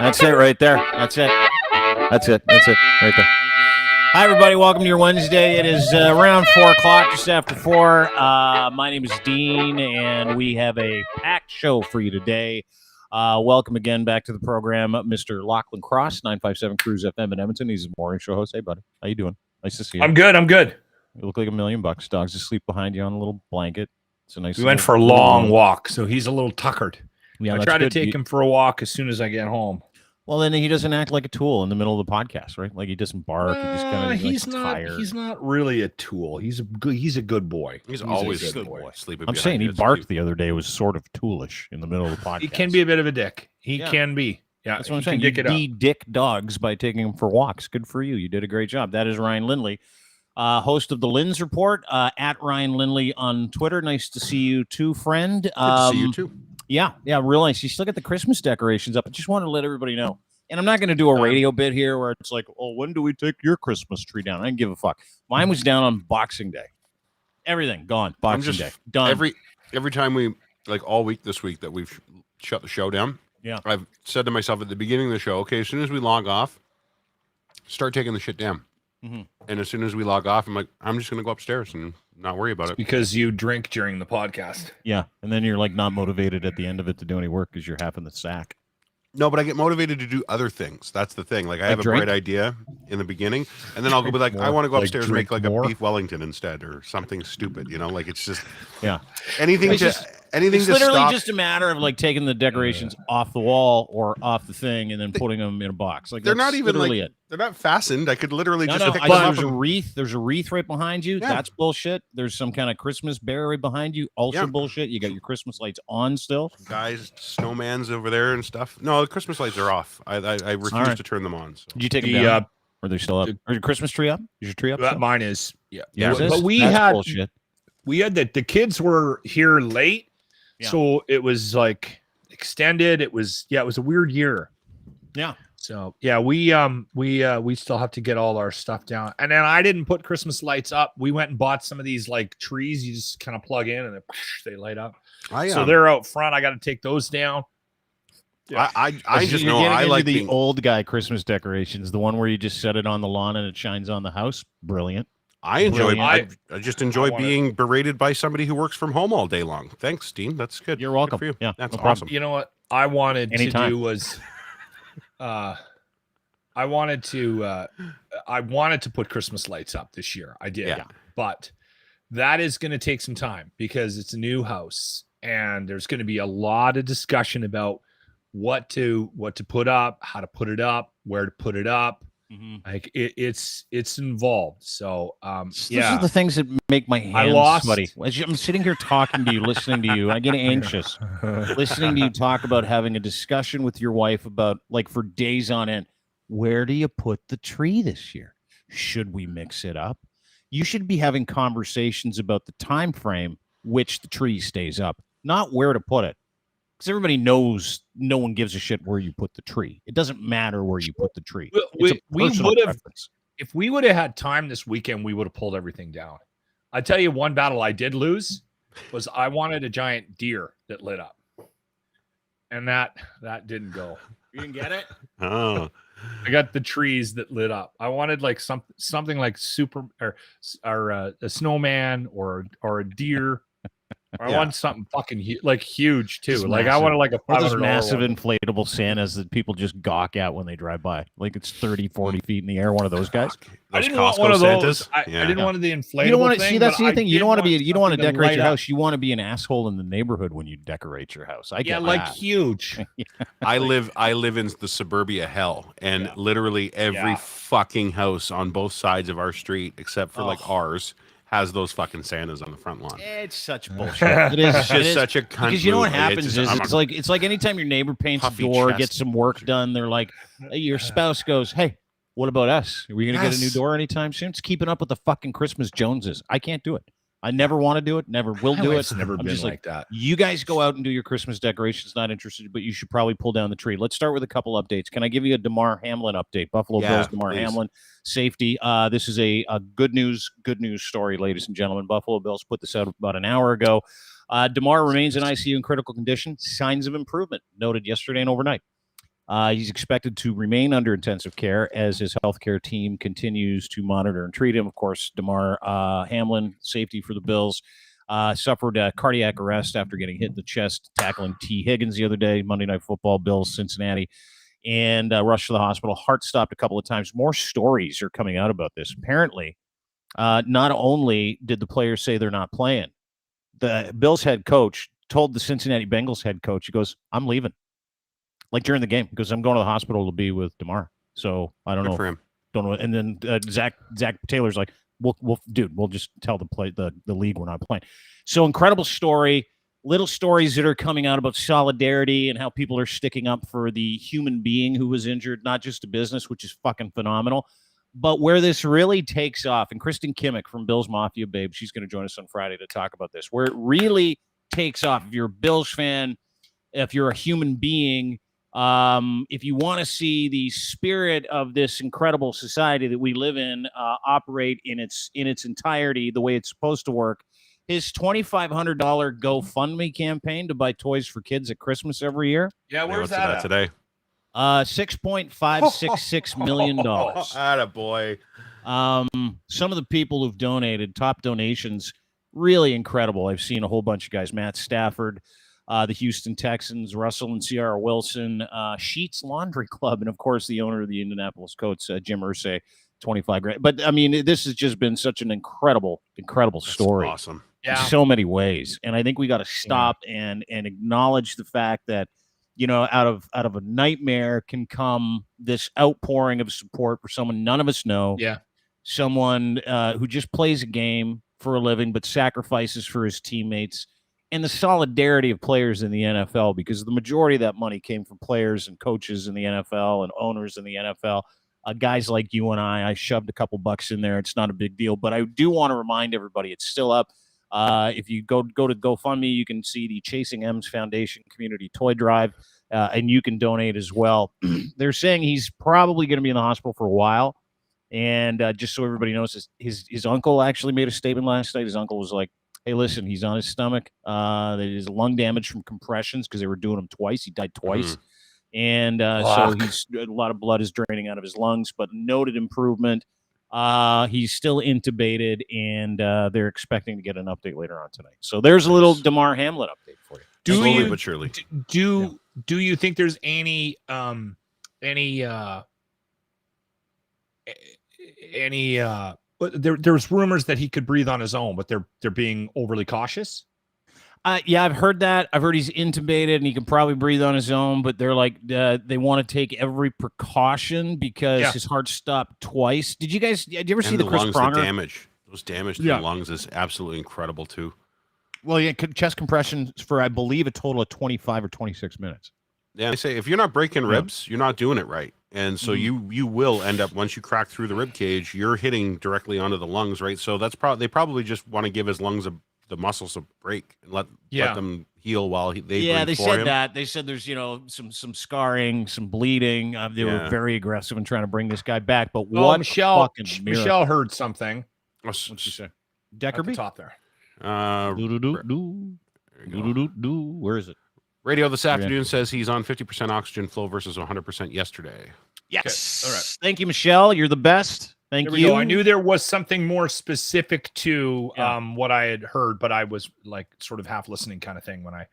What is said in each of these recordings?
That's it right there. That's it. That's it right there. Hi, everybody. Welcome to your Wednesday. It is around 4 o'clock, just after 4. My name is Dean, and we have a packed show for you today. Welcome again back to the program, Mr. Lachlan Cross, 957 Cruise FM in Edmonton. He's a morning show host. Hey, buddy. How you doing? Nice to see you. I'm good. You look like $1 million. Dog's asleep behind you on a little blanket. It's a nice. We went for a long walk, so he's a little tuckered. Yeah, I try to take him for a walk as soon as I get home. Well, then he doesn't act like a tool in the middle of the podcast, right? Like he doesn't bark. He just kind of he's like, not. tired. He's not really a tool. He's a good boy. He's always a good boy. Sleeping. I'm saying he barked the other day. Was sort of toolish in the middle of the podcast. He can be a bit of a dick. He can be. Yeah, that's what I'm saying. You de-dick dogs by taking them for walks. Good for you. You did a great job. That is Ryan Lindley, host of the Linds Report, at Ryan Lindley on Twitter. Nice to see you too, friend. Good to see you too. Yeah, real nice. You still got the Christmas decorations up. I just want to let everybody know. And I'm not going to do a radio bit here where it's like, oh, when do we take your Christmas tree down? I don't give a fuck. Mine was down on Boxing Day. Everything gone. Boxing Day. Done. Every time we, like all week this week that we've shut the show down, I've said to myself at the beginning of the show, okay, as soon as we log off, start taking the shit down. Mm-hmm. And as soon as we log off, I'm like, I'm just going to go upstairs and not worry about it. Because you drink during the podcast. Yeah. And then you're like not motivated at the end of it to do any work because you're half in the sack. No, but I get motivated to do other things. That's the thing. Like I have a great idea in the beginning, and then I'll go be like, I want to go upstairs and make like a beef Wellington instead, or something stupid. You know, like it's just anything. It's literally just a matter of like taking the decorations off the wall or off the thing, and then putting them in a box. Like they're not even like they're not fastened. I could literally pick them up. There's a wreath. There's a wreath right behind you. Yeah. That's bullshit. There's some kind of Christmas bear right behind you. Also bullshit. You got your Christmas lights on still. Guys, snowman's over there and stuff. No, the Christmas lights are off. I refuse to turn them on. So. Did you take them down? Or are they still up? Is your Christmas tree up? Is your tree up? Mine is. Yeah. But we had the kids were here late. Yeah. So it was like extended. It was a weird year. Yeah. So we still have to get all our stuff down. And then I didn't put Christmas lights up. We went and bought some of these like trees you just kind of plug in and they light up. So they're out front. I got to take those down. Yeah. I just know I like the old guy Christmas decorations, the one where you just set it on the lawn and it shines on the house. Brilliant. I just enjoy being berated by somebody who works from home all day long. Thanks, Dean. That's good. You're welcome. Good for you. Yeah, that's awesome. You know what I wanted to do was, I wanted to put Christmas lights up this year. I did, but that is going to take some time because it's a new house and there's going to be a lot of discussion about what to put up, how to put it up, where to put it up. Mm-hmm. Like it's involved. So those are the things that make my hands sweaty. I'm sitting here talking to you, listening to you. I get anxious listening to you talk about having a discussion with your wife about like for days on end. Where do you put the tree this year? Should we mix it up? You should be having conversations about the time frame which the tree stays up, not where to put it. Because everybody knows no one gives a shit where you put the tree. It doesn't matter where you put the tree. If we would have had time this weekend, we would have pulled everything down. I tell you, one battle I did lose was I wanted a giant deer that lit up, and that didn't go. You didn't get it? Oh, I got the trees that lit up. I wanted like something like super or a snowman or a deer. I want something fucking huge too. Like I wanted like a those massive inflatable Santas that people just gawk at when they drive by. Like it's 30, 40 feet in the air. One of those guys. I didn't want one of those. I didn't want the inflatable. You don't want to see that's the thing. You don't want to be. You don't want to decorate your house. You want to be an asshole in the neighborhood when you decorate your house. I get like huge. I live in the suburbia hell, and literally every fucking house on both sides of our street, except for like ours, has those fucking Santas on the front lawn. It's such bullshit. It is. It's just such a cunt because you know what happens is it's like anytime your neighbor paints a door, gets some work done, they're like, your spouse goes, "Hey, what about us? Are we gonna get a new door anytime soon?" It's keeping up with the fucking Christmas Joneses. I can't do it. I never want to do it. Never will do it. It's never been like that. You guys go out and do your Christmas decorations. Not interested, but you should probably pull down the tree. Let's start with a couple updates. Can I give you a Damar Hamlin update? Buffalo Bills Damar Hamlin safety. This is a good news story, ladies and gentlemen. Buffalo Bills put this out about an hour ago. Damar remains in ICU in critical condition. Signs of improvement noted yesterday and overnight. He's expected to remain under intensive care as his healthcare team continues to monitor and treat him. Of course, Damar Hamlin, safety for the Bills, suffered a cardiac arrest after getting hit in the chest tackling T. Higgins the other day, Monday Night Football, Bills, Cincinnati, and rushed to the hospital. Heart stopped a couple of times. More stories are coming out about this. Apparently, not only did the players say they're not playing, the Bills head coach told the Cincinnati Bengals head coach, he goes, I'm leaving. Like during the game, because I'm going to the hospital to be with Damar. So I don't know. For him. Don't know. And then Zach Taylor's like, we'll just tell the league we're not playing. So incredible story. Little stories that are coming out about solidarity and how people are sticking up for the human being who was injured, not just a business, which is fucking phenomenal. But where this really takes off, and Kristen Kimmick from Bills Mafia Babe, she's going to join us on Friday to talk about this, where it really takes off. If you're a Bills fan, if you're a human being, if you want to see the spirit of this incredible society that we live in operate in its entirety the way it's supposed to work, his $2,500 GoFundMe campaign to buy toys for kids at Christmas every year. Yeah, where's that at? Today? $6.566 million. Attaboy. Some of the people who've donated, top donations, really incredible. I've seen a whole bunch of guys. Matt Stafford, the Houston Texans, Russell and Ciara Wilson, Sheets Laundry Club, and of course the owner of the Indianapolis Colts, Jim Irsay, $25,000. But I mean, this has just been such an incredible story. That's awesome. In so many ways. And I think we got to stop and acknowledge the fact that, you know, out of a nightmare can come this outpouring of support for someone none of us know. Yeah. Someone who just plays a game for a living but sacrifices for his teammates, and the solidarity of players in the NFL, because the majority of that money came from players and coaches in the NFL and owners in the NFL. Guys like you and I shoved a couple bucks in there. It's not a big deal, but I do want to remind everybody it's still up. If you go to GoFundMe, you can see the Chasing M's Foundation Community Toy Drive, and you can donate as well. They're saying he's probably going to be in the hospital for a while. And just so everybody knows, his uncle actually made a statement last night. His uncle was like, hey, listen, he's on his stomach. There's lung damage from compressions because they were doing him twice. He died twice. And so a lot of blood is draining out of his lungs, but noted improvement. He's still intubated, and they're expecting to get an update later on tonight. So there's a little Damar Hamlin update for you. Slowly but surely. Do you think there's any there's rumors that he could breathe on his own, but they're being overly cautious? Yeah, I've heard that. I've heard he's intubated and he can probably breathe on his own, but they're like, they want to take every precaution because his heart stopped twice. Did you ever see the Chris Pronger? Those damage to the lungs is absolutely incredible too. Well, yeah, chest compression for, I believe, a total of 25 or 26 minutes. Yeah, they say if you're not breaking ribs, you're not doing it right. And so you will end up, once you crack through the rib cage, you're hitting directly onto the lungs, right? So that's they probably just want to give his lungs the muscles a break and let them heal while they said that. They said there's some scarring, some bleeding. They were very aggressive in trying to bring this guy back. But Michelle heard something. What'd she say? Deckerby? At the top there. Where is it? Radio this afternoon says he's on 50% oxygen flow versus 100% yesterday. Yes. Okay. All right. Thank you, Michelle. You're the best. Thank you. I knew there was something more specific to what I had heard, but I was like sort of half listening kind of thing when I.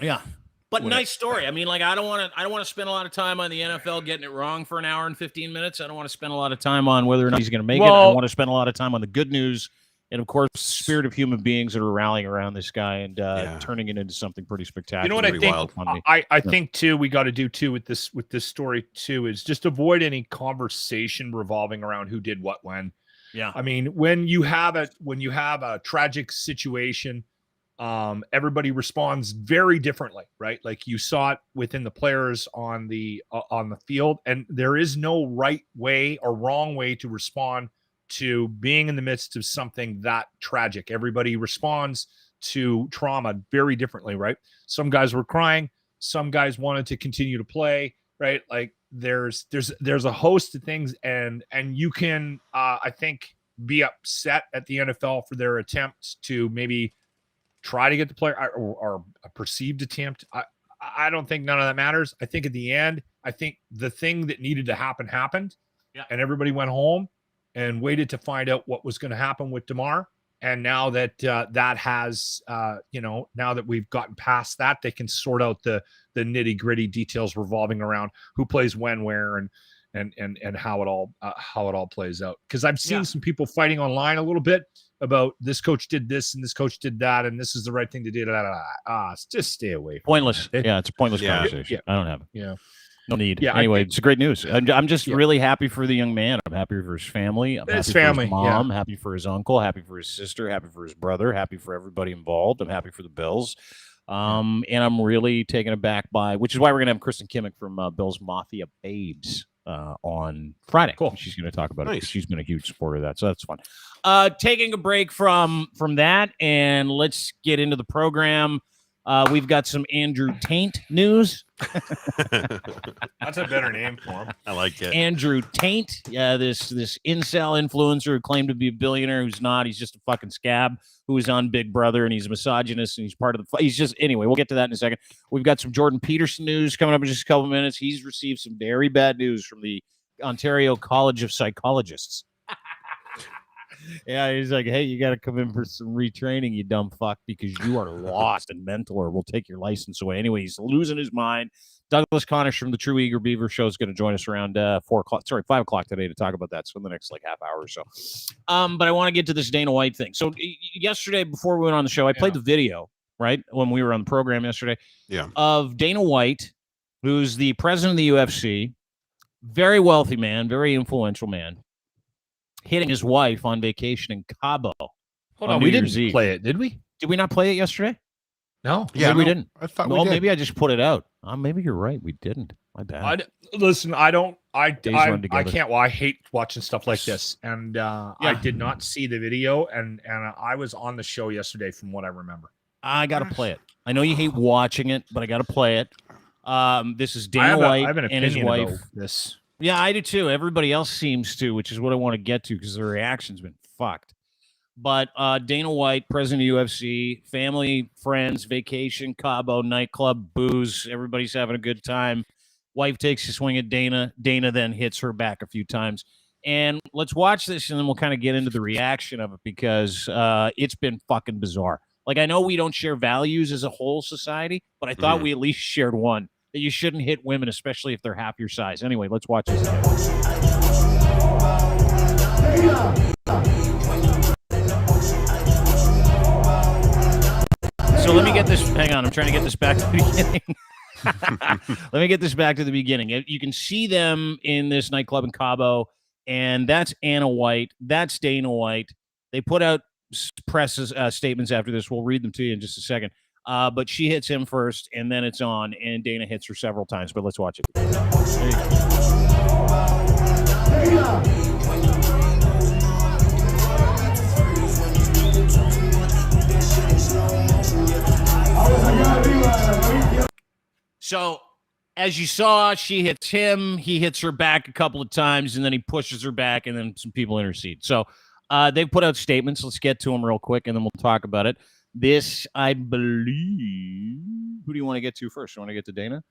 Yeah. But nice story. I mean, like, I don't want to spend a lot of time on the NFL getting it wrong for an hour and 15 minutes. I don't want to spend a lot of time on whether or not he's going to make it. I want to spend a lot of time on the good news. And, of course, the spirit of human beings that are rallying around this guy and turning it into something pretty spectacular. You know what I think? I think, too, we got to do, too, with this story, too, is just avoid any conversation revolving around who did what when. Yeah. I mean, when you have a tragic situation, everybody responds very differently, right? Like you saw it within the players on the field, and there is no right way or wrong way to respond to being in the midst of something that tragic. Everybody responds to trauma very differently, right? Some guys were crying, some guys wanted to continue to play, right? Like there's a host of things, and you can I think be upset at the NFL for their attempts to maybe try to get the player or a perceived attempt. I don't think none of that matters. I think at the end, I think the thing that needed to happen happened, and everybody went home and waited to find out what was going to happen with Damar. And now that that has, now that we've gotten past that, they can sort out the nitty gritty details revolving around who plays when, where, and how it all plays out. Because I've seen some people fighting online a little bit about this coach did this and this coach did that, and this is the right thing to do. Just stay away. Pointless. It's a pointless conversation. I don't have it. Yeah. No need. Anyway, it's great news. I'm just really happy for the young man. I'm happy for his family. I'm happy for his mom. Happy for his uncle. Happy for his sister. Happy for his brother. Happy for everybody involved. I'm happy for the Bills. And I'm really taken aback by, which is why we're going to have Kristen Kimmick from Bills Mafia Babes on Friday. Cool. She's going to talk about it. She's been a huge supporter of that, so that's fun. Taking a break from that, and let's get into the program. We've got some Andrew Tate news. That's a better name for him. I like it. Andrew Tate, this incel influencer who claimed to be a billionaire, who's not. He's just a fucking scab who is on Big Brother, and he's a misogynist, and he's part of the. Anyway, we'll get to that in a second. We've got some Jordan Peterson news coming up in just a couple of minutes. He's received some very bad news from the Ontario College of Psychologists. Yeah, he's like, hey, you got to come in for some retraining, you dumb fuck, because you are lost and mental, or we'll take your license away. Anyway, he's losing his mind. Douglas Connish from the True Eager Beaver Show is going to join us around 5 o'clock today to talk about that. So in the next half hour or so. But I want to get to this Dana White thing. So yesterday, before we went on the show, I played the video, right, when we were on the program yesterday, of Dana White, who's the president of the UFC, very wealthy man, very influential man, hitting his wife on vacation in Cabo. Hold on, we didn't play it, did we? Did we not play it yesterday? No. Yeah, we didn't. I thought we did. Maybe I just put it out. Maybe you're right. We didn't. My bad. Listen, I can't. Well, I hate watching stuff like this, and I did not see the video, and I was on the show yesterday, from what I remember. I got to play it. I know you hate watching it, but I got to play it. This is Dana White and his wife. This. Yeah, I do too. Everybody else seems to, which is what I want to get to, because their reaction's been fucked. But Dana White, president of UFC, family, friends, vacation, Cabo, nightclub, booze. Everybody's having a good time. Wife takes a swing at Dana. Dana then hits her back a few times. And let's watch this, and then we'll kind of get into the reaction of it, because it's been fucking bizarre. Like, I know we don't share values as a whole society, but I thought we at least shared one, that you shouldn't hit women, especially if they're half your size. Anyway, let's watch this again. So let me get this. Hang on, I'm trying to get this back to the beginning. Let me get this back to the beginning. You can see them in this nightclub in Cabo, and that's Anna White. That's Dana White. They put out press statements after this. We'll read them to you in just a second. But she hits him first, and then it's on, and Dana hits her several times. But let's watch it. There you go. So, as you saw, she hits him. He hits her back a couple of times, and then he pushes her back, and then some people intercede. So, they've put out statements. Let's get to them real quick, and then we'll talk about it. This, I believe, who do you want to get to first? You want to get to Dana?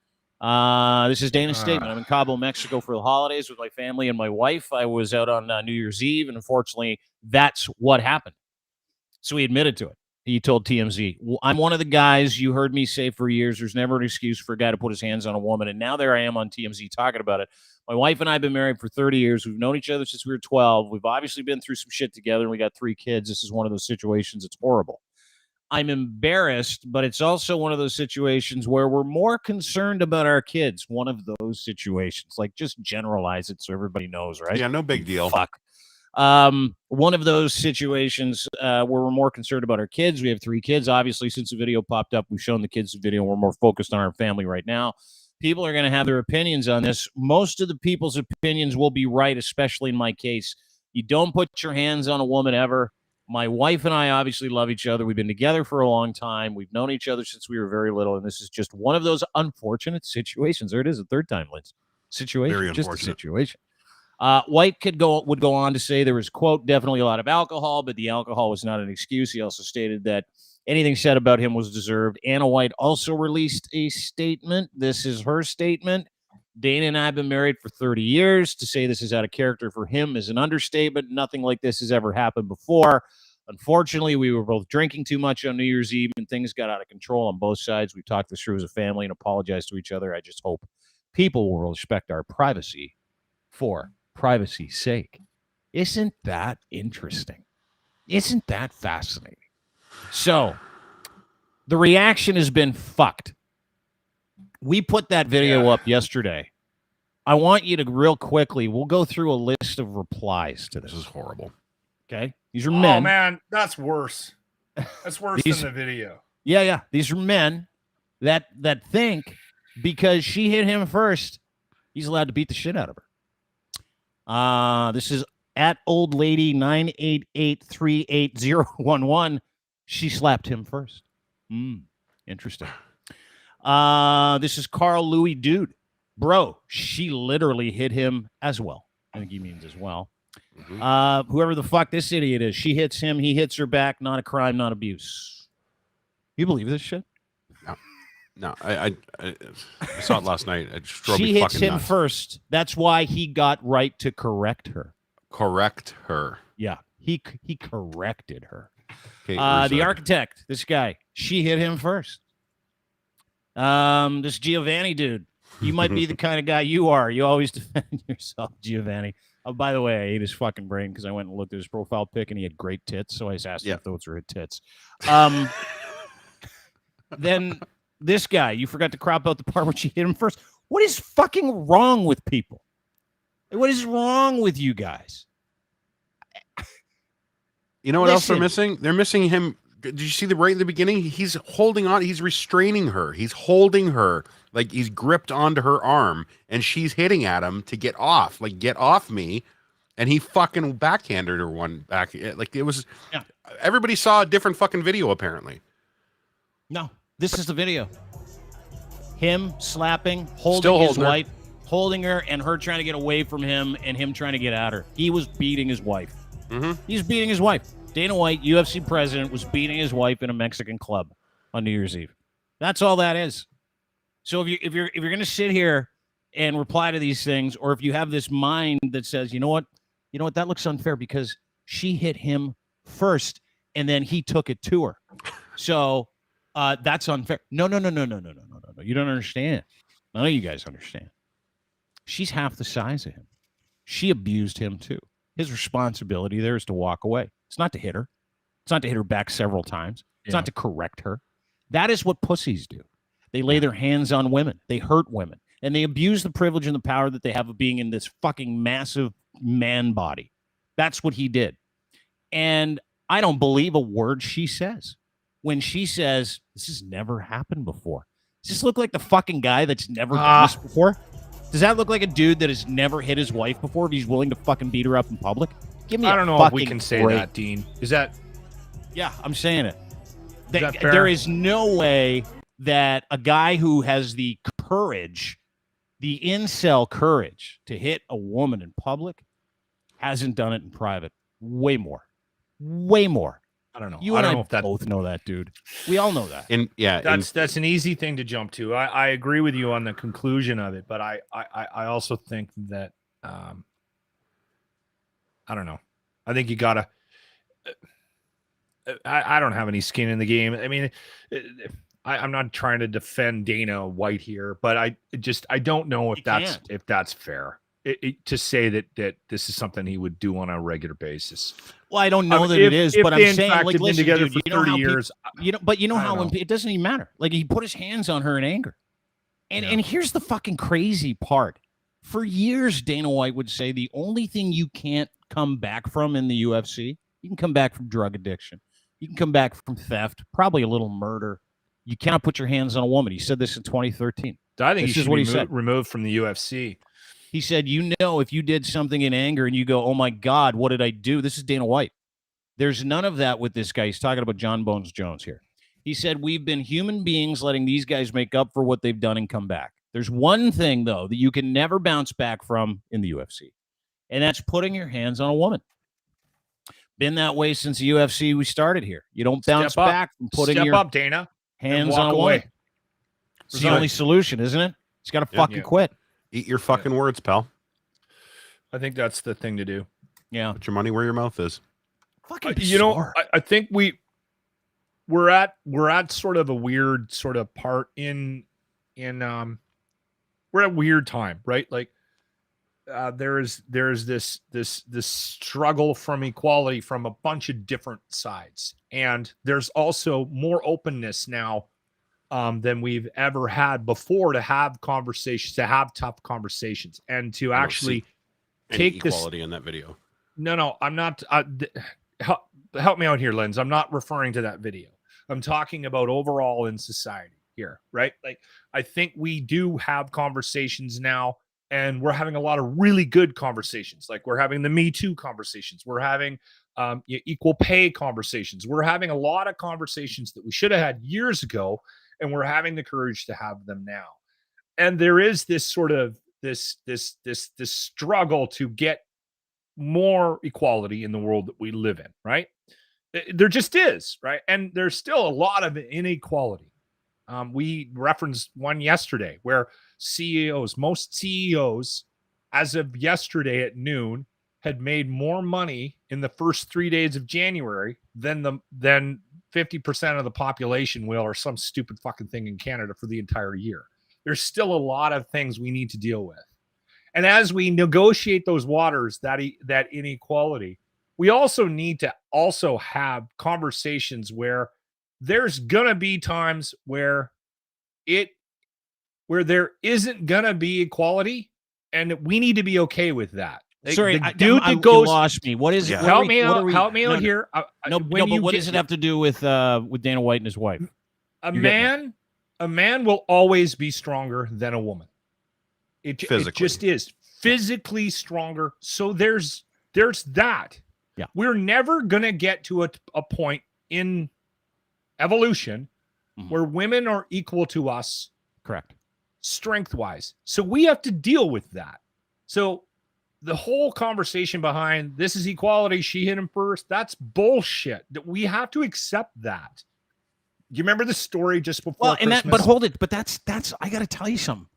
This is Dana's statement. I'm in Cabo, Mexico for the holidays with my family and my wife. I was out on New Year's Eve, and unfortunately, that's what happened. So he admitted to it. He told TMZ, I'm one of the guys you heard me say for years, there's never an excuse for a guy to put his hands on a woman. And now there I am on TMZ talking about it. My wife and I have been married for 30 years. We've known each other since we were 12. We've obviously been through some shit together, and we got 3 kids. This is one of those situations. It's horrible. I'm embarrassed, but it's also one of those situations where we're more concerned about our kids. One of those situations. Like, just generalize it so everybody knows, right? Yeah, no big deal. Fuck. One of those situations where we're more concerned about our kids. We have 3 kids. Obviously, since the video popped up, we've shown the kids the video. We're more focused on our family right now. People are going to have their opinions on this. Most of the people's opinions will be right, especially in my case. You don't put your hands on a woman ever. My wife and I obviously love each other. We've been together for a long time. We've known each other since we were very little, and this is just one of those unfortunate situations. There it is, a third time, Lindsay. Situation, very just a situation. White would go on to say there was, quote, definitely a lot of alcohol, but the alcohol was not an excuse. He also stated that anything said about him was deserved. Anna White also released a statement. This is her statement. Dana and I have been married for 30 years. To say this is out of character for him is an understatement. Nothing like this has ever happened before. Unfortunately, we were both drinking too much on New Year's Eve, and things got out of control on both sides. We talked this through as a family and apologized to each other. I just hope people will respect our privacy for privacy's sake. Isn't that interesting? Isn't that fascinating? So, the reaction has been fucked. We put that video up yesterday. I want you to real quickly, we'll go through a list of replies to this. This is horrible. Okay? These are men. Oh, man, that's worse. That's worse than the video. Yeah. These are men that think because she hit him first, he's allowed to beat the shit out of her. This is at old lady 988-38011. She slapped him first. Interesting. This is Carl Louis Dude. Bro, she literally hit him as well. I think he means as well. Whoever the fuck this idiot is, she hits him, he hits her back. Not a crime, not abuse. You believe this shit? No, I saw it last night. It just drove she me hits fucking him nuts. first. That's why he got right to correct her. Correct her. Yeah, he corrected her. The architect, this guy, she hit him first. This Giovanni dude, you might be the kind of guy you are. You always defend yourself, Giovanni. Oh, by the way, I ate his fucking brain because I went and looked at his profile pic and he had great tits. So I just asked him if those were his tits. Then this guy, you forgot to crop out the part where she hit him first. What is fucking wrong with people? What is wrong with you guys? You know what else they're missing? They're missing him. Did you see right in the beginning? He's holding on. He's restraining her. He's holding her like he's gripped onto her arm, and she's hitting at him to get off. Like, get off me! And he fucking backhanded her one back. Like it was. Yeah. Everybody saw a different fucking video apparently. No, this is the video. Him slapping, holding his wife, holding her, and her trying to get away from him, and him trying to get at her. He was beating his wife. He's beating his wife. Dana White, UFC president, was beating his wife in a Mexican club on New Year's Eve. That's all that is. So if you're going to sit here and reply to these things, or if you have this mind that says, you know what, that looks unfair because she hit him first and then he took it to her. So that's unfair. No. You don't understand. None of you guys understand. She's half the size of him. She abused him too. His responsibility there is to walk away. It's not to hit her. It's not to hit her back several times. It's not to correct her. That is what pussies do. They lay their hands on women. They hurt women. And they abuse the privilege and the power that they have of being in this fucking massive man body. That's what he did. And I don't believe a word she says. When she says, this has never happened before. Does this look like the fucking guy that's never done this before? Does that look like a dude that has never hit his wife before if he's willing to fucking beat her up in public? Give me I don't know if we can say that, Dean. Is that? Yeah, I'm saying it. Is that fair? There is no way that a guy who has the courage, the incel courage to hit a woman in public hasn't done it in private. Way more. I don't know. You and I both know that, dude. We all know that. That's an easy thing to jump to. I agree with you on the conclusion of it, but I also think that I don't know. I think you gotta. I don't have any skin in the game. I mean, I'm not trying to defend Dana White here, but I don't know if that's fair. To say that this is something he would do on a regular basis. Well, I don't know that it is, but I'm saying, like, listen, together dude, for 30 years. But you know how when it doesn't even matter. Like, he put his hands on her in anger, and here's the fucking crazy part. For years, Dana White would say the only thing you can't come back from in the UFC, you can come back from drug addiction, you can come back from theft, probably a little murder. You cannot put your hands on a woman. He said this in 2013. I think he should be removed from the UFC. He said, if you did something in anger and you go, oh, my God, what did I do? This is Dana White. There's none of that with this guy. He's talking about John Bones Jones here. He said, we've been human beings letting these guys make up for what they've done and come back. There's one thing, though, that you can never bounce back from in the UFC, and that's putting your hands on a woman. Been that way since the UFC we started here. You don't bounce back from putting your Dana. Hands on a woman. It's the only solution, isn't it? He's got to fucking quit. Eat your fucking words, pal. I think that's the thing to do. Yeah. Put your money where your mouth is. Fucking bizarre. I think we're at sort of a weird sort of part in we're at a weird time, right? Like there's this struggle from equality from a bunch of different sides, and there's also more openness now than we've ever had before to have conversations, to have tough conversations, and to actually take equality in that video. No, I'm not. Help me out here, Linz. I'm not referring to that video. I'm talking about overall in society here, right? Like, I think we do have conversations now, and we're having a lot of really good conversations. Like, we're having the Me Too conversations. We're having equal pay conversations. We're having a lot of conversations that we should have had years ago, and we're having the courage to have them now. And there is this sort of this struggle to get more equality in the world that we live in, right? There just is, right? And there's still a lot of inequality. We referenced one yesterday where most CEOs, as of yesterday at noon, had made more money in the first 3 days of January than 50% of the population will, or some stupid fucking thing in Canada for the entire year. There's still a lot of things we need to deal with. And as we negotiate those waters, that inequality, we also need to also have conversations where there's gonna be times where there isn't gonna be equality, and we need to be okay with that. Sorry, you lost me. What is it? Help me out here. But what does it have to do with Dana White and his wife? A man will always be stronger than a woman. It just is physically stronger. So there's that. Yeah. We're never going to get to a point in evolution where women are equal to us. Correct. Strength-wise. So we have to deal with that. So the whole conversation behind this is equality, she hit him first, that's bullshit. We have to accept that. You remember the story just before Christmas? But hold it. But that's I got to tell you something.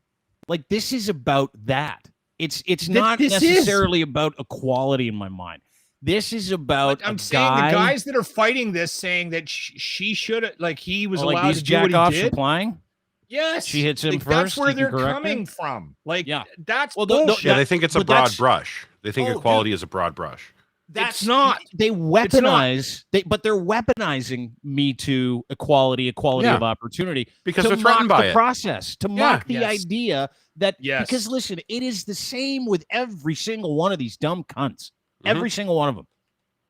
Like, this is about that. It's not necessarily about equality in my mind. This is about I'm saying the guys that are fighting this, saying that she should, like, he was allowed to do what he did. Applying? Yes, she hits him first. That's where they're coming from. Like, that's bullshit. Yeah, they think it's a broad brush. They think equality is a broad brush. That's not. They weaponize. But they're weaponizing Me Too, equality of opportunity, because they're threatened by the process, to mock the idea that. Because listen, it is the same with every single one of these dumb cunts. Every single one of them.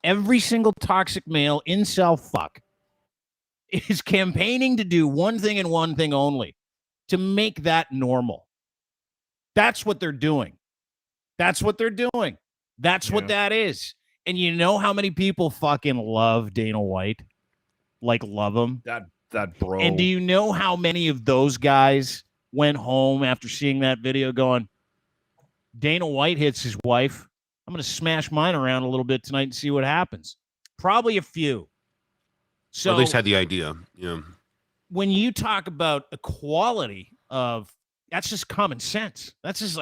Every single toxic male incel fuck is campaigning to do one thing and one thing only, to make that normal. That's what they're doing. That's what that is. And you know how many people fucking love Dana White? Like, love him? That bro. And do you know how many of those guys went home after seeing that video going, Dana White hits his wife, I'm going to smash mine around a little bit tonight and see what happens? Probably a few. So, or at least had the idea. Yeah. When you talk about equality that's just common sense. That's just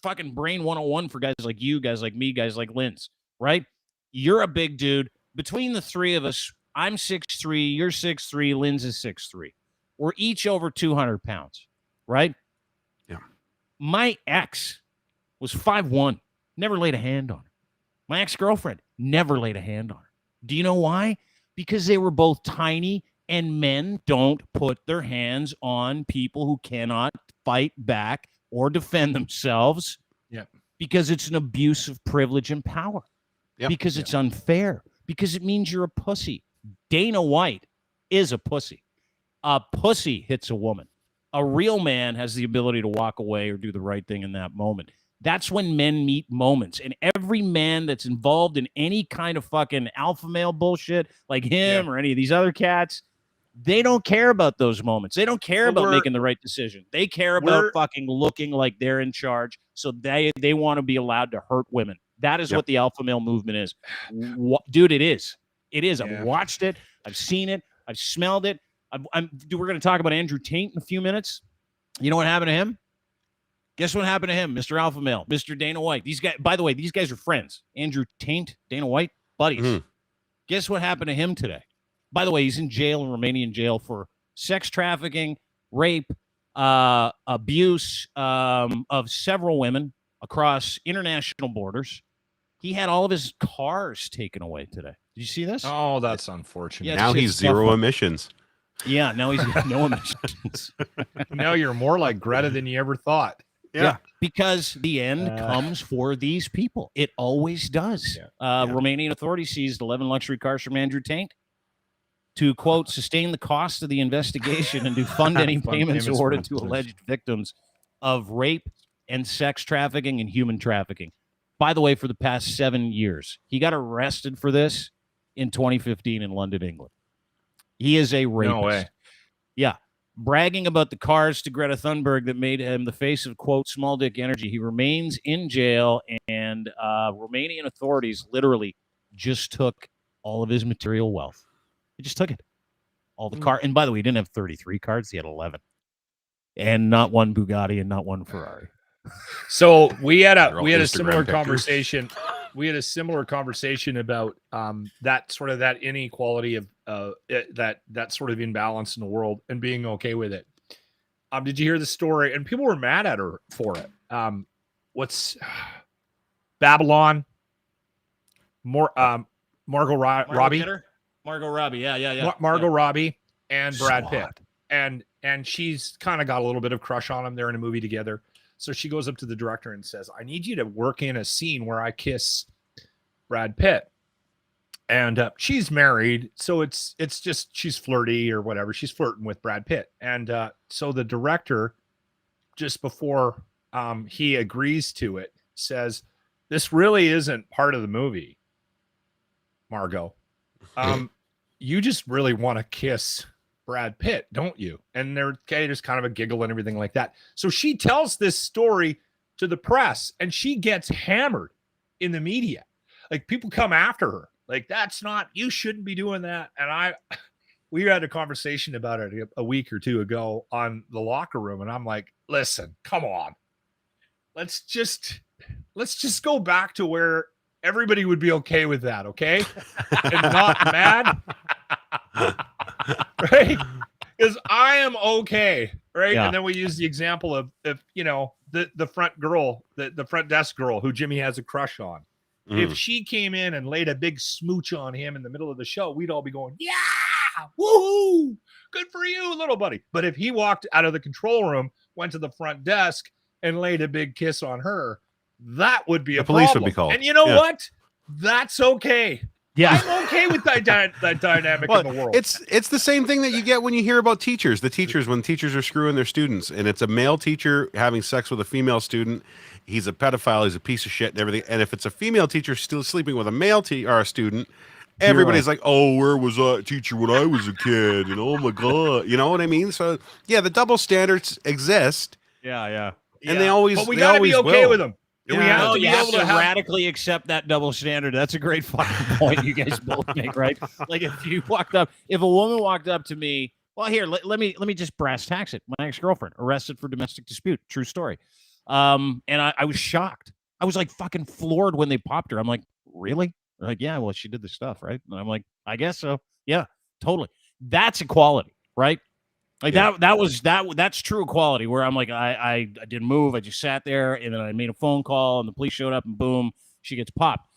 fucking brain 101 for guys like you, guys like me, guys like Linz, right? You're a big dude. Between the three of us, I'm 6'3", you're 6'3", Linz is 6'3". We're each over 200 pounds, right? Yeah. My ex was 5'1", never laid a hand on her. My ex-girlfriend never laid a hand on her. Do you know why? Because they were both tiny, and men don't put their hands on people who cannot fight back or defend themselves. Yeah. Because it's an abuse of privilege and power. Yep. Because it's unfair. Because it means you're a pussy. Dana White is a pussy. A pussy hits a woman. A real man has the ability to walk away or do the right thing in that moment. That's when men meet moments. And every man that's involved in any kind of fucking alpha male bullshit like him or any of these other cats, they don't care about those moments. They don't care about making the right decision. They care about fucking looking like they're in charge. So they want to be allowed to hurt women. That is what the alpha male movement is. Dude, it is. It is. I've watched it. I've seen it. I've smelled it. We're going to talk about Andrew Tate in a few minutes. You know what happened to him? Guess what happened to him, Mr. Alpha Male, Mr. Dana White. These guys, by the way, these guys are friends. Andrew Tate, Dana White, buddies. Mm-hmm. Guess what happened to him today? By the way, he's in jail, in Romanian jail, for sex trafficking, rape, abuse of several women across international borders. He had all of his cars taken away today. Did you see this? Oh, that's unfortunate. Yeah, now he's zero emissions. Yeah, now he's got no emissions. Now you're more like Greta than you ever thought. Yeah, because the end comes for these people. It always does. Yeah. Romanian authorities seized 11 luxury cars from Andrew Tate to, quote, sustain the cost of the investigation and to fund any payments awarded to alleged victims of rape and sex trafficking and human trafficking. By the way, for the past 7 years, he got arrested for this in 2015 in London, England. He is a rapist. No way. Yeah. Bragging about the cars to Greta Thunberg that made him the face of, quote, small dick energy. He remains in jail, and Romanian authorities literally just took all of his material wealth. They just took it. All the car. And by the way, he didn't have 33 cars. He had 11. And not one Bugatti and not one Ferrari. So we had a similar conversation. We had a similar conversation about that inequality of that sort of imbalance in the world and being okay with it. Did you hear the story? And people were mad at her for it. What's Babylon? Margot Robbie. Margot Robbie. Yeah. Margot Robbie and Brad Pitt. And she's kind of got a little bit of crush on him. They're in a movie together. So she goes up to the director and says, I need you to work in a scene where I kiss Brad Pitt. And she's married. So it's just, she's flirty or whatever. She's flirting with Brad Pitt. And so the director, just before he agrees to it, says, this really isn't part of the movie, Margot. You just really want to kiss Brad Pitt, don't you? And there's kind of a giggle and everything like that. So she tells this story to the press and she gets hammered in the media. Like, people come after her. Like, you shouldn't be doing that. And we had a conversation about it a week or two ago on the locker room. And I'm like, listen, come on. Let's just go back to where everybody would be okay with that. Okay. And not mad. Right? Because I am okay, right? Yeah. And then we use the example of the front girl, the front desk girl who Jimmy has a crush on. If she came in and laid a big smooch on him in the middle of the show, we'd all be going, yeah, woohoo, good for you, little buddy. But if he walked out of the control room, went to the front desk and laid a big kiss on her, that would be a problem. The police would be called. And you know what? That's okay. Yeah, I'm okay with that dynamic in the world. It's the same thing that you get when you hear about teachers. When teachers are screwing their students, and it's a male teacher having sex with a female student. He's a pedophile. He's a piece of shit and everything. And if it's a female teacher still sleeping with a male or a student, everybody's like, "Oh, where was that teacher when I was a kid?" And oh my god, you know what I mean? So yeah, the double standards exist. Yeah. And they always. But we gotta be okay with them. Yeah. We have to be able to radically accept that double standard. That's a great fucking point you guys both make, right? Like, if a woman walked up to me, well, here, let me just brass tacks it. My ex-girlfriend arrested for domestic dispute. True story. And I was shocked. I was like fucking floored when they popped her. I'm like, really? They're like, yeah, well, she did this stuff, right? And I'm like, I guess so. Yeah, totally. That's equality, right? Like that's true equality, where I'm like, I didn't move. I just sat there, and then I made a phone call, and the police showed up, and boom, she gets popped.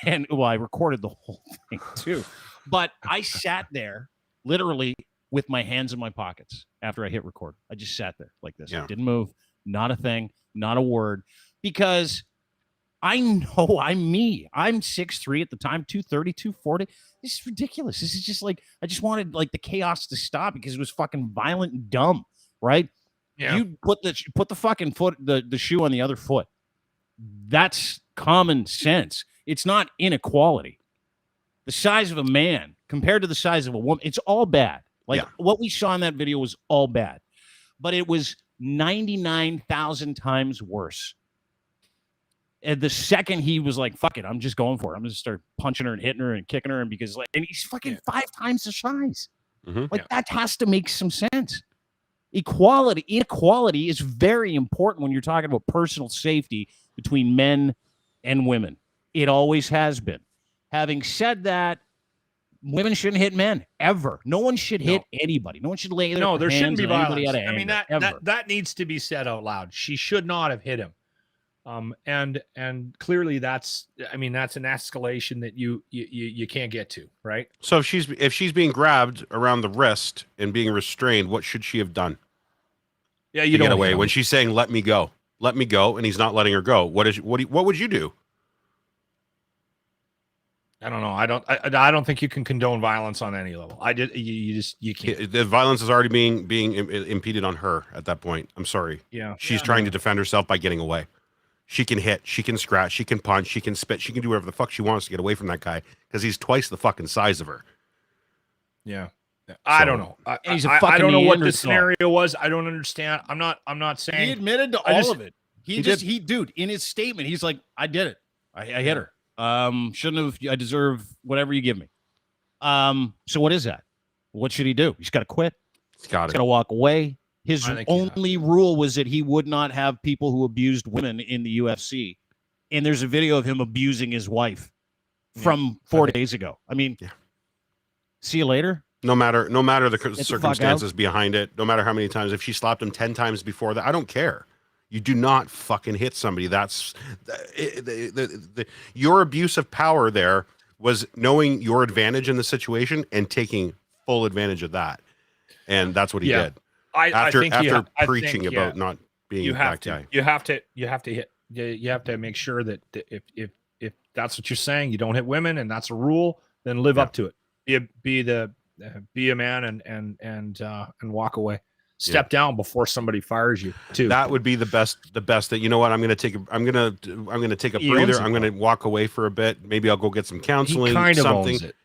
And well, I recorded the whole thing too. But I sat there literally with my hands in my pockets after I hit record. I just sat there like this. Yeah. I didn't move, not a thing, not a word, because I know I'm me. I'm 6'3" at the time, 230, 240. This is ridiculous. This is just like, I just wanted like the chaos to stop because it was fucking violent and dumb, right? Yeah. You put the fucking foot, the shoe on the other foot. That's common sense. It's not inequality. The size of a man compared to the size of a woman, it's all bad. Like what we saw in that video was all bad, but it was 99,000 times worse. And the second he was like, fuck it, I'm just going for it. I'm going to start punching her and hitting her and kicking her. And he's fucking 5 times the size. Mm-hmm. Like that has to make some sense. Inequality is very important when you're talking about personal safety between men and women. It always has been. Having said that, women shouldn't hit men ever. No one should hit anybody. No one should lay their there shouldn't be violence. Out of anger, I mean, that needs to be said out loud. She should not have hit him. And clearly that's an escalation that you can't get to, right? So if she's being grabbed around the wrist and being restrained, what should she have done? Yeah, you don't get away when she's saying let me go, and he's not letting her go. What would you do? I don't know. I don't think you can condone violence on any level. You can't. The violence is already being impeded on her at that point. I'm sorry. Yeah. She's trying to defend herself by getting away. She can hit, she can scratch, she can punch, she can spit, she can do whatever the fuck she wants to get away from that guy because he's twice the fucking size of her. Yeah. I don't know. I don't know what the scenario was. I don't understand. I'm not saying he admitted to all of it. He dude, in his statement, he's like, I did it. I hit her. Shouldn't have. I deserve whatever you give me. So what is that? What should he do? He's got to quit. He's got to walk away. His only rule was that he would not have people who abused women in the UFC. And there's a video of him abusing his wife from 4 days ago. I mean, see you later. No matter the circumstances behind it, no matter how many times, if she slapped him 10 times before that, I don't care. You do not fucking hit somebody. That's your abuse of power there was knowing your advantage in the situation and taking full advantage of that. And that's what he did. After preaching about not being that guy. You have to make sure that if that's what you're saying, you don't hit women and that's a rule, then live up to it. Be a man and walk away. Step down before somebody fires you too. That would be the best that, you know what, I'm going to take a breather. I'm going to walk away for a bit. Maybe I'll go get some counseling. He kind of something. owns it.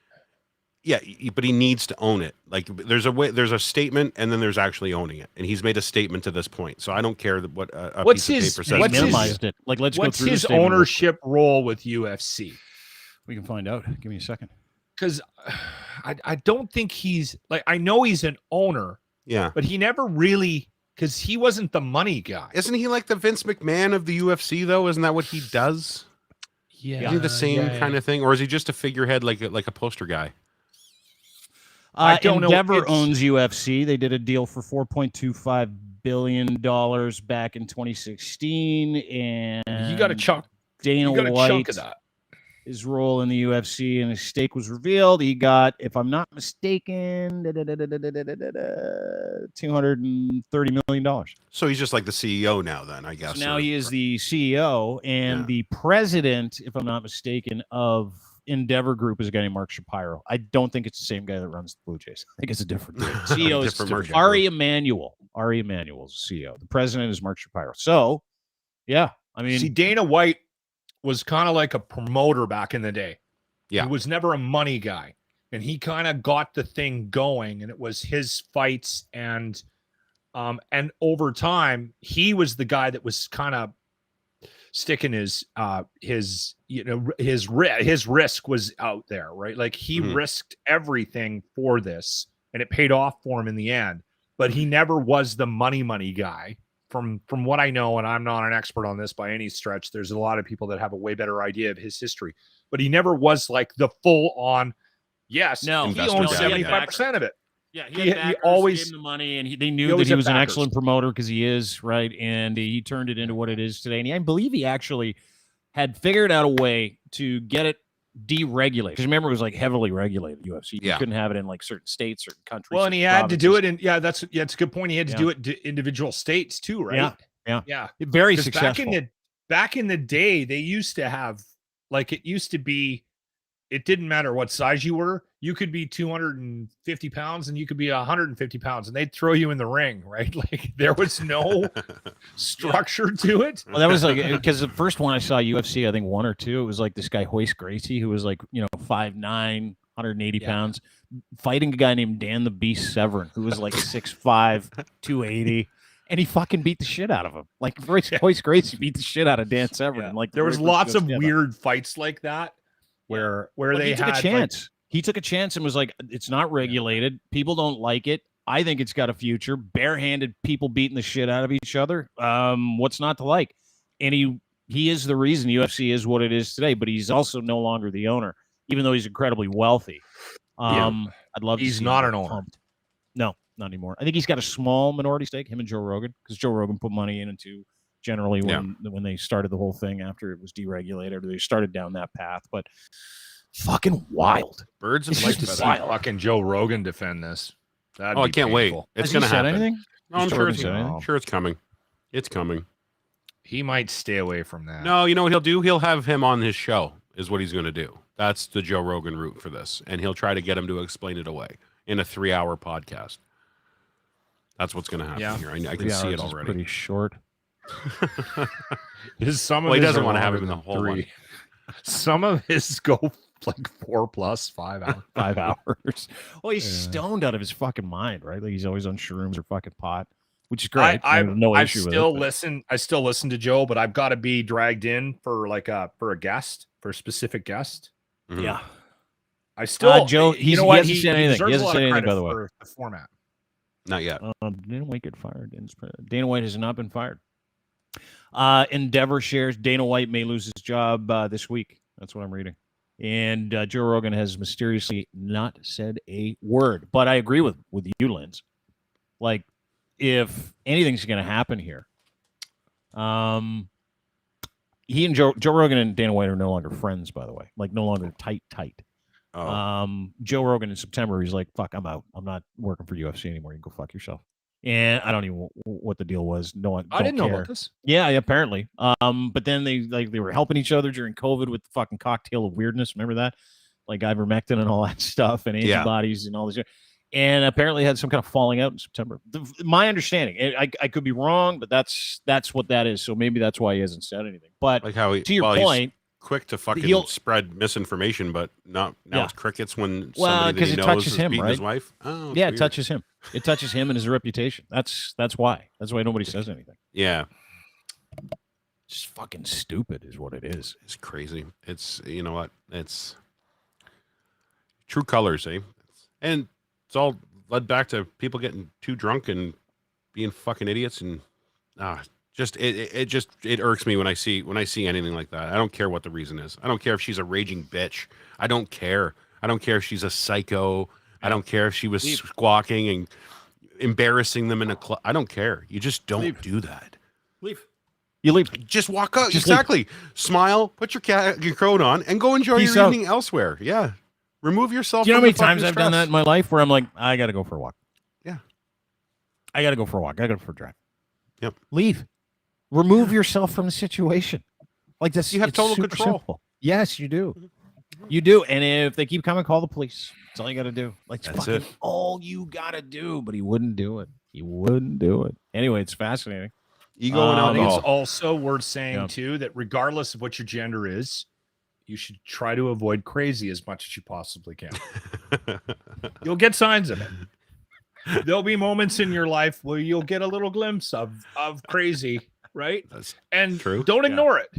Yeah, but he needs to own it. Like there's a statement and then there's actually owning it. And he's made a statement to this point. So I don't care what a piece of paper says. Minimized it. Like let's go through his ownership role with UFC? We can find out. Give me a second. Because I don't think he's like, I know he's an owner. Yeah. But he never really, because he wasn't the money guy. Isn't he like the Vince McMahon of the UFC though? Isn't that what he does? Yeah. Is he the same kind of thing? Or is he just a figurehead like a poster guy? I don't Endeavor know. owns UFC. They did a deal for $4.25 billion back in 2016, and you got a chunk. Dana White, chunk of that. His role in the UFC and his stake was revealed. He got, if I'm not mistaken, $230 million. So he's just like the CEO now, then, I guess. So now he is the CEO, and the president, if I'm not mistaken, of Endeavor Group is a guy named Mark Shapiro. I don't think it's the same guy that runs the Blue Jays. I think it's a different dude. CEO is different. Ari Emanuel. Ari Emanuel is the CEO. The president is Mark Shapiro. So, yeah, I mean, see, Dana White was kind of like a promoter back in the day. Yeah, he was never a money guy, and he kind of got the thing going, and it was his fights, and over time, he was the guy that was kind of sticking his risk was out there, right? Like he risked everything for this, and it paid off for him in the end. But he never was the money guy. From what I know, and I'm not an expert on this by any stretch, there's a lot of people that have a way better idea of his history, but he never was like the full on. Yes, he owns 75% of it. Yeah, he always gave him the money, and they knew that he was an excellent promoter because he is, right, and he turned it into what it is today. And I believe he actually had figured out a way to get it deregulated. Because remember, it was like heavily regulated UFC. You couldn't have it in like certain states, certain countries. Well, and he had to do it in that's a good point. He had to do it to individual states too, right? Yeah. Very successful. Back in the day, they used to have it didn't matter what size you were. You could be 250 pounds and you could be 150 pounds, and they'd throw you in the ring, right? Like there was no structure to it. Well, that was like, because the first one I saw UFC, I think 1 or 2, it was like this guy Hoist Gracie, who was like, 5'9", 180 pounds, fighting a guy named Dan the Beast Severin, who was like 6'5", 280. And he fucking beat the shit out of him. Like Hoist Gracie beat the shit out of Dan Severin. Yeah. Like there was lots of weird fights like that where they took a chance. He took a chance and was like, it's not regulated. People don't like it. I think it's got a future. Barehanded people beating the shit out of each other. What's not to like? And he is the reason UFC is what it is today, but he's also no longer the owner, even though he's incredibly wealthy. I'd love to see he's not him an owner. pumped. No, not anymore. I think he's got a small minority stake, him and Joe Rogan, because Joe Rogan put money into generally when they started the whole thing after it was deregulated, or they started down that path. But fucking wild. Birds I'd like to see fucking Joe Rogan defend this. I can't wait. It's going to happen. Anything? No, I'm sure it's coming. It's coming. He might stay away from that. No, you know what he'll do? He'll have him on his show is what he's going to do. That's the Joe Rogan route for this. And he'll try to get him to explain it away in a 3-hour podcast. That's what's going to happen here. I can see it already. Pretty short. He doesn't want to have him in the whole 3. Some of his go like 4+, 5 hours. 5 hours. Well, he's stoned out of his fucking mind, right? Like he's always on shrooms or fucking pot, which is great. I have no issue with it. I still listen to Joe, but I've got to be dragged in for a guest, for a specific guest. Mm-hmm. Yeah. I still Joe. He hasn't said anything. He hasn't said anything, by the way. For the format. Not yet. Dana White get fired. Dana White has not been fired. Endeavor shares Dana White may lose his job this week. That's what I'm reading. And Joe Rogan has mysteriously not said a word. But I agree with you, Linz. Like, if anything's going to happen here, he and Joe Rogan and Dana White are no longer friends, by the way. Like, no longer tight. Joe Rogan in September, he's like, fuck, I'm out. I'm not working for UFC anymore. You can go fuck yourself. And I don't even know what the deal was. I didn't know about this. Yeah, apparently. But then they were helping each other during COVID with the fucking cocktail of weirdness. Remember that? Like ivermectin and all that stuff and antibodies and all this. And apparently had some kind of falling out in September. My understanding, I could be wrong, but that's what that is. So maybe that's why he hasn't said anything. But like how to your point, quick to fucking spread misinformation, but now it's crickets when somebody that he knows is beating his wife. Oh, it touches him. It touches him and his reputation. That's why. That's why nobody says anything. Yeah. Just fucking stupid is what it is. It's crazy. It's, you know what? It's true colors, eh? And it's all led back to people getting too drunk and being fucking idiots, and it irks me when I see anything like that. I don't care what the reason is. I don't care if she's a raging bitch. I don't care. I don't care if she's a psycho. I don't care if she was squawking and embarrassing them in a club. I don't care. You just don't do that. Leave. You leave. Just walk out. Exactly. Leave. Smile. Put your coat on and go enjoy your evening elsewhere. Yeah. Remove yourself. Do you know how many times I've done that in my life where I'm like, I got to go for a walk. Yeah. I got to go for a walk. I got to go for a drive. Yep. Leave. Remove yourself from the situation. Like this. You have total control. Simple. Yes, you do. You do. And if they keep coming, call the police. That's all you got to do. Like, that's fucking all you got to do. But he wouldn't do it. Anyway, it's fascinating. Ego and alcohol. I think it's also worth saying, too, that regardless of what your gender is, you should try to avoid crazy as much as you possibly can. You'll get signs of it. There'll be moments in your life where you'll get a little glimpse of crazy, right? That's true. Don't ignore it.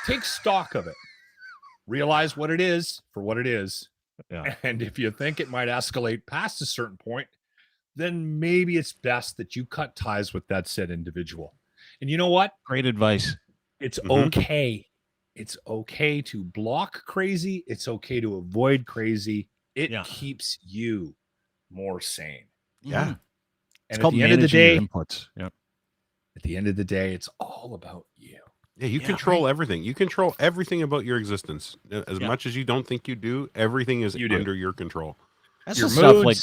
Take stock of it. Realize what it is for what it is. Yeah. And if you think it might escalate past a certain point, then maybe it's best that you cut ties with that said individual. And you know what? Great advice. It's okay. It's okay to block crazy. It's okay to avoid crazy. It keeps you more sane. Yeah. And at the end of the day, inputs. Yeah. At the end of the day, it's all about you. Yeah, you control everything. You control everything about your existence. As much as you don't think you do, everything is under your control. That's your the moods, stuff like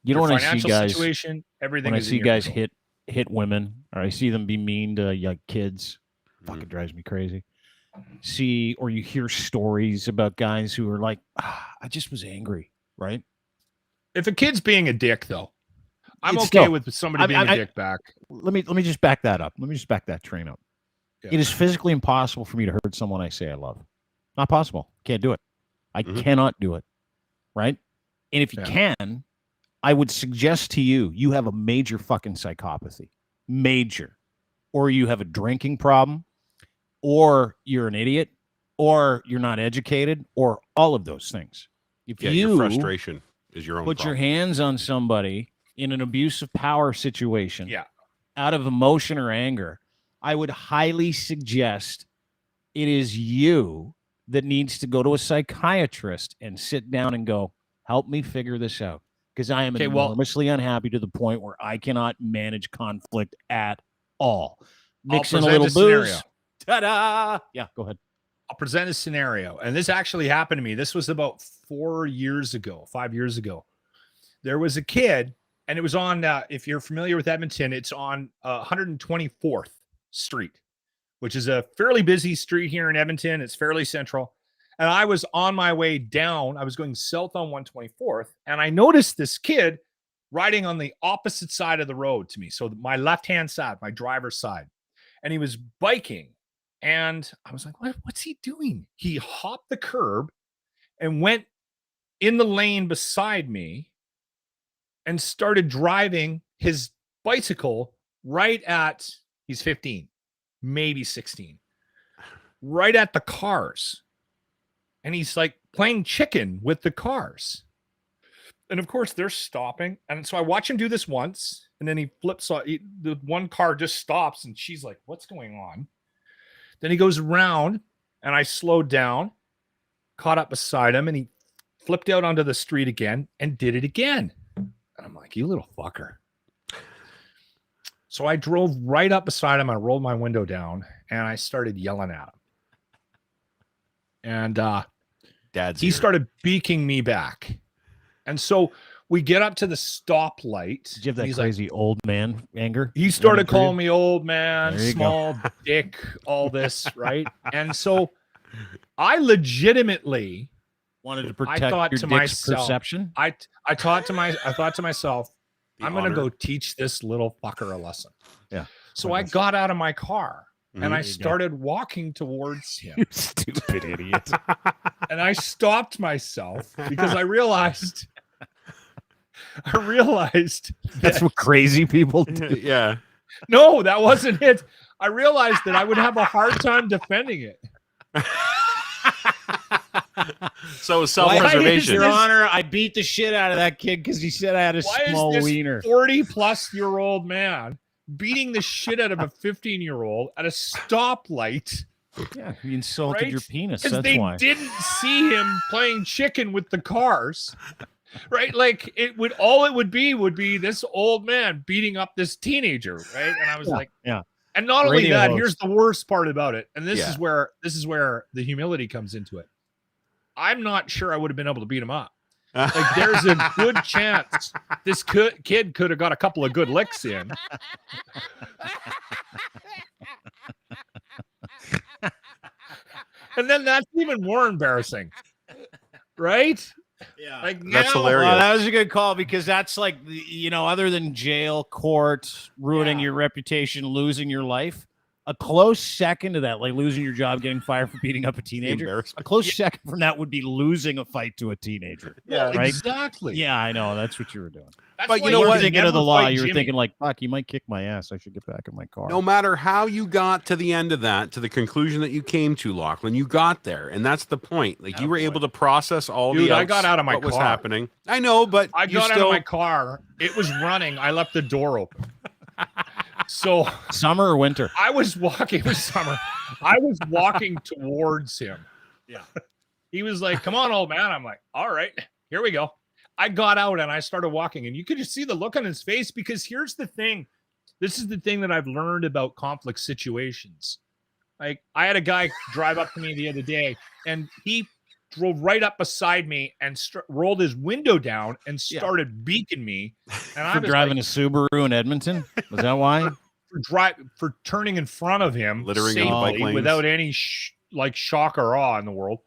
you don't want to see guys. Situation, everything. When I see guys hit women, or I see them be mean to young kids, fucking drives me crazy. Or you hear stories about guys who are like, I just was angry, right? If a kid's being a dick, though, I'm okay with somebody being a dick back. Let me just back that up. Let me just back that train up. Yeah. It is physically impossible for me to hurt someone I say I love. Not possible. Can't do it. I cannot do it. Right? And if you can, I would suggest to you have a major fucking psychopathy. Major. Or you have a drinking problem, or you're an idiot, or you're not educated, or all of those things. If your frustration is your own put problem. Your hands on somebody in an abuse of power situation, yeah, out of emotion or anger, I would highly suggest it is you that needs to go to a psychiatrist and sit down and go, help me figure this out. Because I am enormously unhappy to the point where I cannot manage conflict at all. Mix in a little booze. Ta-da! Yeah, go ahead. I'll present a scenario. And this actually happened to me. This was about 5 years ago. There was a kid, and it was on, if you're familiar with Edmonton, it's on 124th Street, which is a fairly busy street here in Edmonton. It's fairly central. And I was on my way down. I was going south on 124th, and I noticed this kid riding on the opposite side of the road to me. So my left-hand side, my driver's side. And he was biking. And I was like, what's he doing? He hopped the curb and went in the lane beside me and started driving his bicycle right at, he's 15, maybe 16, right at the cars. And he's like playing chicken with the cars. And of course they're stopping. And so I watch him do this once, and then he flips. The one car just stops, and she's like, what's going on? Then he goes around, and I slowed down, caught up beside him, and he flipped out onto the street again and did it again. And I'm like, you little fucker. So I drove right up beside him. I rolled my window down, and I started yelling at him. And he started beaking me back. And so we get up to the stoplight. Did you have that crazy old man anger? He started calling me old man, small dick, all this, right? And so I legitimately wanted to protect your dick's perception. I thought to myself, I'm going to go teach this little fucker a lesson. Yeah. So I got out of my car. And I started walking towards him. You stupid idiot. And I stopped myself because I realized that's what crazy people do. Yeah. No, that wasn't it. I realized that I would have a hard time defending it. So self-preservation. Your Honor, I beat the shit out of that kid because he said I had a small wiener. 40-plus-year-old man beating the shit out of a 15-year-old at a stoplight. Yeah, he insulted your penis. Because they didn't see him playing chicken with the cars. Right? Like it would be this old man beating up this teenager, right? And I was yeah. And not only that, here's the worst part about it. And this is where the humility comes into it. I'm not sure I would have been able to beat him up. Like there's a good chance this kid could have got a couple of good licks in. And then that's even more embarrassing. Right? Yeah. Like that's hilarious. Well, that was a good call because that's like, other than jail, court, ruining your reputation, losing your life, a close second to that, like losing your job, getting fired for beating up a teenager. A close second from that would be losing a fight to a teenager. Yeah, right? Exactly. Yeah, I know. That's what you were doing. But you know what? Thinking of the law, you were thinking like, fuck, you might kick my ass. I should get back in my car. No matter how you got to the end of that, to the conclusion that you came to, Lachlan, you got there, and that's the point. Like you were able to process all I got out of my car. What was happening? I know, but I got out of my car. It was running. I left the door open. So summer or winter? I was walking. It was summer. I was walking towards him. Yeah. He was like, "Come on, old man." I'm like, "All right, here we go." I got out and I started walking, and you could just see the look on his face because here's the thing. This is the thing that I've learned about conflict situations. Like I had a guy drive up to me the other day, and he drove right up beside me and rolled his window down and started beaking me. And I was driving a Subaru in Edmonton. Was that why? For turning in front of him, littering on the bike lanes without any shock or awe in the world.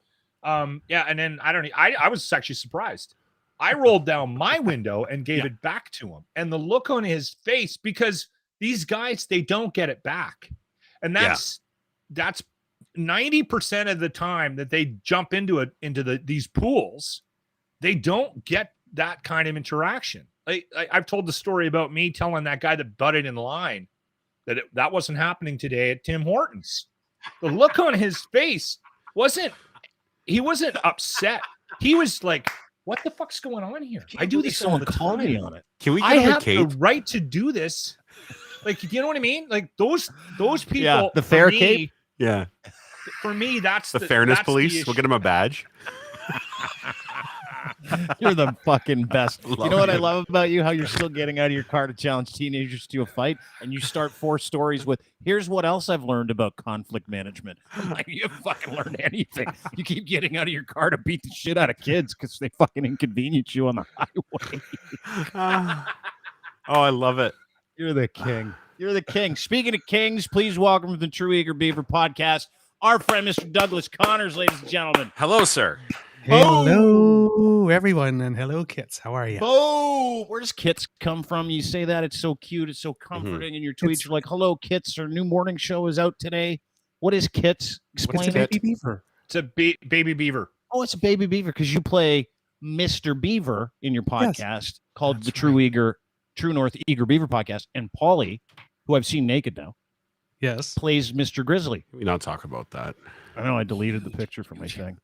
And then I was actually surprised. I rolled down my window and gave it back to him, and the look on his face, because these guys, they don't get it back, and that's 90% of the time that they jump into these pools, they don't get that kind of interaction. I've told the story about me telling that guy that butted in line that wasn't happening today at Tim Hortons. The look on his face he wasn't upset. He was like what the fuck's going on here? I do this all the comedy time. on it. Can we I get have Kate? the right to do this. Like, you know what I mean? Like those people. Yeah, the fair cape. Yeah. For me, that's The fairness police. We'll get him a badge. You're the fucking best. You know what I you. love about you? How you're still getting out of your car to challenge teenagers to a fight, and you start 4 stories with, here's what else I've learned about conflict management. I'm like, you haven't fucking learned anything. You keep getting out of your car to beat the shit out of kids because they fucking inconvenience you on the highway. Oh, I love it. You're the king. You're the king. Speaking of kings, please welcome to the True Eager Beaver podcast, our friend, Mr. Douglas Connors, ladies and gentlemen. Hello, sir. Hello, everyone, and hello, Kits. How are you? Oh, where does Kits come from? You say that, it's so cute, it's so comforting. In your tweets, you're like, "Hello, Kits. Our new morning show is out today." What is Kits? Explain. It's a baby beaver. It's a baby beaver. Oh, it's a baby beaver because you play Mr. Beaver in your podcast called the True North Eager Beaver podcast, and Paulie, who I've seen naked now, plays Mr. Grizzly. We don't talk about that. I know I deleted the picture from my thing.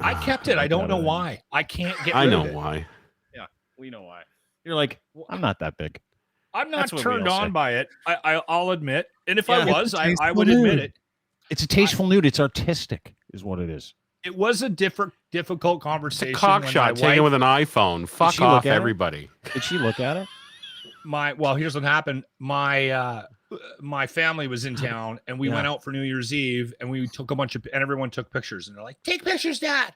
I kept it. I don't know why. I can't get rid of it. Why. Yeah, we know why. You're like, well, I'm not that big. I'm not turned on by it. I'll admit. And if I was, I would admit it. It's a tasteful nude. It's artistic, is what it is. It was a difficult conversation. It's a cock shot taken with an iPhone. Fuck off, everybody. Did she look at it? Well, here's what happened. My family was in town, and we went out for New Year's Eve, and we took and everyone took pictures, and they're like, "Take pictures, Dad."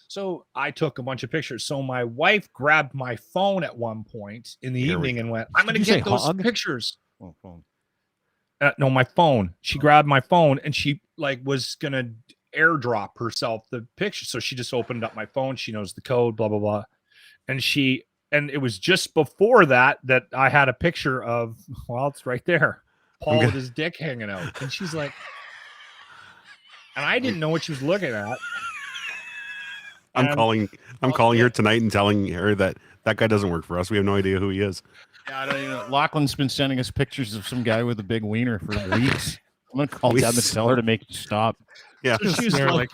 So I took a bunch of pictures. So my wife grabbed my phone at one point in the evening and went, "I'm going to get those pictures." Oh, phone. No, my phone. She grabbed my phone, and she was going to airdrop herself the picture. So she just opened up my phone. She knows the code, blah, blah, blah. And it was just before that I had a picture of, well, it's right there, Paul with his dick hanging out. And she's like, and I didn't know what she was looking at. I'm calling her tonight and telling her that guy doesn't work for us. We have no idea who he is. Yeah, I don't even know. Lachlan's been sending us pictures of some guy with a big wiener for weeks. I'm going to call Dad the teller to make it stop. Yeah. So she's like,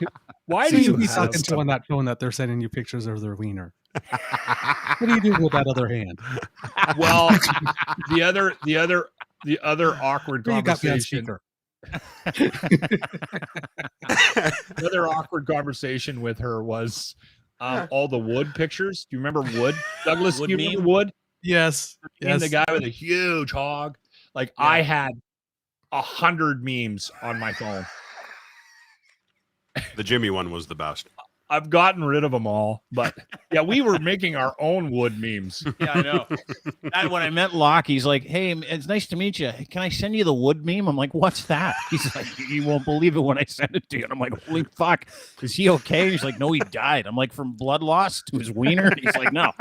why do you be talking to on that phone that they're sending you pictures of their wiener? What do you do with that other hand? Well, the other awkward conversation. The other awkward conversation with her was all the Wood pictures. Do you remember Wood? Douglas, do you remember Wood? Yes. The guy with a huge hog. I had 100 memes on my phone. The Jimmy one was the best. I've gotten rid of them all, but we were making our own Wood memes. Yeah, I know. When I met Locke, he's like, "Hey, it's nice to meet you. Can I send you the Wood meme?" I'm like, "What's that?" He's like, "You won't believe it when I send it to you." And I'm like, "Holy fuck, is he okay?" He's like, "No, he died." I'm like, "From blood loss to his wiener?" And he's like, "No,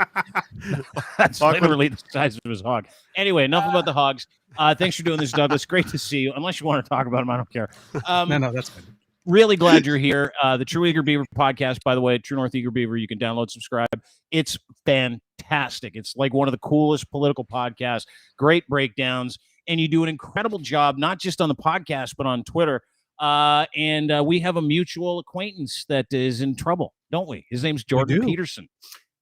that's literally the size of his hog." Anyway, enough about the hogs. Thanks for doing this, Douglas. Great to see you. Unless you want to talk about him, I don't care. No, that's fine. Really glad you're here. The True Eager Beaver podcast, by the way, True North Eager Beaver. You can download, subscribe. It's fantastic. It's like one of the coolest political podcasts. Great breakdowns, and you do an incredible job, not just on the podcast but on Twitter. And we have a mutual acquaintance that is in trouble, don't we? His name's Jordan Peterson.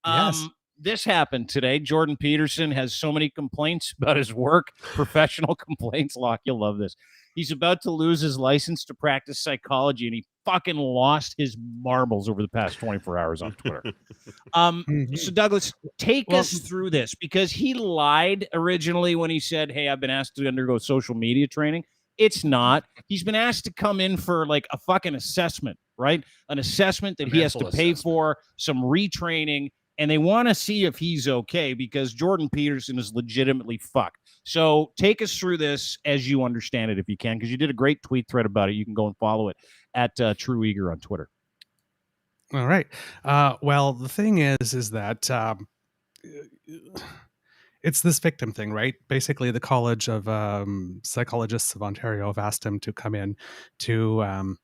Yes. This happened today. Jordan Peterson has so many complaints about his work, professional complaints. Locke, you'll love this. He's about to lose his license to practice psychology, and he fucking lost his marbles over the past 24 hours on Twitter. So, Douglas, take us through this, because he lied originally when he said, "Hey, I've been asked to undergo social media training." It's not. He's been asked to come in for like a fucking assessment, right? An assessment that he has to pay for, some retraining, and they want to see if he's okay, because Jordan Peterson is legitimately fucked. So take us through this as you understand it, if you can, because you did a great tweet thread about it. You can go and follow it at True Eager on Twitter. All right. Well, the thing is that it's this victim thing, right? Basically, the College of Psychologists of Ontario have asked him to come in to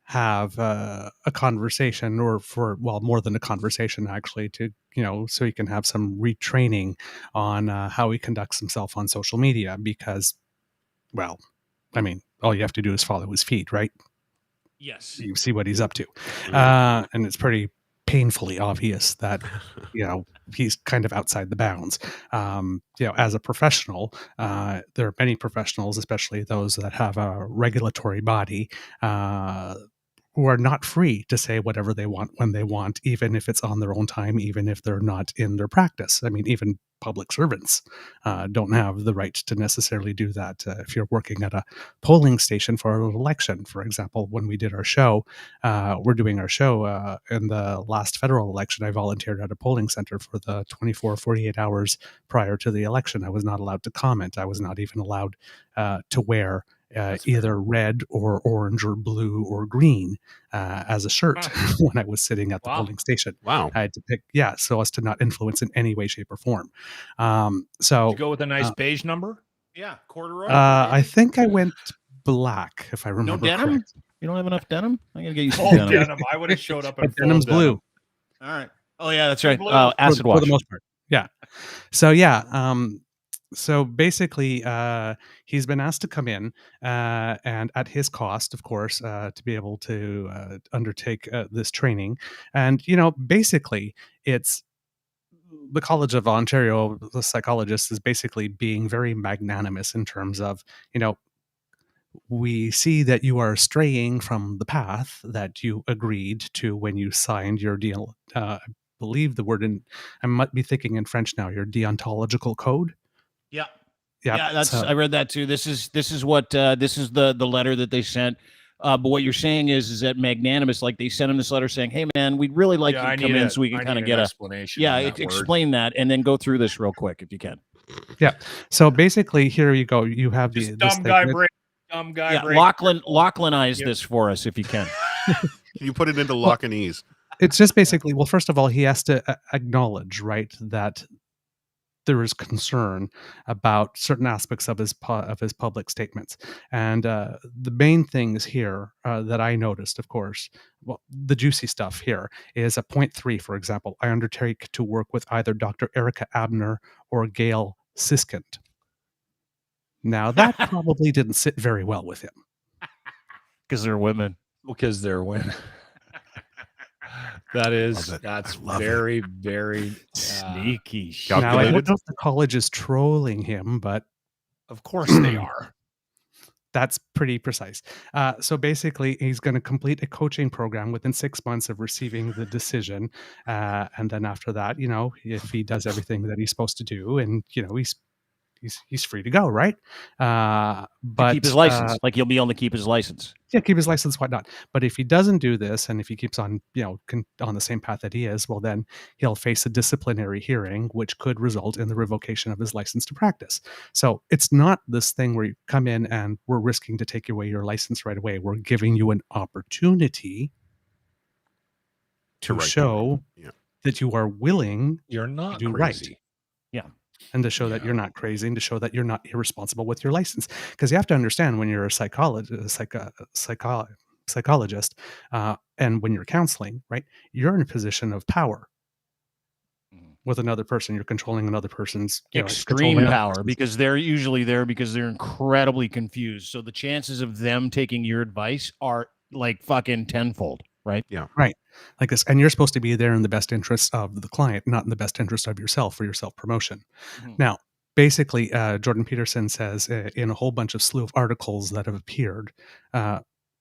have a conversation, or more than a conversation, actually, to, so he can have some retraining on how he conducts himself on social media, because, all you have to do is follow his feed, right? Yes. You see what he's up to. And it's pretty painfully obvious that, he's kind of outside the bounds. As a professional, there are many professionals, especially those that have a regulatory body, who are not free to say whatever they want when they want, even if it's on their own time, even if they're not in their practice. I mean, even public servants don't have the right to necessarily do that. If you're working at a polling station for an election, for example, when we did our show, we're doing our show in the last federal election. I volunteered at a polling center for the 48 hours prior to the election. I was not allowed to comment. I was not even allowed to wear either red or orange or blue or green as a shirt when I was sitting at the polling station. Wow. I had to pick, so as to not influence in any way, shape, or form. So did you go with a nice beige number? Yeah, corduroy. I think I went black, if I remember. No denim? Correct. You don't have enough denim? I'm gonna get you some denim. I would have showed up in denim's full blue. denim. All right. Oh yeah, that's right. Blue. Acid wash for the most part. Yeah. So so basically, he's been asked to come in and at his cost, of course, to be able to undertake this training. And, basically, it's the College of Ontario, the psychologist, is basically being very magnanimous in terms of, we see that you are straying from the path that you agreed to when you signed your deal. I believe the word I might be thinking in French now, your deontological code. Yeah, that's I read that too. This is what this is the letter that they sent. But what you're saying is that magnanimous, like they sent him this letter saying, "Hey man, we'd really like you to come in so we can kind of get an explanation." Explain that, and then go through this real quick if you can. Yeah. So basically, here you go. You have the dumb guy break. Dumb guy. Yeah, break. Lachlanized this for us if you can. Can you put it into Lochinese? It's just basically, well, first of all, he has to acknowledge, right, that there is concern about certain aspects of his public statements. And the main things here that I noticed, of course, well, the juicy stuff here is at point 3, for example, I undertake to work with either Dr. Erica Abner or Gail Siskind. Now, that probably didn't sit very well with him. Because they're women. Because they're women. That's very, very sneaky. Now, I don't know if the college is trolling him, but of course they are. That's pretty precise. So basically, he's going to complete a coaching program within 6 months of receiving the decision. And then after that, if he does everything that he's supposed to do, and, he's free to go, right? But keep his license. Like he'll be able to keep his license. Yeah, keep his license, whatnot. But if he doesn't do this, and if he keeps on, on the same path that he is, well, then he'll face a disciplinary hearing, which could result in the revocation of his license to practice. So it's not this thing where you come in and we're risking to take away your license right away. We're giving you an opportunity to show that you are willing. You're not to do crazy. Right. Yeah. And to show that you're not crazy, and to show that you're not irresponsible with your license. Because you have to understand, when you're a psychologist, and when you're counseling, right, you're in a position of power with another person. You're controlling another person's extreme power, because they're usually there because they're incredibly confused. So the chances of them taking your advice are like fucking tenfold. Right. Yeah. Right. Like this. And you're supposed to be there in the best interest of the client, not in the best interest of yourself for your self-promotion. Mm-hmm. Now, basically, Jordan Peterson says in a whole bunch of slew of articles that have appeared,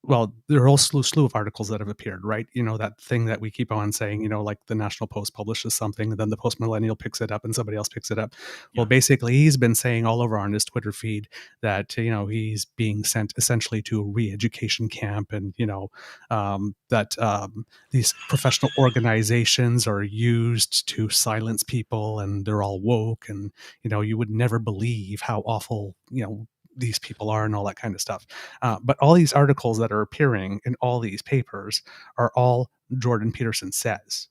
well, there are a whole slew of articles that have appeared, right? That thing that we keep on saying, like the National Post publishes something, and then the Post Millennial picks it up and somebody else picks it up. Yeah. Well, basically, he's been saying all over on his Twitter feed that, he's being sent essentially to a re-education camp, and, that these professional organizations are used to silence people, and they're all woke, and, you would never believe how awful, these people are, and all that kind of stuff. But all these articles that are appearing in all these papers are all Jordan Peterson says,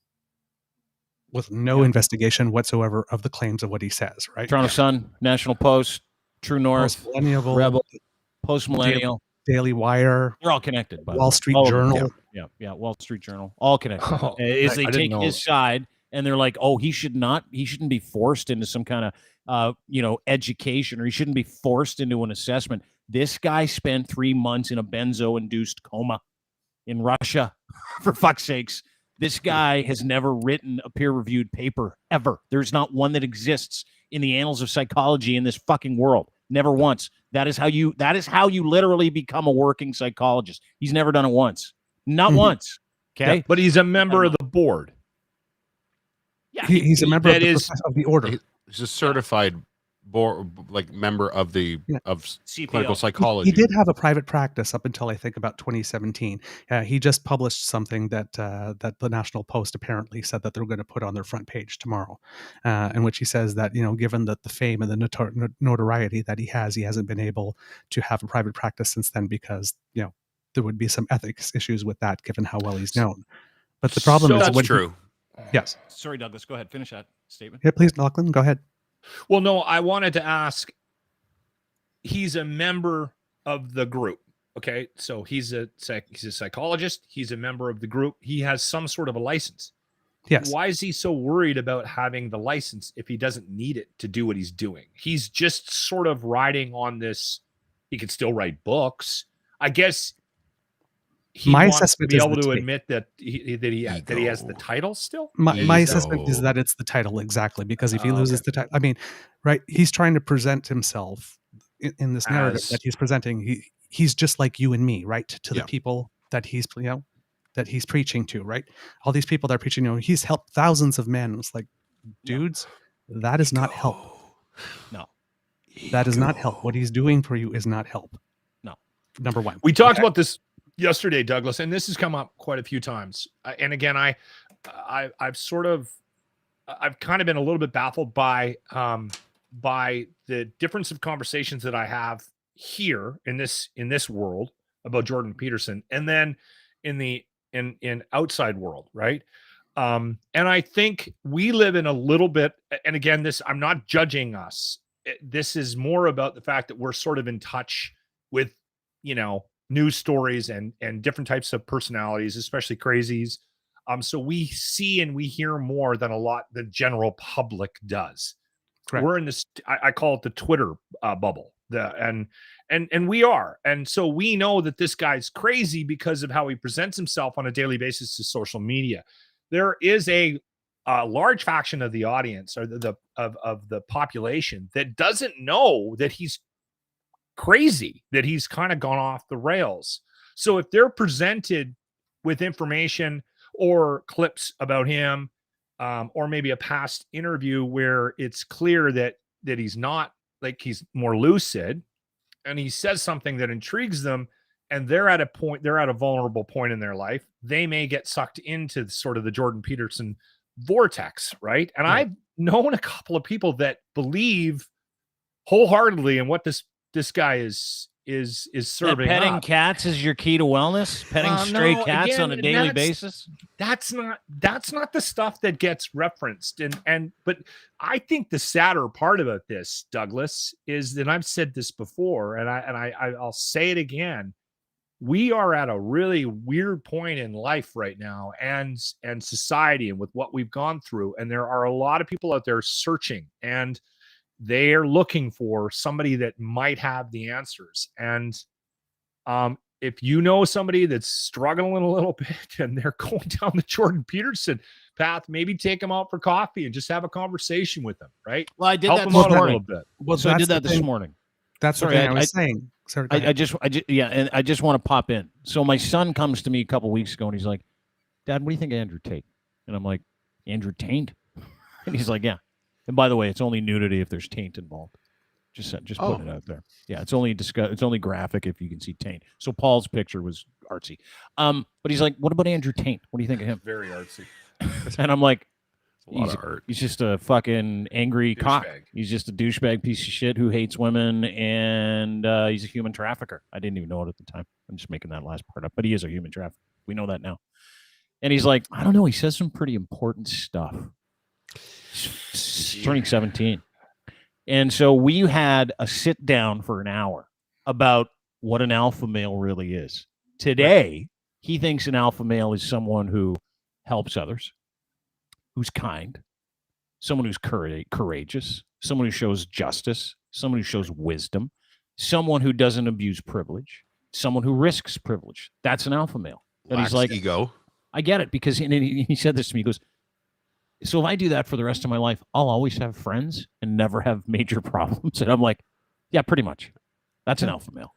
with no investigation whatsoever of the claims of what he says, right? Toronto Sun, National Post, True North, Rebel, Post Millennial, Daily Wire. They're all connected. Wall Street Journal. Yeah, Wall Street Journal. All connected. They take his side, and they're like, oh, he shouldn't be forced into some kind of education, or he shouldn't be forced into an assessment. This guy spent 3 months in a benzo-induced coma in Russia, for fuck's sakes. This guy has never written a peer-reviewed paper ever. There's not one that exists in the annals of psychology in this fucking world. Never once. That is how you literally become a working psychologist. He's never done it once. Not once. Okay. Yeah, but he's a member of the board. Yeah, he's a member of the order. He's a certified board, like member of the clinical psychology. He did have a private practice up until I think about 2017. He just published something that the National Post apparently said that they're going to put on their front page tomorrow, in which he says that given that the fame and the notoriety that he hasn't been able to have a private practice since then because there would be some ethics issues with that given how well he's known. But the problem is that's true. Yes. Sorry, Douglas. Go ahead. Finish that statement. Yeah, please, Lachlan. Go ahead. Well, no, I wanted to ask. He's a member of the group. Okay, so he's a psychologist. He's a member of the group. He has some sort of a license. Yes. Why is he so worried about having the license if he doesn't need it to do what he's doing? He's just sort of riding on this. He could still write books, I guess. He wants to be able to admit that he has the title still. My assessment is that it's the title exactly, because if he loses the title, I mean, right? He's trying to present himself in this narrative that he's presenting. He's just like you and me, right? To the people that he's that he's preaching to, right? All these people that are preaching, he's helped thousands of men. It's like, dudes, that is not help. No, that is not help. What he's doing for you is not help. No. Number one. We talked about this yesterday, Douglas, and this has come up quite a few times. And again, I've kind of been a little bit baffled by the difference of conversations that I have here in this world about Jordan Peterson, and then in outside world, right? And I think we live in a little bit, and again, I'm not judging us. This is more about the fact that we're sort of in touch with, news stories and different types of personalities, especially crazies. So we see and we hear more than the general public does. Correct. We're in this, I call it the Twitter bubble. And we are. And so we know that this guy's crazy because of how he presents himself on a daily basis to social media. There is a large faction of the audience or of the population that doesn't know that he's crazy, that he's kind of gone off the rails. So if they're presented with information or clips about him, or maybe a past interview where it's clear that he's not, like, he's more lucid and he says something that intrigues them, and they're at a vulnerable point in their life, they may get sucked into sort of the Jordan Peterson vortex, right? And I've known a couple of people that believe wholeheartedly in what this guy is serving. That petting up. Cats is your key to wellness. Petting stray cats on a daily basis. That's not the stuff that gets referenced. But I think the sadder part about this, Douglas, is that I've said this before, and I'll say it again. We are at a really weird point in life right now, and society, and with what we've gone through. And there are a lot of people out there searching, and they're looking for somebody that might have the answers. And if you know somebody that's struggling a little bit and they're going down the Jordan Peterson path, maybe take them out for coffee and just have a conversation with them, right? Well, I did that this morning. A little bit. Well, so I did that this morning. That's what I was saying. Sorry, I just want to pop in. So my son comes to me a couple weeks ago and he's like, "Dad, what do you think of Andrew Tate?" And I'm like, "Andrew Tate?" And he's like, "Yeah. And by the way, it's only nudity if there's taint involved. Just putting it out there. Yeah, it's only graphic if you can see taint." So Paul's picture was artsy. But he's like, "What about Andrew Tate? What do you think of him?" Very artsy. And I'm like, he's just a fucking angry cock. He's just a douchebag piece of shit who hates women, and he's a human trafficker. I didn't even know it at the time. I'm just making that last part up, but he is a human trafficker. We know that now. And he's like, I don't know. He says some pretty important stuff. He's turning 17. And so we had a sit down for an hour about what an alpha male really is. Today, he thinks an alpha male is someone who helps others, who's kind, someone who's courageous, someone who shows justice, someone who shows wisdom, someone who doesn't abuse privilege, someone who risks privilege. That's an alpha male. And he's like, ego. I get it because he said this to me. He goes, so if I do that for the rest of my life, I'll always have friends and never have major problems. And I'm like, yeah, pretty much. That's an alpha male.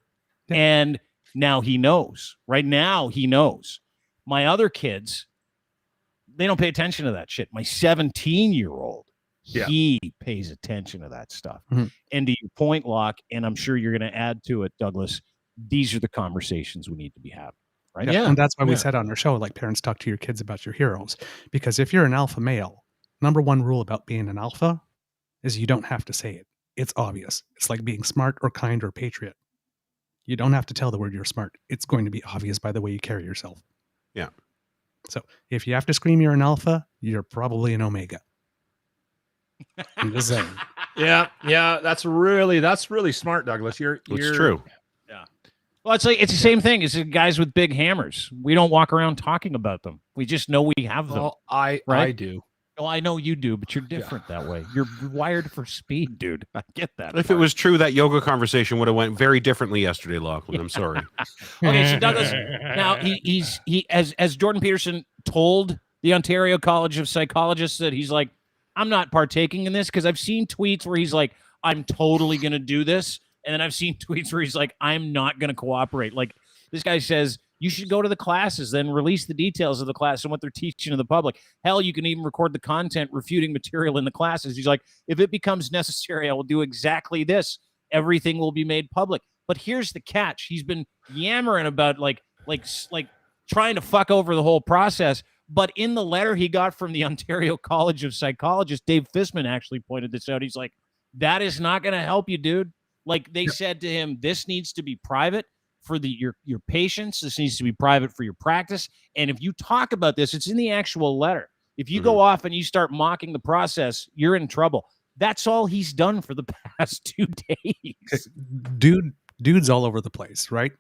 Yeah. And now he knows. Right now he knows. My other kids, they don't pay attention to that shit. My 17-year-old, he pays attention to that stuff. Mm-hmm. And to your point, Locke, and I'm sure you're going to add to it, Douglas, these are the conversations we need to be having. Right? Yeah. And that's why we said on our show, like, parents, talk to your kids about your heroes. Because if you're an alpha male, number one rule about being an alpha is you don't have to say it. It's obvious. It's like being smart or kind or patriot. You don't have to tell the word you're smart. It's going to be obvious by the way you carry yourself. Yeah. So if you have to scream you're an alpha, you're probably an omega. I'm just saying. Yeah. That's really smart, Douglas. It's true. Yeah. Well, it's the same thing as guys with big hammers. We don't walk around talking about them. We just know we have them. Well, I do. Well, I know you do, but you're different that way. You're wired for speed, dude. I get that. If it was true, that yoga conversation would have went very differently yesterday, Lachlan. I'm sorry. Okay, so Douglas, now he as Jordan Peterson told the Ontario College of Psychologists that he's like, I'm not partaking in this because I've seen tweets where he's like, I'm totally going to do this. And then I've seen tweets where he's like, I'm not going to cooperate. Like this guy says, you should go to the classes, then release the details of the class and what they're teaching to the public. Hell, you can even record the content refuting material in the classes. He's like, if it becomes necessary, I will do exactly this. Everything will be made public. But here's the catch. He's been yammering about like trying to fuck over the whole process. But in the letter he got from the Ontario College of Psychologists, Dave Fisman actually pointed this out. He's like, that is not going to help you, dude. Like they said to him, this needs to be private for your patients. This needs to be private for your practice. And if you talk about this, it's in the actual letter. If you go off and you start mocking the process, you're in trouble. That's all he's done for the past 2 days. Dude's all over the place, right?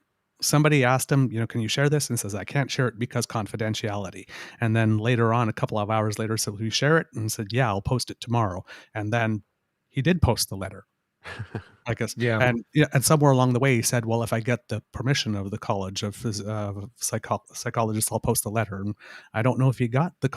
Somebody asked him, can you share this? And says, I can't share it because confidentiality. And then later on, a couple of hours later, said, will you share it? And said, yeah, I'll post it tomorrow. And then he did post the letter. I guess. Yeah. And somewhere along the way, he said, well, if I get the permission of the College of Psychologists, I'll post the letter. And I don't know if he got the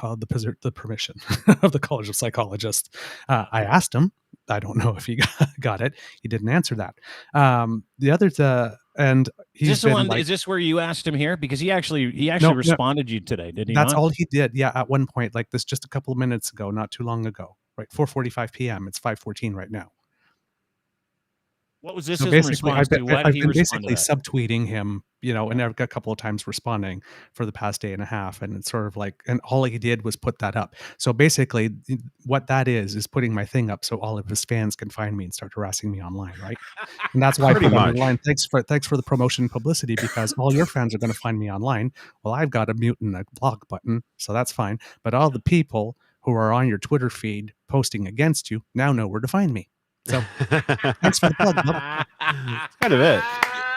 permission of the College of Psychologists. I asked him. I don't know if he got it. He didn't answer that. The other, and he's is this where you asked him here? Because he actually responded to you today, didn't he? That's all he did. Yeah. At one point, like this, just a couple of minutes ago, not too long ago, right? 4:45 p.m. It's 5:14 right now. What was this response to? I've been basically subtweeting him, and I've got a couple of times responding for the past day and a half. And it's sort of like, and all he did was put that up. So basically what that is putting my thing up so all of his fans can find me and start harassing me online, right? And that's why I put it online. Thanks for the promotion and publicity, because all your fans are going to find me online. Well, I've got a mute and a block button, so that's fine. But all the people who are on your Twitter feed posting against you now know where to find me. So thanks for the plug, Bob. That's kind of it.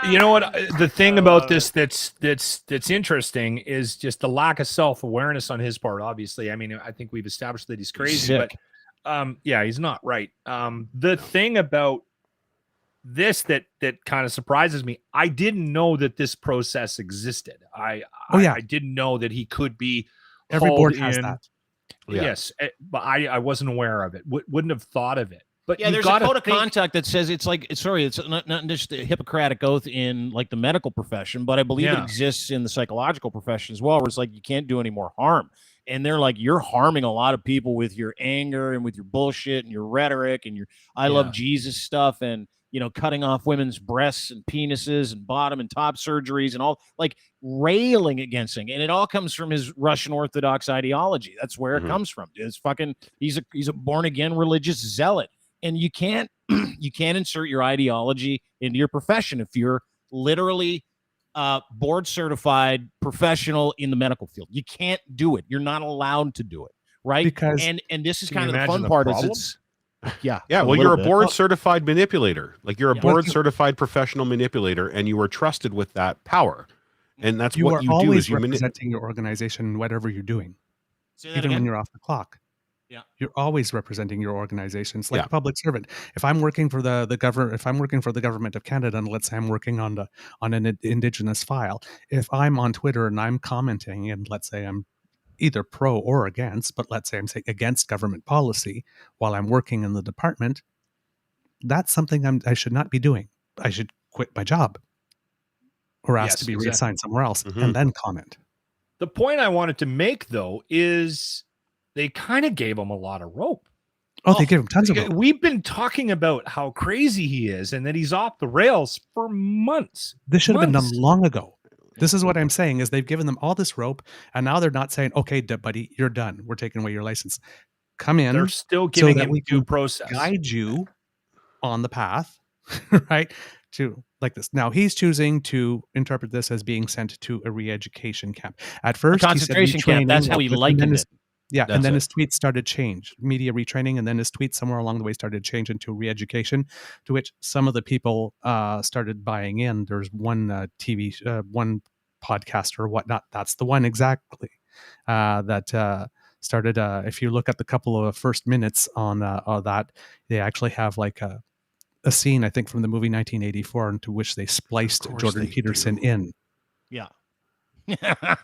You know what? The thing about this that's interesting is just the lack of self-awareness on his part. Obviously, I mean, I think we've established that he's crazy, but he's not right. The thing about this that kind of surprises me, I didn't know that this process existed. I didn't know that he could be. Every board has that. Yes, but I wasn't aware of it. Wouldn't have thought of it. But there's a code of conduct that says it's not just a Hippocratic oath in like the medical profession, but I believe it exists in the psychological profession as well, where it's like you can't do any more harm. And they're like, you're harming a lot of people with your anger and with your bullshit and your rhetoric and your I love Jesus stuff and cutting off women's breasts and penises and bottom and top surgeries and all, like railing against it. And it all comes from his Russian Orthodox ideology. That's where it comes from. It's he's a born again religious zealot. And you can't insert your ideology into your profession if you're literally board certified professional in the medical field. You can't do it. You're not allowed to do it, right? Because and this is kind of the fun part is it's well, you're a board certified manipulator. Like you're a board certified professional manipulator, and you are trusted with that power. And that's what you do. Always representing your organization, whatever you're doing, even when you're off the clock. Yeah, you're always representing your organization. It's like a public servant. If I'm working for the government, if I'm working for the government of Canada, and let's say I'm working on an Indigenous file, if I'm on Twitter and I'm commenting, and let's say I'm either pro or against, but let's say I'm saying against government policy while I'm working in the department, that's something I should not be doing. I should quit my job or ask to be reassigned somewhere else and then comment. The point I wanted to make, though, is they kind of gave him a lot of rope. Oh, they gave him tons of rope. We've been talking about how crazy he is and that he's off the rails for months. This should have been done long ago. This is what I'm saying, is they've given them all this rope, and now they're not saying, okay, buddy, you're done. We're taking away your license. Come in. They're still giving him due process. Guide you on the path, right, to like this. Now, he's choosing to interpret this as being sent to a re-education camp. At first, a concentration camp, that's how he likened it. Yeah, and then his tweets started change, media retraining, and then his tweets somewhere along the way started change into re-education, to which some of the people started buying in. There's one one podcaster or whatnot. That's the one exactly that started. If you look at the couple of first minutes on that, they actually have like a scene, I think, from the movie 1984, into which they spliced Jordan Peterson in. Yeah.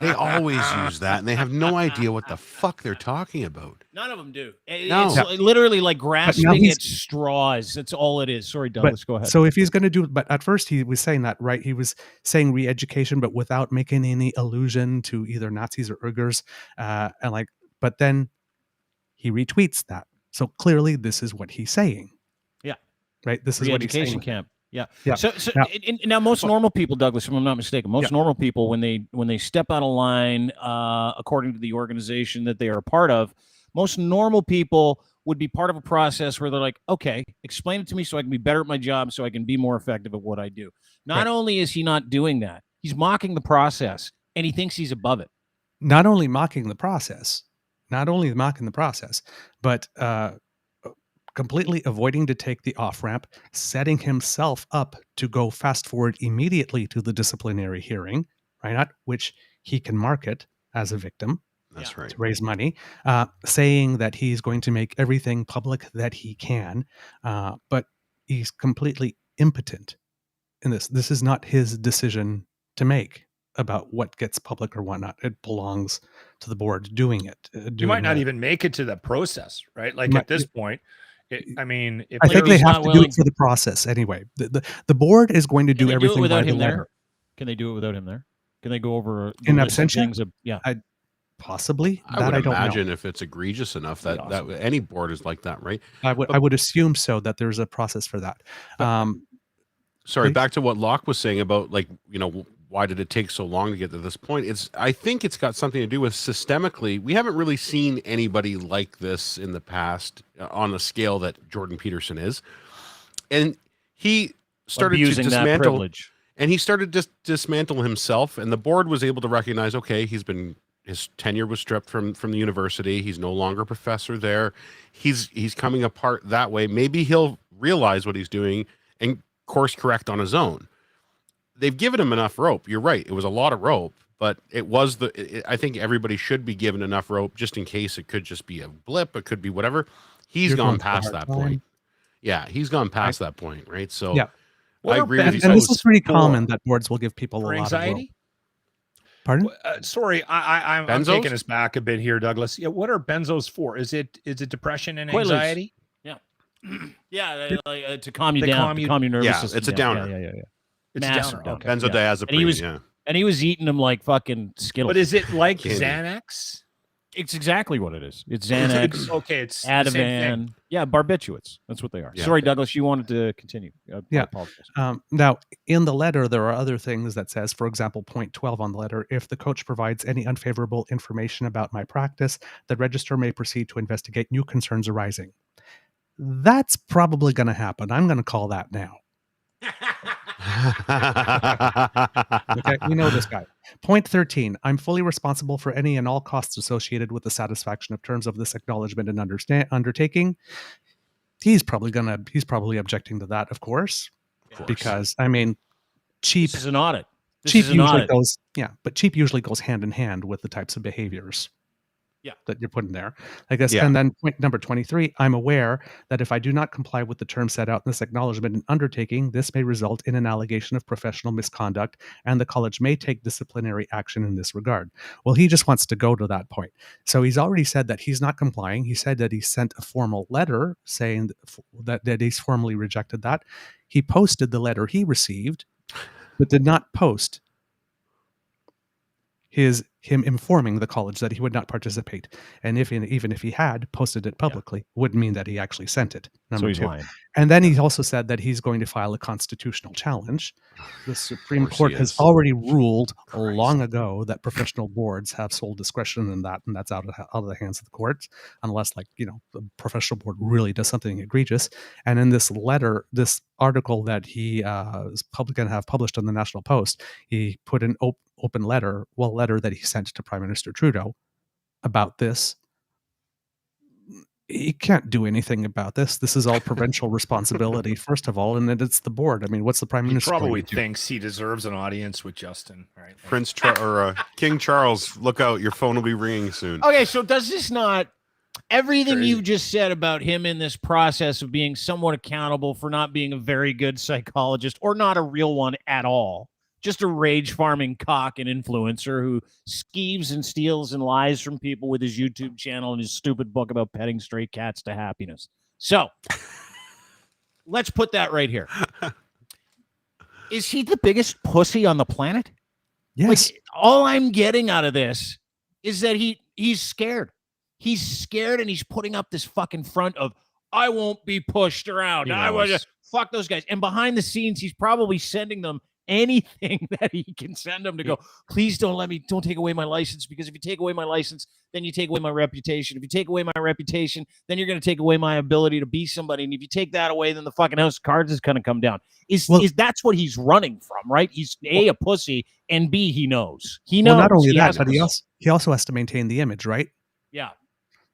They always use that, and they have no idea what the fuck they're talking about. None of them do. No. It's literally like grasping at straws. That's all it is. Sorry, Douglas, go ahead. So if he's going to do, but at first he was saying that, right? He was saying re-education, but without making any allusion to either Nazis or Uyghurs, but then he retweets that. So clearly, this is what he's saying. Yeah. Right. This is what he's saying. Camp. Yeah. Yeah. So now most normal people, Douglas, if I'm not mistaken, normal people, when they step out of line, according to the organization that they are a part of, most normal people would be part of a process where they're like, okay, explain it to me so I can be better at my job, so I can be more effective at what I do. Not only is he not doing that, he's mocking the process, and he thinks he's above it. Not only mocking the process, but completely avoiding to take the off-ramp, setting himself up to go fast forward immediately to the disciplinary hearing, right? Which he can market as a victim. That's right. To raise money, saying that he's going to make everything public that he can, but he's completely impotent in this. This is not his decision to make about what gets public or whatnot. It belongs to the board doing it. You might not even make it to the process, right? Like at this point, I mean, if I think they have to do it for the process anyway. The board is going to do everything without by him the letter. there. Can they do it without him there? Can they go over in absentia? Yeah, possibly. I would imagine if it's egregious enough that any board is like that, right? I would assume so, that there's a process for that. Sorry, back to what Locke was saying about, like, why did it take so long to get to this point? I think it's got something to do with systemically. We haven't really seen anybody like this in the past on the scale that Jordan Peterson is. And he started abusing to dismantle, that privilege. And he started to dismantle himself, and the board was able to recognize, okay, his tenure was stripped from the university. He's no longer a professor there. He's coming apart that way. Maybe he'll realize what he's doing and course correct on his own. They've given him enough rope. You're right. It was a lot of rope, but I think everybody should be given enough rope just in case. It could just be a blip. It could be whatever. He's gone past that point. Yeah, he's gone past that point, right? So yeah. I agree with you. And this is pretty common that boards will give people a lot anxiety? of rope. Pardon? Sorry, I'm taking us back a bit here, Douglas. Yeah, what are benzos for? Is it depression and anxiety? Yeah, to calm you down, to calm your nervous system. It's a downer. Yeah. It's massive downer. Okay. Benzodiazepine. And he was eating them like fucking Skittles. But is it like Xanax? It's exactly what it is. It's Xanax. Okay, it's Ativan. Yeah, barbiturates. That's what they are. Yeah. Sorry, Douglas, you wanted to continue. I apologize. Now, in the letter, there are other things that says, for example, point 12 on the letter, if the coach provides any unfavorable information about my practice, the registrar may proceed to investigate new concerns arising. That's probably going to happen. I'm going to call that now. Okay, we know this guy. Point 13. I'm fully responsible for any and all costs associated with the satisfaction of terms of this acknowledgement and undertaking. He's probably objecting to that, of course. Because I mean, cheap. This is an audit. Cheap usually goes hand in hand with the types of behaviors. that you're putting there, I guess. And then point number 23, I'm aware that if I do not comply with the terms set out in this acknowledgement and undertaking, this may result in an allegation of professional misconduct, and the college may take disciplinary action in this regard. Well, he just wants to go to that point. So he's already said that he's not complying. He said that he sent a formal letter saying that he's formally rejected that. He posted the letter he received, but did not post him informing the college that he would not participate. And even if he had posted it publicly, wouldn't mean that he actually sent it. Number two. Lying. And then he also said that he's going to file a constitutional challenge. The Supreme Court has already ruled long ago that professional boards have sole discretion in that, and that's out of the hands of the courts, unless the professional board really does something egregious. And in this letter, this article that he is going to have published on the National Post, he put an open letter that he sent to Prime Minister Trudeau about this. He can't do anything about this. This is all provincial responsibility, first of all, and then it's the board. I mean, what's the Prime Minister? He probably thinks he deserves an audience with Justin, right? King Charles, look out! Your phone will be ringing soon. Okay, so does this not everything you've just said about him in this process of being somewhat accountable for not being a very good psychologist or not a real one at all? Just a rage farming cock and influencer who skeeves and steals and lies from people with his YouTube channel and his stupid book about petting stray cats to happiness. So let's put that right here. Is he the biggest pussy on the planet? Yes. All I'm getting out of this is that he's scared. He's scared and he's putting up this fucking front of, I won't be pushed around. I want to fuck those guys. And behind the scenes, he's probably sending them anything that he can send them to go, please don't take away my license, because if you take away my license, then you take away my reputation. If you take away my reputation, then you're going to take away my ability to be somebody. And if you take that away, then the fucking house of cards is going to come down. Is that's what he's running from, right? He's a pussy, and B, he knows. He knows. Well, not only that, but he also has to maintain the image, right? Yeah.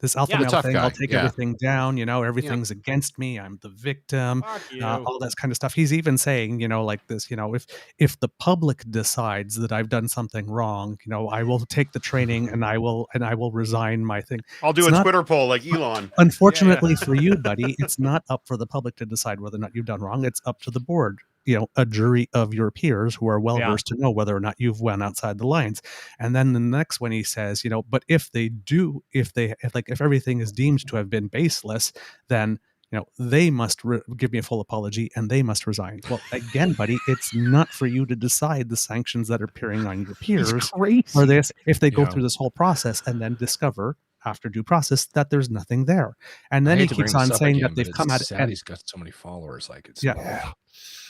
This alpha male thing, I'll take everything down, everything's against me, I'm the victim, all that kind of stuff. He's even saying, like this, if the public decides that I've done something wrong, I will take the training and I will resign my thing. I'll do a Twitter poll like Elon. Unfortunately for you, buddy, it's not up for the public to decide whether or not you've done wrong. It's up to the board. A jury of your peers who are well versed to know whether or not you've went outside the lines. And then the next one he says, but if everything is deemed to have been baseless, then they must give me a full apology and they must resign. Well, again, buddy, it's not for you to decide the sanctions that are appearing on your peers for this if they go through this whole process and then discover after due process that there's nothing there. And then he keeps on saying that they've come at it. And he's got so many followers.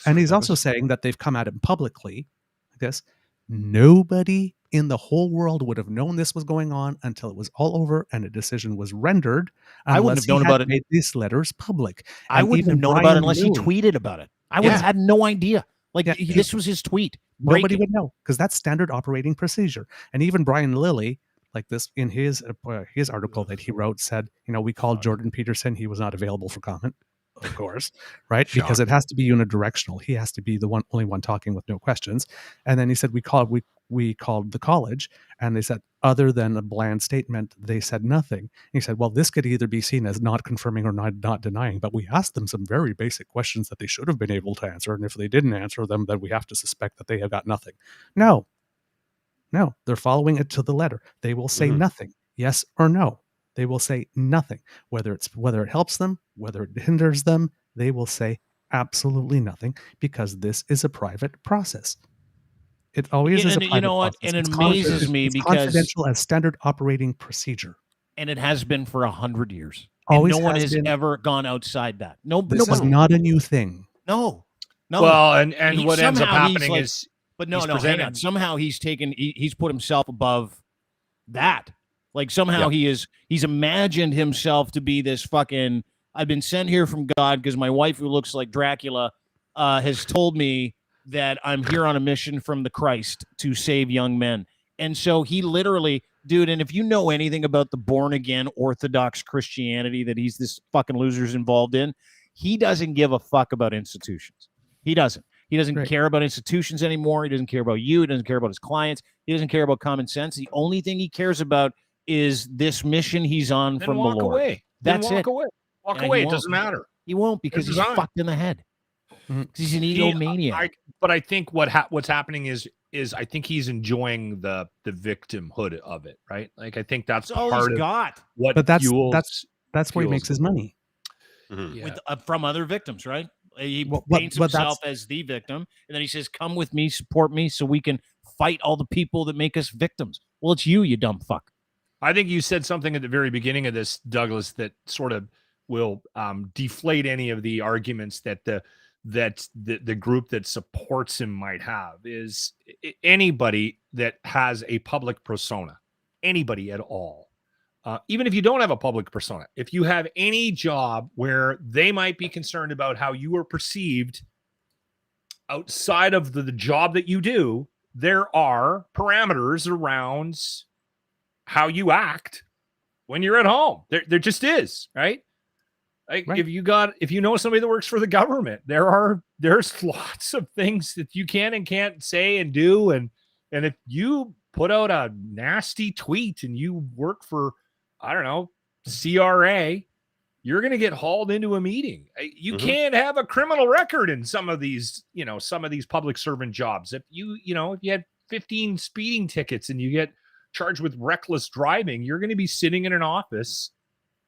And he's also saying that they've come at him publicly. I guess nobody in the whole world would have known this was going on until it was all over and a decision was rendered. I wouldn't have known about it. Made these letters public. I wouldn't have known about it unless he tweeted about it. I would have had no idea. This was his tweet. Nobody would know, because that's standard operating procedure. And even Brian Lilly, like this in his article that he wrote, said, we called Jordan Peterson. He was not available for comment. Of course, right? Because it has to be unidirectional. He has to be the only one talking with no questions. And then he said, we called the college, and they said, other than a bland statement, they said nothing. And he said, well, this could either be seen as not confirming or not denying, but we asked them some very basic questions that they should have been able to answer. And if they didn't answer them, then we have to suspect that they have got nothing. No, they're following it to the letter. They will say nothing, yes or no. They will say nothing, whether it helps them, whether it hinders them. They will say absolutely nothing, because this is a private process. It always is a private process. You know what? And it amazes me because confidential as standard operating procedure. And it has been for 100 years. Always no one has ever gone outside that. This is not a new thing. No. Well, and what ends up happening is, but hang on. Somehow he's put himself above that. Like somehow he's imagined himself to be this fucking, I've been sent here from God because my wife, who looks like Dracula, has told me that I'm here on a mission from the Christ to save young men. And so he literally, dude, and if you know anything about the born again Orthodox Christianity that he's this fucking loser's involved in, he doesn't give a fuck about institutions. He doesn't. He doesn't care about institutions anymore. He doesn't care about you. He doesn't care about his clients. He doesn't care about common sense. The only thing he cares about is this mission he's on then from the walk Lord. away. That's then walk it. away. Walk And away. It doesn't matter. He won't because he's fucked in the head. Because he's an egomaniac. But I think what's happening is I think he's enjoying the victimhood of it, right? Like I think that's all part he's of got. What but that's where he makes his money. With from other victims, right? He paints himself as the victim, and then he says, "Come with me, support me, so we can fight all the people that make us victims." Well, it's you dumb fuck. I think you said something at the very beginning of this, Douglas, that sort of will deflate any of the arguments that the group that supports him might have. Is anybody that has a public persona, anybody at all, even if you don't have a public persona, if you have any job where they might be concerned about how you are perceived outside of the job that you do, there are parameters around how you act when you're at home. There just is, right? Like right. If you know somebody that works for the government, there's lots of things that you can and can't say and do. And if you put out a nasty tweet and you work for, I don't know, CRA, you're going to get hauled into a meeting. You can't have a criminal record in some of these public servant jobs. If you had 15 speeding tickets and you get charged with reckless driving, you're going to be sitting in an office.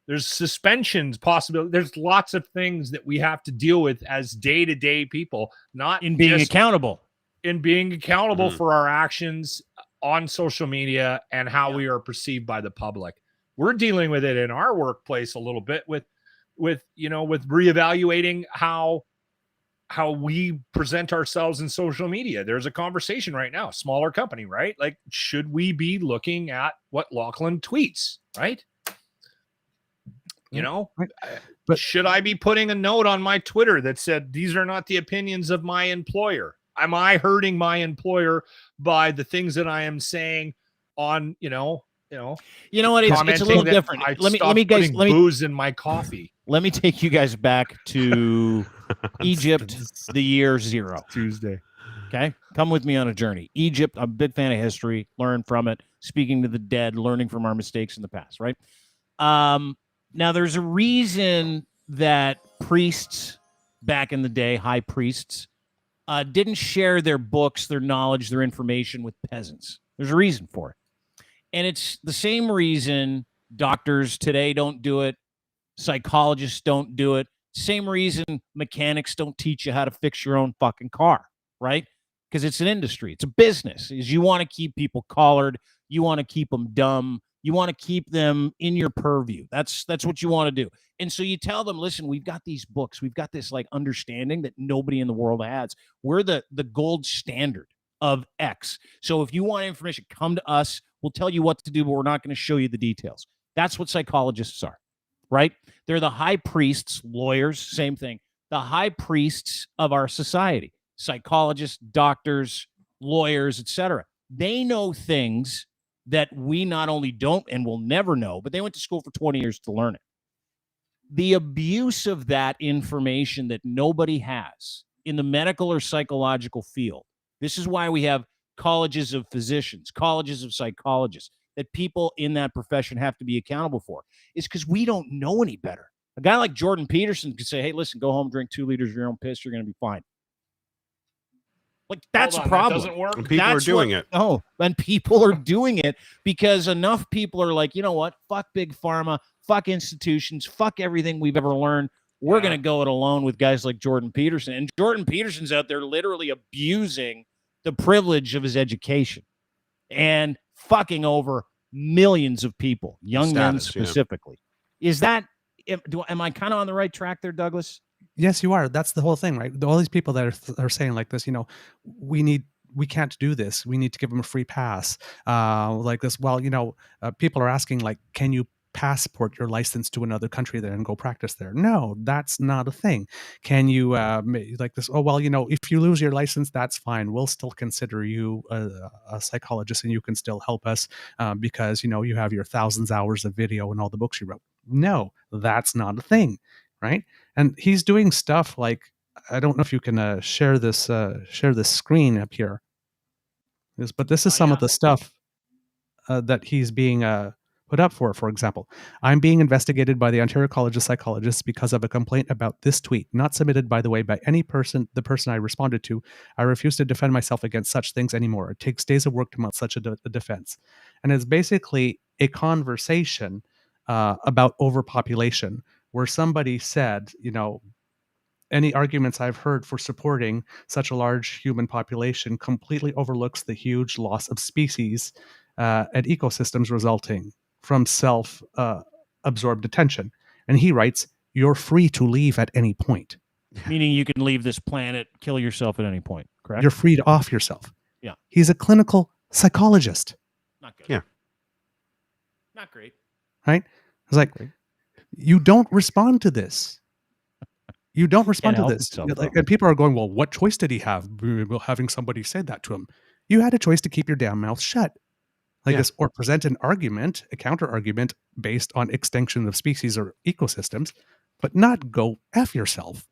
There's suspensions possible. There's lots of things that we have to deal with as day-to-day people, not in being accountable. In being accountable for our actions on social media and how we are perceived by the public. We're dealing with it in our workplace a little bit with reevaluating how we present ourselves in social media. There's a conversation right now, smaller company, right? Like, should we be looking at what Lachlan tweets, right? But should I be putting a note on my Twitter that said, these are not the opinions of my employer? Am I hurting my employer by the things that I am saying on, you know what? It's a little different. Let me booze in my coffee. Let me take you guys back to Egypt, the year 0. Tuesday. Okay. Come with me on a journey. Egypt, I'm a big fan of history, learn from it, speaking to the dead, learning from our mistakes in the past, right? Now there's a reason that priests back in the day, high priests, didn't share their books, their knowledge, their information with peasants. There's a reason for it. And it's the same reason doctors today don't do it. Psychologists don't do it. Same reason mechanics don't teach you how to fix your own fucking car, right? Because it's an industry. It's a business. Is you want to keep people collared. You want to keep them dumb. You want to keep them in your purview. That's what you want to do. And so you tell them, listen, we've got these books. We've got this like understanding that nobody in the world has. We're the gold standard of X. So if you want information, come to us. We'll tell you what to do, but we're not going to show you the details. That's what psychologists are, right? They're the high priests, lawyers, same thing. The high priests of our society, psychologists, doctors, lawyers, etc. They know things that we not only don't and will never know, but they went to school for 20 years to learn it. The abuse of that information that nobody has in the medical or psychological field. This is why we have colleges of physicians, colleges of psychologists, that people in that profession have to be accountable for, is because we don't know any better. A guy like Jordan Peterson could say, hey, listen, go home, drink 2 liters of your own piss. You're going to be fine. Like, that's a problem. That doesn't work. And people are doing it. Oh, and people are doing it because enough people are like, you know what? Fuck big pharma, fuck institutions, fuck everything we've ever learned. We're going to go it alone with guys like Jordan Peterson. And Jordan Peterson's out there literally abusing the privilege of his education and fucking over millions of people, young men specifically. Yeah. Is that, am I kind of on the right track there, Douglas? Yes, you are. That's the whole thing, right? All these people that are saying like this, we can't do this. We need to give them a free pass. Like this. Well, people are asking like, can you passport your license to another country there and go practice there? No, that's not a thing. Can you like this? Oh, well, if you lose your license, that's fine. We'll still consider you a psychologist and you can still help us because, you have your thousands of hours of video and all the books you wrote. No, that's not a thing. Right. And he's doing stuff like, I don't know if you can share this screen up here. But this is some of the stuff that he's being put up for example, I'm being investigated by the Ontario College of Psychologists because of a complaint about this tweet, not submitted, by the way, by any person, the person I responded to. I refuse to defend myself against such things anymore. It takes days of work to mount such a defense. And it's basically a conversation about overpopulation, where somebody said, any arguments I've heard for supporting such a large human population completely overlooks the huge loss of species and ecosystems resulting from self-absorbed attention. And he writes, you're free to leave at any point. Meaning you can leave this planet, kill yourself at any point, correct? You're free to off yourself. Yeah. He's a clinical psychologist. Not good. Yeah. Not great. Right? It's like, you don't respond to this. You don't respond to this. And people are going, well, what choice did he have having somebody say that to him? You had a choice to keep your damn mouth shut. This, or present an argument, a counter argument based on extinction of species or ecosystems, but not go F yourself.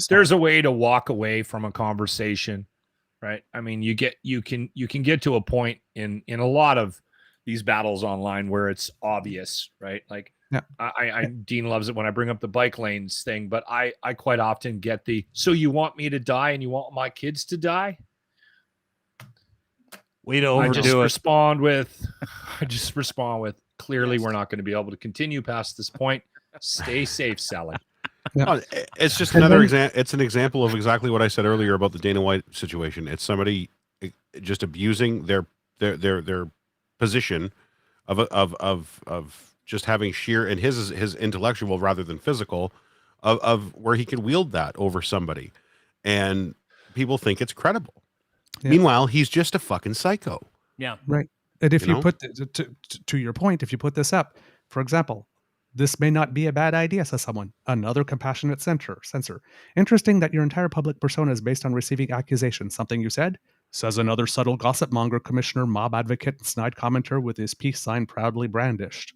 There's a way to walk away from a conversation, right? I mean, you can get to a point in a lot of these battles online where it's obvious, right? Like, Dean loves it when I bring up the bike lanes thing, but I quite often get so you want me to die and you want my kids to die? Way to overdo I just respond with, clearly we're not going to be able to continue past this point. Stay safe, Sally. Yeah. It's just another example. It's an example of exactly what I said earlier about the Dana White situation. It's somebody just abusing their position of just having sheer, and his intellectual rather than physical, of where he can wield that over somebody, and people think it's credible. Yeah. Meanwhile, he's just a fucking psycho. Yeah. Right. And if you put to your point, if you put this up, for example, this may not be a bad idea, says someone. Another compassionate censor. Interesting that your entire public persona is based on receiving accusations. Something you said, says another subtle gossip monger, commissioner, mob advocate, and snide commenter with his peace sign proudly brandished.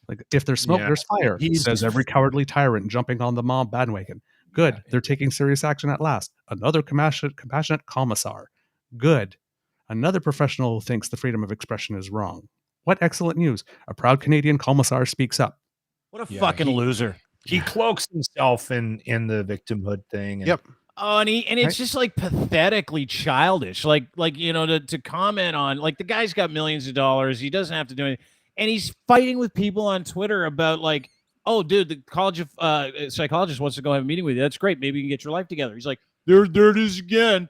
Like, if there's smoke, there's fire. He says every cowardly tyrant jumping on the mob bandwagon. Good. They're taking serious action at last. Another compassionate commissar. Good. Another professional who thinks the freedom of expression is wrong. What excellent news. A proud Canadian commissar speaks up. What a fucking loser. He cloaks himself in the victimhood thing. Yep. Oh, and it's just like pathetically childish. Like to comment on, like, the guy's got millions of dollars. He doesn't have to do anything. And he's fighting with people on Twitter about, like, oh, dude, the College of Psychologists wants to go have a meeting with you. That's great. Maybe you can get your life together. He's like, there it is again.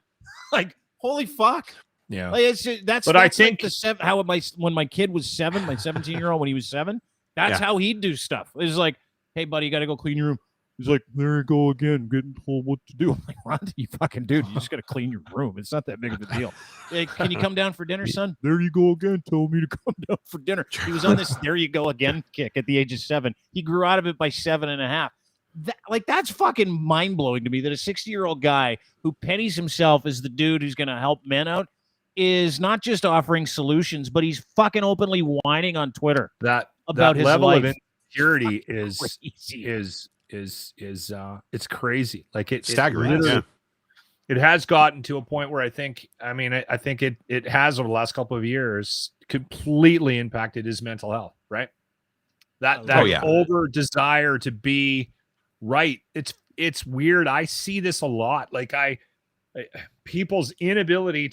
Like, holy fuck. Yeah. Like, that's I think like when my kid was 7, my 17-year-old, when he was 7, that's how he'd do stuff. It was like, hey, buddy, you got to go clean your room. He's like, there you go again, getting told what to do. I'm like, Ron, you fucking dude, you just got to clean your room. It's not that big of a deal. Hey, can you come down for dinner, son? There you go again, telling me to come down for dinner. He was on this there you go again kick at the age of 7. He grew out of it by 7.5. That's fucking mind-blowing to me that a 60-year-old guy who pennies himself as the dude who's going to help men out is not just offering solutions, but he's fucking openly whining on Twitter about his level life. Of insecurity is it's crazy. Like, it's staggering. It has gotten to a point where I think it has over the last couple of years completely impacted his mental health, right? That over desire to be right. It's weird. I see this a lot. Like, people's inability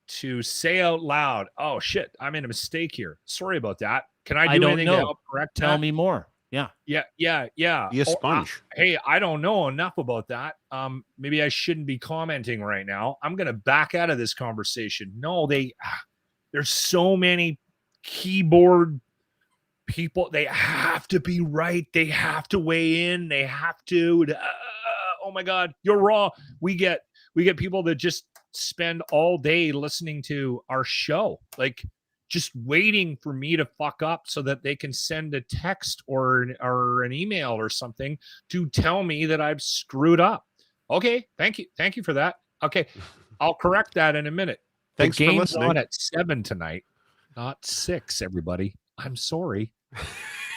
to say out loud, oh shit, I made a mistake here. Sorry about that. Can I do anything to help correct that? Tell me more. Yeah. Be a sponge. Hey, I don't know enough about that. Maybe I shouldn't be commenting right now. I'm going to back out of this conversation. No, there's so many keyboard people. They have to be right. They have to weigh in. They have to. Oh my God, you're wrong. We get people that just spend all day listening to our show, like, just waiting for me to fuck up so that they can send a text or an email or something to tell me that I've screwed up. Okay, thank you for that. Okay, I'll correct that in a minute. Thanks the game's for listening. On at 7 tonight, not 6. Everybody, I'm sorry.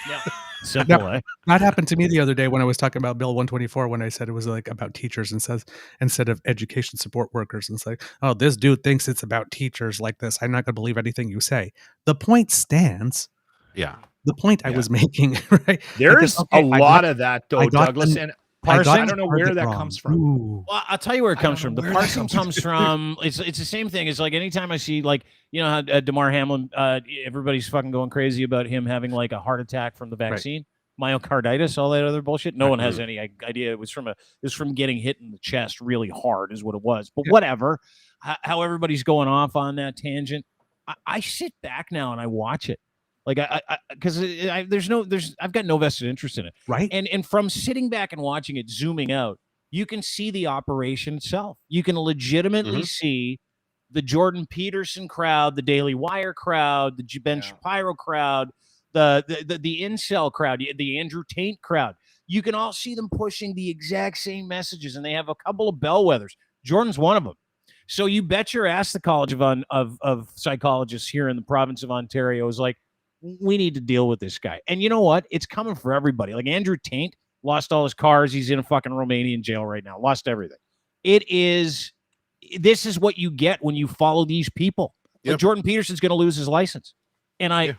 Yeah, simple. Eh? That happened to me the other day when I was talking about Bill 124, when I said it was like about teachers and says instead of education support workers. And it's like, oh, this dude thinks it's about teachers like this. I'm not going to believe anything you say. The point stands. Yeah. The point I was making, right? There's a lot of that, though, Douglas. And parsing, I don't know where that comes from. Ooh. Well, I'll tell you where it comes from. The parsing comes from. It's the same thing. It's like anytime I see, like, you know how Damar Hamlin, everybody's fucking going crazy about him having like a heart attack from the vaccine, myocarditis, all that other bullshit. No one has any idea. It was from getting hit in the chest really hard, is what it was. But whatever. How everybody's going off on that tangent. I sit back now and I watch it. Like because I've got no vested interest in it, right? And from sitting back and watching it, zooming out, you can see the operation itself. You can legitimately see the Jordan Peterson crowd, the Daily Wire crowd, the Ben Shapiro crowd, the Incel crowd, the Andrew Tate crowd. You can all see them pushing the exact same messages, and they have a couple of bellwethers. Jordan's one of them. So you bet your ass the College of Psychologists here in the province of Ontario is like, we need to deal with this guy. And you know what? It's coming for everybody. Like Andrew Tate lost all his cars. He's in a fucking Romanian jail right now. Lost everything. This is what you get when you follow these people. Like Jordan Peterson's going to lose his license. And I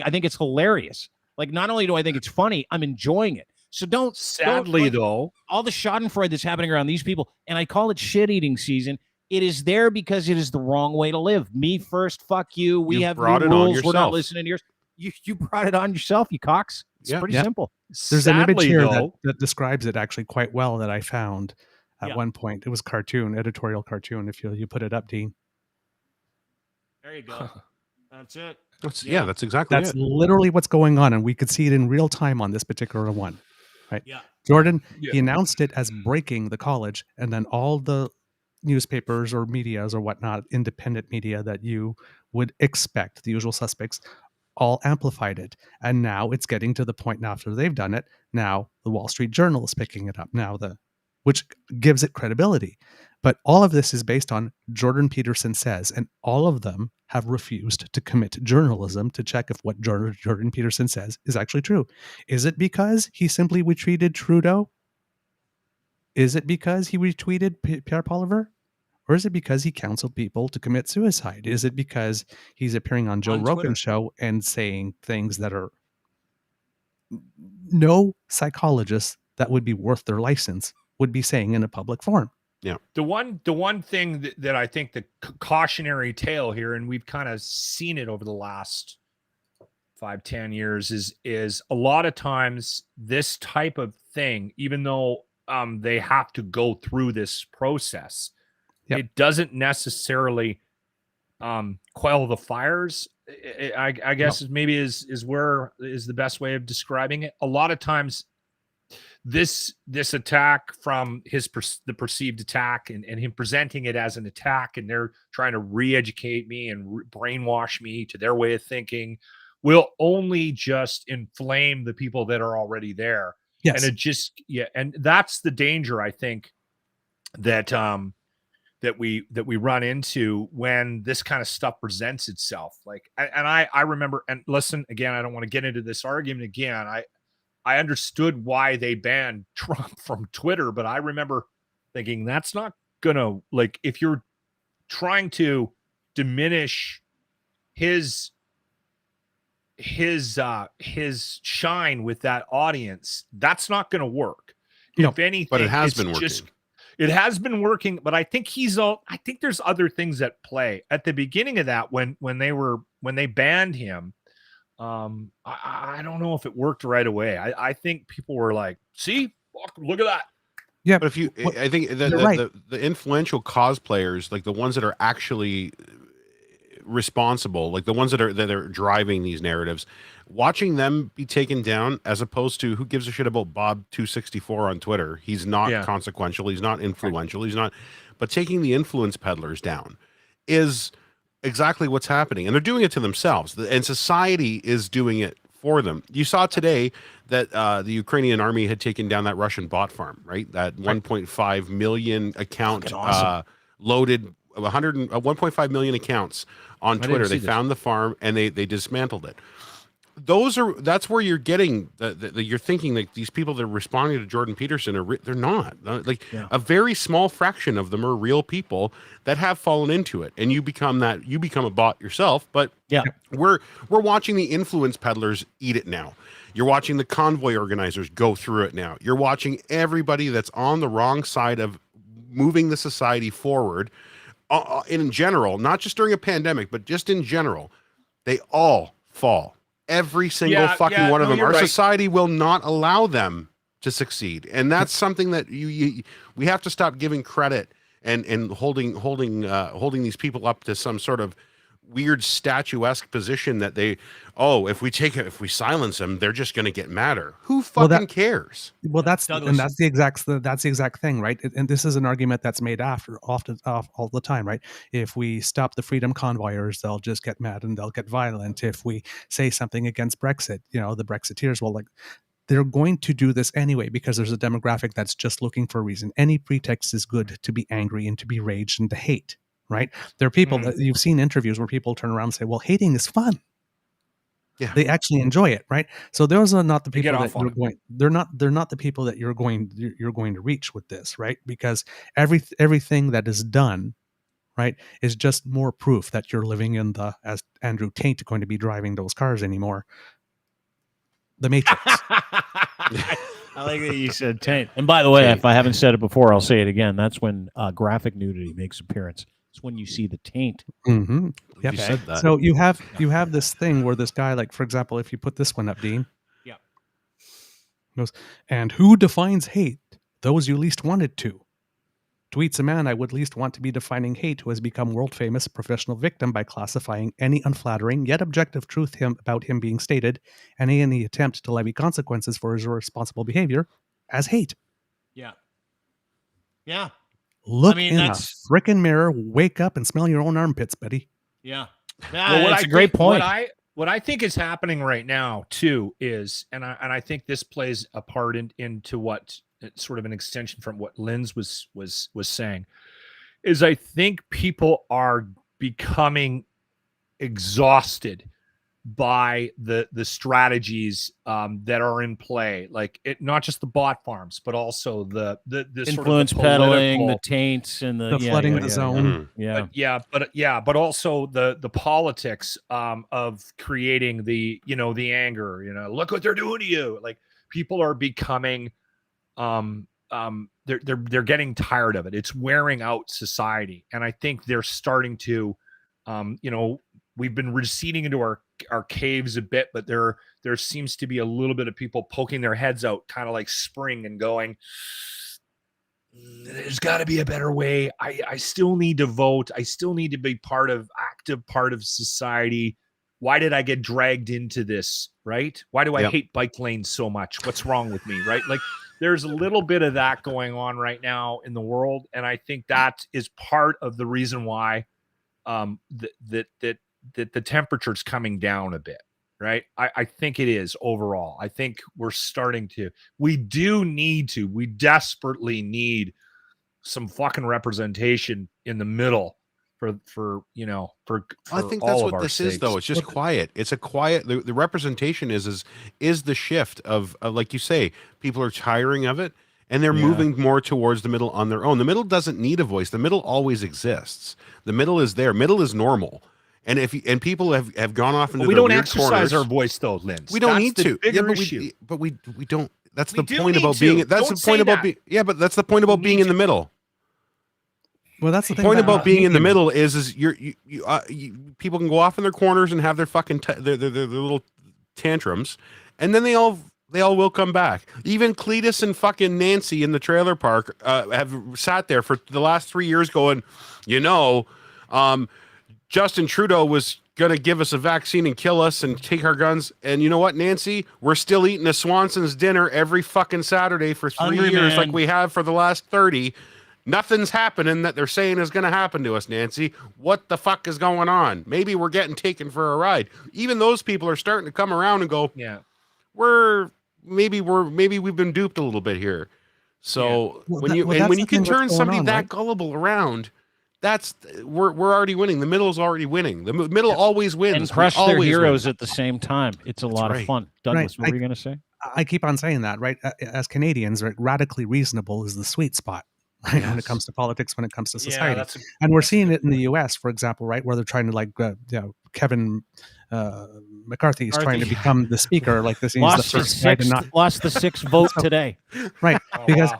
think it's hilarious. Like, not only do I think it's funny, I'm enjoying it. So sadly though, all the schadenfreude that's happening around these people, and I call it shit eating season. It is there because it is the wrong way to live. Me first, fuck you. We have new rules. We're not listening to yours. You brought it on yourself, you cocks. It's pretty simple. There's an image here that describes it actually quite well that I found at one point. It was editorial cartoon. If you put it up, Dean. There you go. That's it. That's exactly it. That's literally what's going on, and we could see it in real time on this particular one. Right? Yeah. Jordan, he announced it as breaking the college, and then all the newspapers or medias or whatnot, independent media that you would expect, the usual suspects, all amplified it. And now it's getting to the point now after they've done it. Now the Wall Street Journal is picking it up now, which gives it credibility. But all of this is based on Jordan Peterson says, and all of them have refused to commit journalism to check if what Jordan Peterson says is actually true. Is it because he simply retweeted Trudeau? Is it because he retweeted Pierre Poilievre? Or is it because he counseled people to commit suicide? Is it because he's appearing on Joe Rogan's show and saying things that are no psychologist that would be worth their license would be saying in a public forum? Yeah. The one thing that I think the cautionary tale here, and we've kind of seen it over the last 5-10 years, is a lot of times this type of thing, even though they have to go through this process, it doesn't necessarily quell the fires. I guess maybe is the best way of describing it. A lot of times this attack from the perceived attack and him presenting it as an attack, and they're trying to re-educate me and brainwash me to their way of thinking, will only just inflame the people that are already there. Yes. And it just, and that's the danger, I think, that we run into when this kind of stuff presents itself. Like, I remember, and listen, again, I don't want to get into this argument again. I understood why they banned Trump from Twitter, but I remember thinking that's not gonna, like, if you're trying to diminish his shine with that audience, that's not going to work. No, if anything, but it has been working. It has been working, but I think I think there's other things at play. At the beginning of that, when they banned him, I don't know if it worked right away. I think people were like, "See, look at that." Yeah, but I think the influential cosplayers, like the ones that are actually responsible, like the ones that are driving these narratives, watching them be taken down, as opposed to who gives a shit about Bob 264 on Twitter. He's not consequential, he's not influential, he's not, but taking the influence peddlers down is exactly what's happening, and they're doing it to themselves, and society is doing it for them. You saw today that the Ukrainian army had taken down that Russian bot farm, right? That 1.5 million account loaded 1.5 million accounts on Twitter. They found the farm and they dismantled it. that's where you're getting you're thinking like these people that are responding to Jordan Peterson they're not a very small fraction of them are real people that have fallen into it, and you become a bot yourself. But we're watching the influence peddlers eat it now. You're watching the convoy organizers go through it now. You're watching everybody that's on the wrong side of moving the society forward in general, not just during a pandemic, but just in general. They all fall. Every single one of them. Our society will not allow them to succeed, and that's something that we have to stop giving credit and holding these people up to some sort of weird statuesque position that if we silence them, they're just going to get madder. Who fucking cares? Well, that's the exact thing, right? And this is an argument that's made often all the time, right? If we stop the freedom convoyers, they'll just get mad and they'll get violent. If we say something against Brexit, the Brexiteers will they're going to do this anyway, because there's a demographic that's just looking for a reason. Any pretext is good to be angry and to be raged and to hate. Right? There are people that you've seen interviews where people turn around and say, well, hating is fun. Yeah. They actually enjoy it. Right. So those are not the people that you're going, they're not the people that you're going to reach with this. Right. Because everything that is done, right, is just more proof that you're living in as Andrew Tate going to be driving those cars anymore, the Matrix. I like that you said Tate. And by the way, if I haven't said it before, I'll say it again. That's when graphic nudity makes appearance. It's when you see the taint. Mm-hmm. Yep. You said that. So you have this thing where this guy, like, for example, if you put this one up, Dean. Yeah. Goes, and who defines hate? Those you least wanted to. Tweets a man I would least want to be defining hate, who has become world famous professional victim by classifying any unflattering yet objective truth about him being stated, and any attempt to levy consequences for his irresponsible behavior as hate. Yeah. Yeah. Look in a frickin' mirror, wake up and smell your own armpits, buddy. Yeah. That's a great point. What I think is happening right now too is, and I think this plays a part into what sort of an extension from what Linz was saying, is I think people are becoming exhausted by the strategies that are in play, like not just the bot farms, but also the influence sort of peddling, the taints, and the flooding the zone. But also the politics of creating the anger. Look what they're doing to you. Like, people are becoming they're getting tired of it. It's wearing out society, and I think they're starting to we've been receding into our caves a bit, but there seems to be a little bit of people poking their heads out, kind of like spring, and going, there's got to be a better way. I still need to vote. I still need to be active part of society. Why did I get dragged into this? Right? Why do I hate bike lanes so much? What's wrong with me? Right? Like, there's a little bit of that going on right now in the world, and I think that is part of the reason why that the temperature's coming down a bit, right? I think it is overall. I think we're starting to, we desperately need some fucking representation in the middle for I think that's what this is, though. It's just quiet. It's a quiet, the representation is the shift of, like you say, people are tiring of it, and they're moving more towards the middle on their own. The middle doesn't need a voice. The middle always exists. The middle is there. Middle is normal. And people have gone off into we don't exercise our voice, though, Linz. We don't need to. But we don't. That's the point about being. That's the point about being. Yeah, but that's the point about being in the middle. Well, that's the thing. Point about being in the middle is people can go off in their corners and have their fucking their little tantrums, and then they all will come back. Even Cletus and fucking Nancy in the trailer park have sat there for the last 3 years going, Justin Trudeau was going to give us a vaccine and kill us and take our guns. And you know what, Nancy? We're still eating a Swanson's dinner every fucking Saturday for 3 years, like we have for the last 30. Nothing's happening that they're saying is going to happen to us, Nancy. What the fuck is going on? Maybe we're getting taken for a ride. Even those people are starting to come around and go, maybe we've been duped a little bit here. So when you can turn somebody that gullible around, we're already winning. The middle's already winning. The middle always wins. And crush their heroes at the same time. It's a lot of fun. Douglas, what were you going to say? I keep on saying that, right? As Canadians, right, radically reasonable is the sweet spot, right? When it comes to politics, when it comes to society. And we're seeing it in the U.S., for example, right, where they're trying to Kevin McCarthy is trying to become the speaker. Like this, lost the 6th vote today, right? Because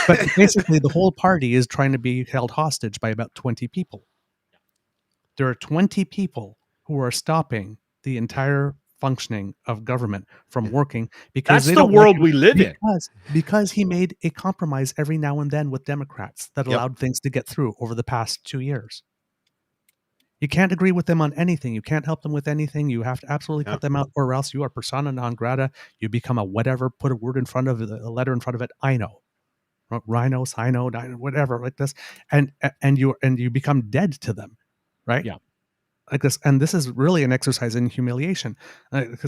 but basically the whole party is trying to be held hostage by about 20 people. There are 20 people who are stopping the entire functioning of government from working because that's the world we live in. Because he made a compromise every now and then with Democrats that allowed things to get through over the past 2 years. You can't agree with them on anything. You can't help them with anything. You have to absolutely cut them out, or else you are persona non grata. You become a whatever. Put a word in front of it, a letter in front of it. I know, rhino, sino, whatever, like this, and you become dead to them, right? Yeah. Like this, and this is really an exercise in humiliation.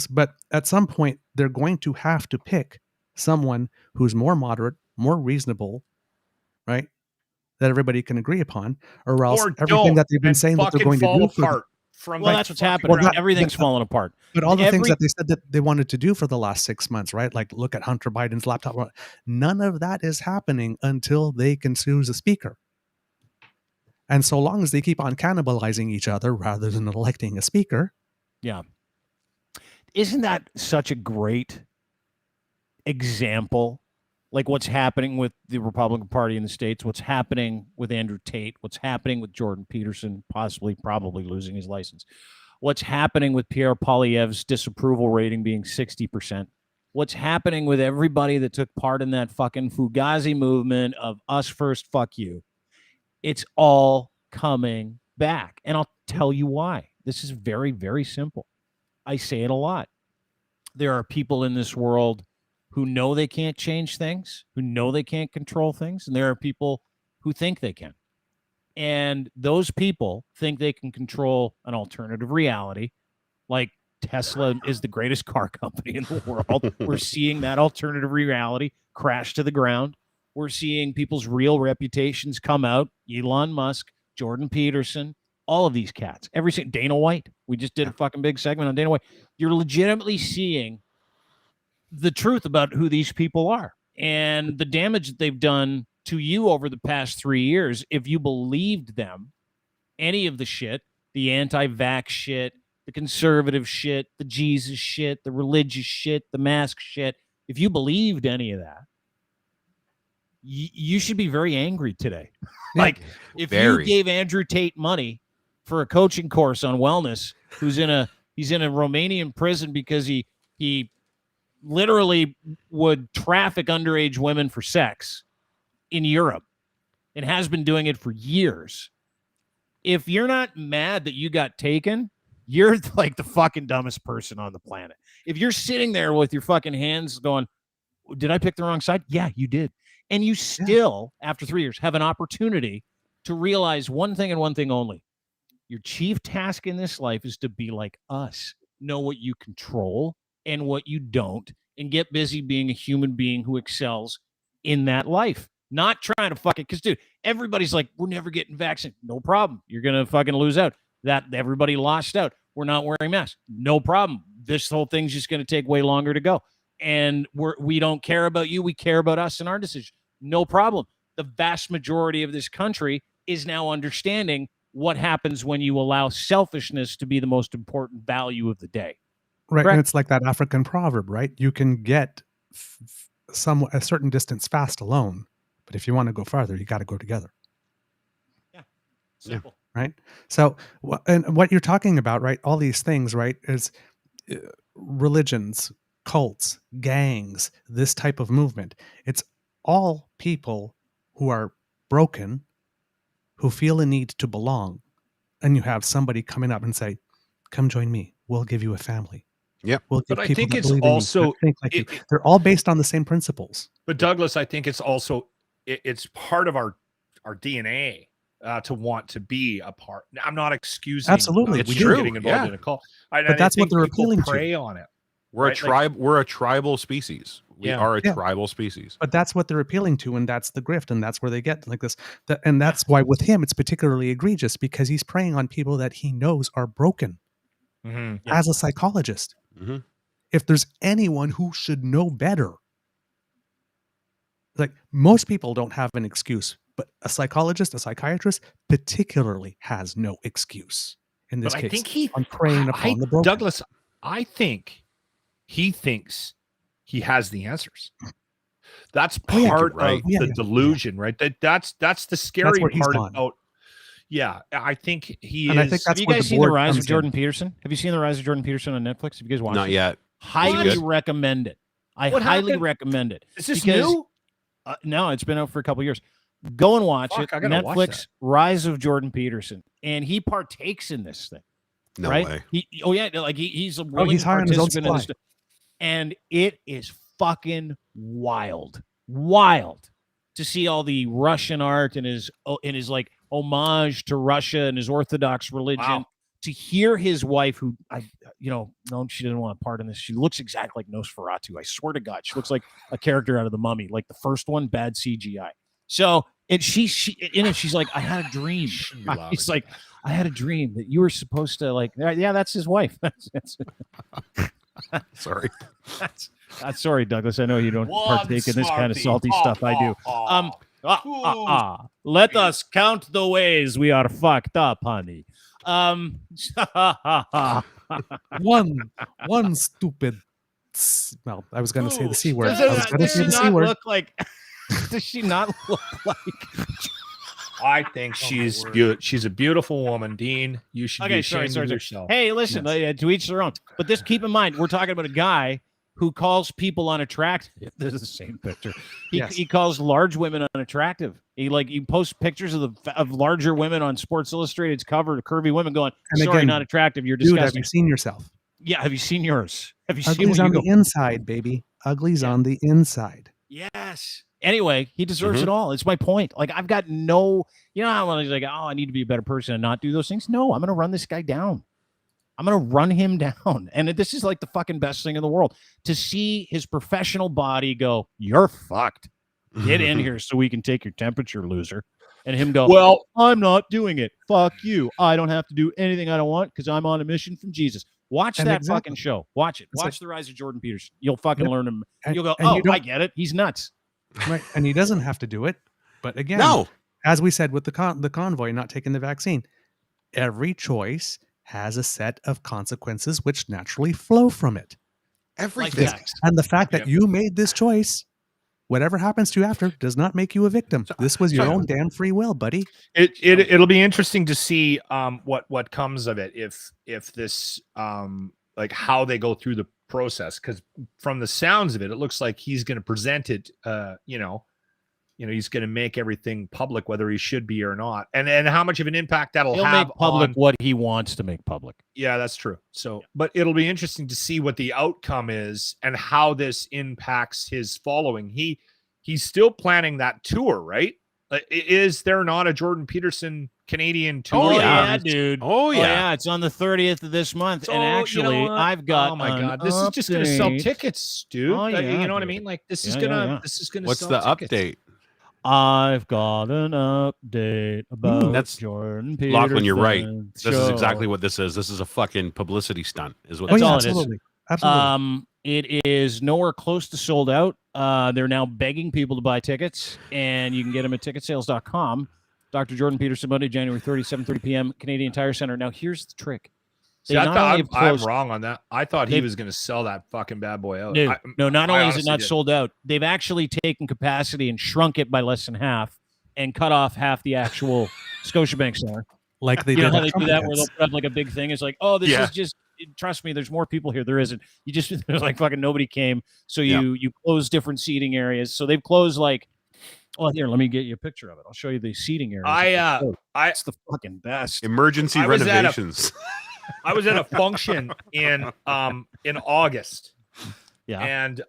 But at some point, they're going to have to pick someone who's more moderate, more reasonable, right? That everybody can agree upon, or else everything that they've been saying that they're going to do apart. That's what's happening. Everything's falling apart. But all the things that they said that they wanted to do for the last 6 months, right? Like look at Hunter Biden's laptop. None of that is happening until they can choose a speaker. And so long as they keep on cannibalizing each other rather than electing a speaker. Yeah. Isn't that such a great example? Like what's happening with the Republican Party in the States, what's happening with Andrew Tate, what's happening with Jordan Peterson, probably losing his license. What's happening with Pierre Poilievre's disapproval rating being 60%. What's happening with everybody that took part in that fucking Fugazi movement of us first, fuck you. It's all coming back. And I'll tell you why. This is very, very simple. I say it a lot. There are people in this world who know they can't change things, who know they can't control things, and there are people who think they can. And those people think they can control an alternative reality, like Tesla is the greatest car company in the world. We're seeing that alternative reality crash to the ground. We're seeing people's real reputations come out. Elon Musk, Jordan Peterson, all of these cats. Dana White. We just did a fucking big segment on Dana White. You're legitimately seeing the truth about who these people are and the damage that they've done to you over the past 3 years. If you believed them, any of the shit, the anti-vax shit, the conservative shit, the Jesus shit, the religious shit, the mask shit, if you believed any of that, you should be very angry today. Like if you gave Andrew Tate money for a coaching course on wellness, he's in a Romanian prison because he literally would traffic underage women for sex in Europe and has been doing it for years. If you're not mad that you got taken, you're like the fucking dumbest person on the planet. If you're sitting there with your fucking hands going, did I pick the wrong side? Yeah, you did. And you still, after 3 years, have an opportunity to realize one thing and one thing only. Your chief task in this life is to be like us. Know what you control and what you don't, and get busy being a human being who excels in that life. Not trying to fuck it. Because, dude, everybody's like, we're never getting vaccinated. No problem. You're going to fucking lose out. That everybody lost out. We're not wearing masks. No problem. This whole thing's just going to take way longer to go. And we don't care about you. We care about us and our decision. No problem. The vast majority of this country is now understanding what happens when you allow selfishness to be the most important value of the day. Right. Correct? And it's like that African proverb, right? You can get a certain distance fast alone, but if you want to go farther, you got to go together. Yeah. Simple. Right. So, and what you're talking about, right? All these things, right? Is religions, cults, gangs, this type of movement. It's all people who are broken, who feel a need to belong. And you have somebody coming up and say, come join me. We'll give you a family. Yeah. But I think it's also, they're all based on the same principles. But Douglas, I think it's also, it's part of our DNA to want to be a part. I'm not excusing. Absolutely. It's true. Getting involved in a cult. But that's what they're appealing to. Prey on it. We're a tribe. We're a tribal species. We are a tribal species. But that's what they're appealing to, and that's the grift, and that's where they get like this. And that's why with him, it's particularly egregious because he's preying on people that he knows are broken. As a psychologist, if there's anyone who should know better, like most people don't have an excuse, but a psychologist, a psychiatrist particularly has no excuse in this case. I think on preying upon the broken. Douglas, I think he thinks he has the answers. That's part of the delusion, right? That's the scary part about. Yeah, I think he is. I think have you guys seen The Rise of Jordan Peterson? Have you seen The Rise of Jordan Peterson on Netflix? Have you guys watched it? Not yet. Highly recommend it. I highly recommend it. Is this new? No, it's been out for a couple of years. Go and watch it. Netflix, Rise of Jordan Peterson. And he partakes in this thing. No way. He's a willing participant in this. And it is fucking wild. Wild to see all the Russian art and his like homage to Russia and his Orthodox religion. Wow. To hear his wife, who no, she didn't want a part in this. She looks exactly like Nosferatu. I swear to God, she looks like a character out of The Mummy, like the first one, bad CGI. So, and she's like, I had a dream. He's like, I had a dream that you were supposed to like. Yeah, that's his wife. That's sorry. Sorry, Douglas. I know you don't partake in this kind of salty stuff. I do. Let us count the ways we are fucked up, honey. One stupid. Well, I was going to say the C word. I was going to say the C word. Does she not look like? I think she's beautiful. She's a beautiful woman, Dean. You should be ashamed of yourself. Hey, listen, to each their own. But this, keep in mind, we're talking about a guy who calls people unattractive. This is the same picture. He calls large women unattractive. He posts pictures of larger women on Sports Illustrated's cover, curvy women going, sorry, again, not attractive. You're disgusting. Dude, have you seen yourself? Yeah, have you seen yours? Have you Ugly's seen on the inside, baby. Ugly's on the inside. Yes. Anyway, he deserves it all. It's my point. Like, I've got no, how he's like, I need to be a better person and not do those things. No, I'm going to run this guy down. I'm going to run him down. And this is like the fucking best thing in the world. To see his professional body go, you're fucked. Get in here so we can take your temperature, loser. And him go, well, I'm not doing it. Fuck you. I don't have to do anything I don't want because I'm on a mission from Jesus. Watch that fucking show. Watch it. Watch The Rise of Jordan Peterson. You'll fucking learn him. You'll go, I get it. He's nuts. Right. And he doesn't have to do it. But again, as we said with the convoy not taking the vaccine, every choice has a set of consequences which naturally flow from it. Everything. And the fact that you made this choice, whatever happens to you after, does not make you a victim. This was your own damn free will, buddy. It'll be interesting to see what comes of it if this like how they go through the process, because from the sounds of it, it looks like he's going to present it. He's going to make everything public, whether he should be or not, and how much of an impact He'll have make public what he wants to make public. Yeah, that's true. So, but it'll be interesting to see what the outcome is and how this impacts his following. He's still planning that tour, right? Is there not a Jordan Peterson Canadian tour? Oh yeah, dude. Oh yeah, it's on the 30th of this month. And actually, I've got. Oh my God, this is just going to sell tickets, dude. Oh, yeah, you know what I mean? Like this is gonna. What's the update? I've got an update about that's Jordan Peterson. Lachlan, you're right. This is exactly what this is. This is a fucking publicity stunt. Is what all absolutely. It is. Absolutely. It is nowhere close to sold out. They're now begging people to buy tickets, and you can get them at ticketsales.com. Dr. Jordan Peterson, Monday, January 30, 7:30 p.m., Canadian Tire Center. Now, here's the trick. See, I'm wrong on that. I thought he was going to sell that fucking bad boy out. No, not only is it not sold out, they've actually taken capacity and shrunk it by less than half and cut off half the actual Scotiabank Center. Like they did. How they do that where they'll put up like a big thing. It's like, this is just, trust me, there's more people here. There isn't. There's like fucking nobody came. So you close different seating areas. So they've closed like, here, let me get you a picture of it. I'll show you the seating areas. It's the fucking best. Emergency renovations. I was at a function in August. Yeah. And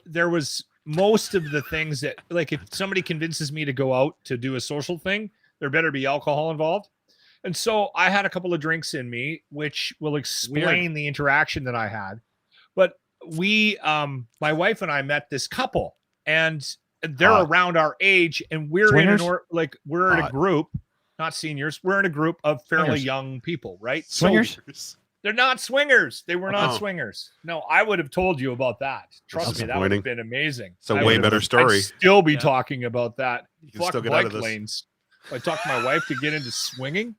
there was most of the things that, like, if somebody convinces me to go out to do a social thing, there better be alcohol involved. And so I had a couple of drinks in me, which will explain the interaction that I had. But my wife and I met this couple, and they're Hot. around our age, and we're Swingers? we're in a Hot. group, not seniors. We're in a group of fairly Swingers. young people, right? Swingers? So they're not swingers. They were not Oh. swingers. No, I would have told you about that. Trust me, that would disappointing. have been amazing. It's a I way would better have- story. I'd still be talking about that. You can Fuck still get out bike of this. lanes. If I talk to my wife to get into swinging,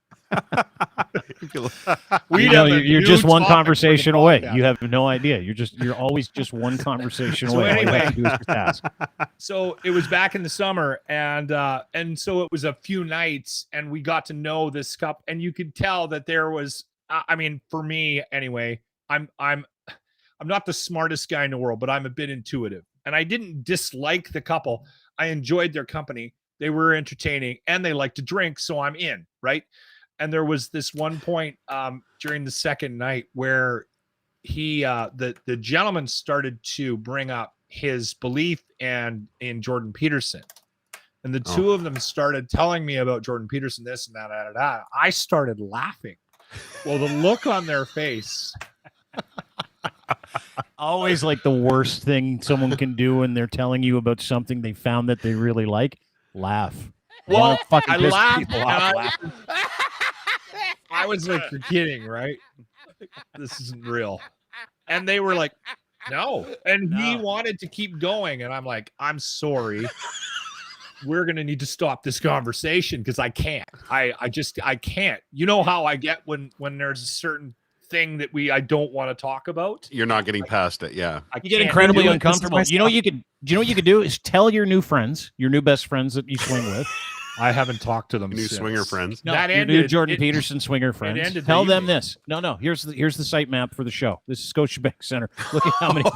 You know, you're just one conversation away. You have no idea. You're always just one conversation So away. All you anyway. have to do is just ask. So it was back in the summer, and so it was a few nights, and we got to know this couple, and you could tell that there was. I mean, for me anyway, I'm not the smartest guy in the world, but I'm a bit intuitive, and I didn't dislike the couple. I enjoyed their company. They were entertaining, and they like to drink, so I'm in, right? And there was this one point during the second night where the gentleman started to bring up his belief in Jordan Peterson. And the two of them started telling me about Jordan Peterson, this and that. I started laughing. Well, the look on their face. Always like the worst thing someone can do when they're telling you about something they found that they really like. Laugh. Well, fucking I piss laughed. people And off. I was like, you're kidding, right? This isn't real. And they were like, no. And he wanted to keep going. And I'm like, I'm sorry. We're going to need to stop this conversation because I can't. I can't. You know how I get when there's a certain thing that I don't want to talk about. You're not getting past it. Yeah. You get incredibly uncomfortable. You know what you could do is tell your new friends, your new best friends that you swing with. I haven't talked to them. New since. swinger friends. No, That your ended- new Jordan it- Peterson swinger friends. ended the Tell them evening. this. No. Here's the site map for the show. This is Scotiabank Center. Look at how many.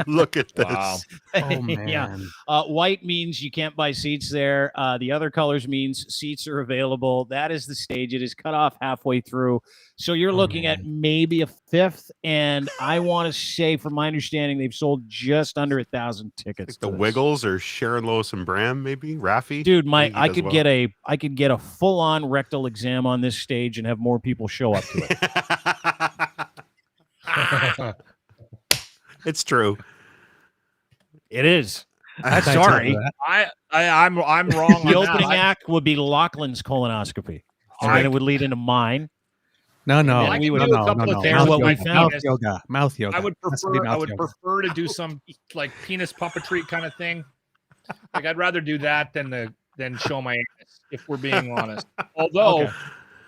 Look at this. Wow. Oh man. Yeah. White means you can't buy seats there. The other colors means seats are available. That is the stage. It is cut off halfway through. So you're looking at maybe a fifth. And I want to say, from my understanding, they've sold just under 1,000 tickets. Like the to this. Wiggles or Sharon Lois and Bram, maybe Raffy. Dude, I think he I does could well. get a full-on rectal exam on this stage and have more people show up to it. It's true. It is. I'm sorry. I'm wrong. The on opening that. act would be Lachlan's colonoscopy, and I- then it would lead into mine. No, I can we would do a couple of things with my Mouth penis. yoga. Mouth yoga. I would Has to be prefer. I mouth would yoga. prefer to do some like penis puppetry kind of thing. Like I'd rather do that than show my anus, if we're being honest. Although Okay.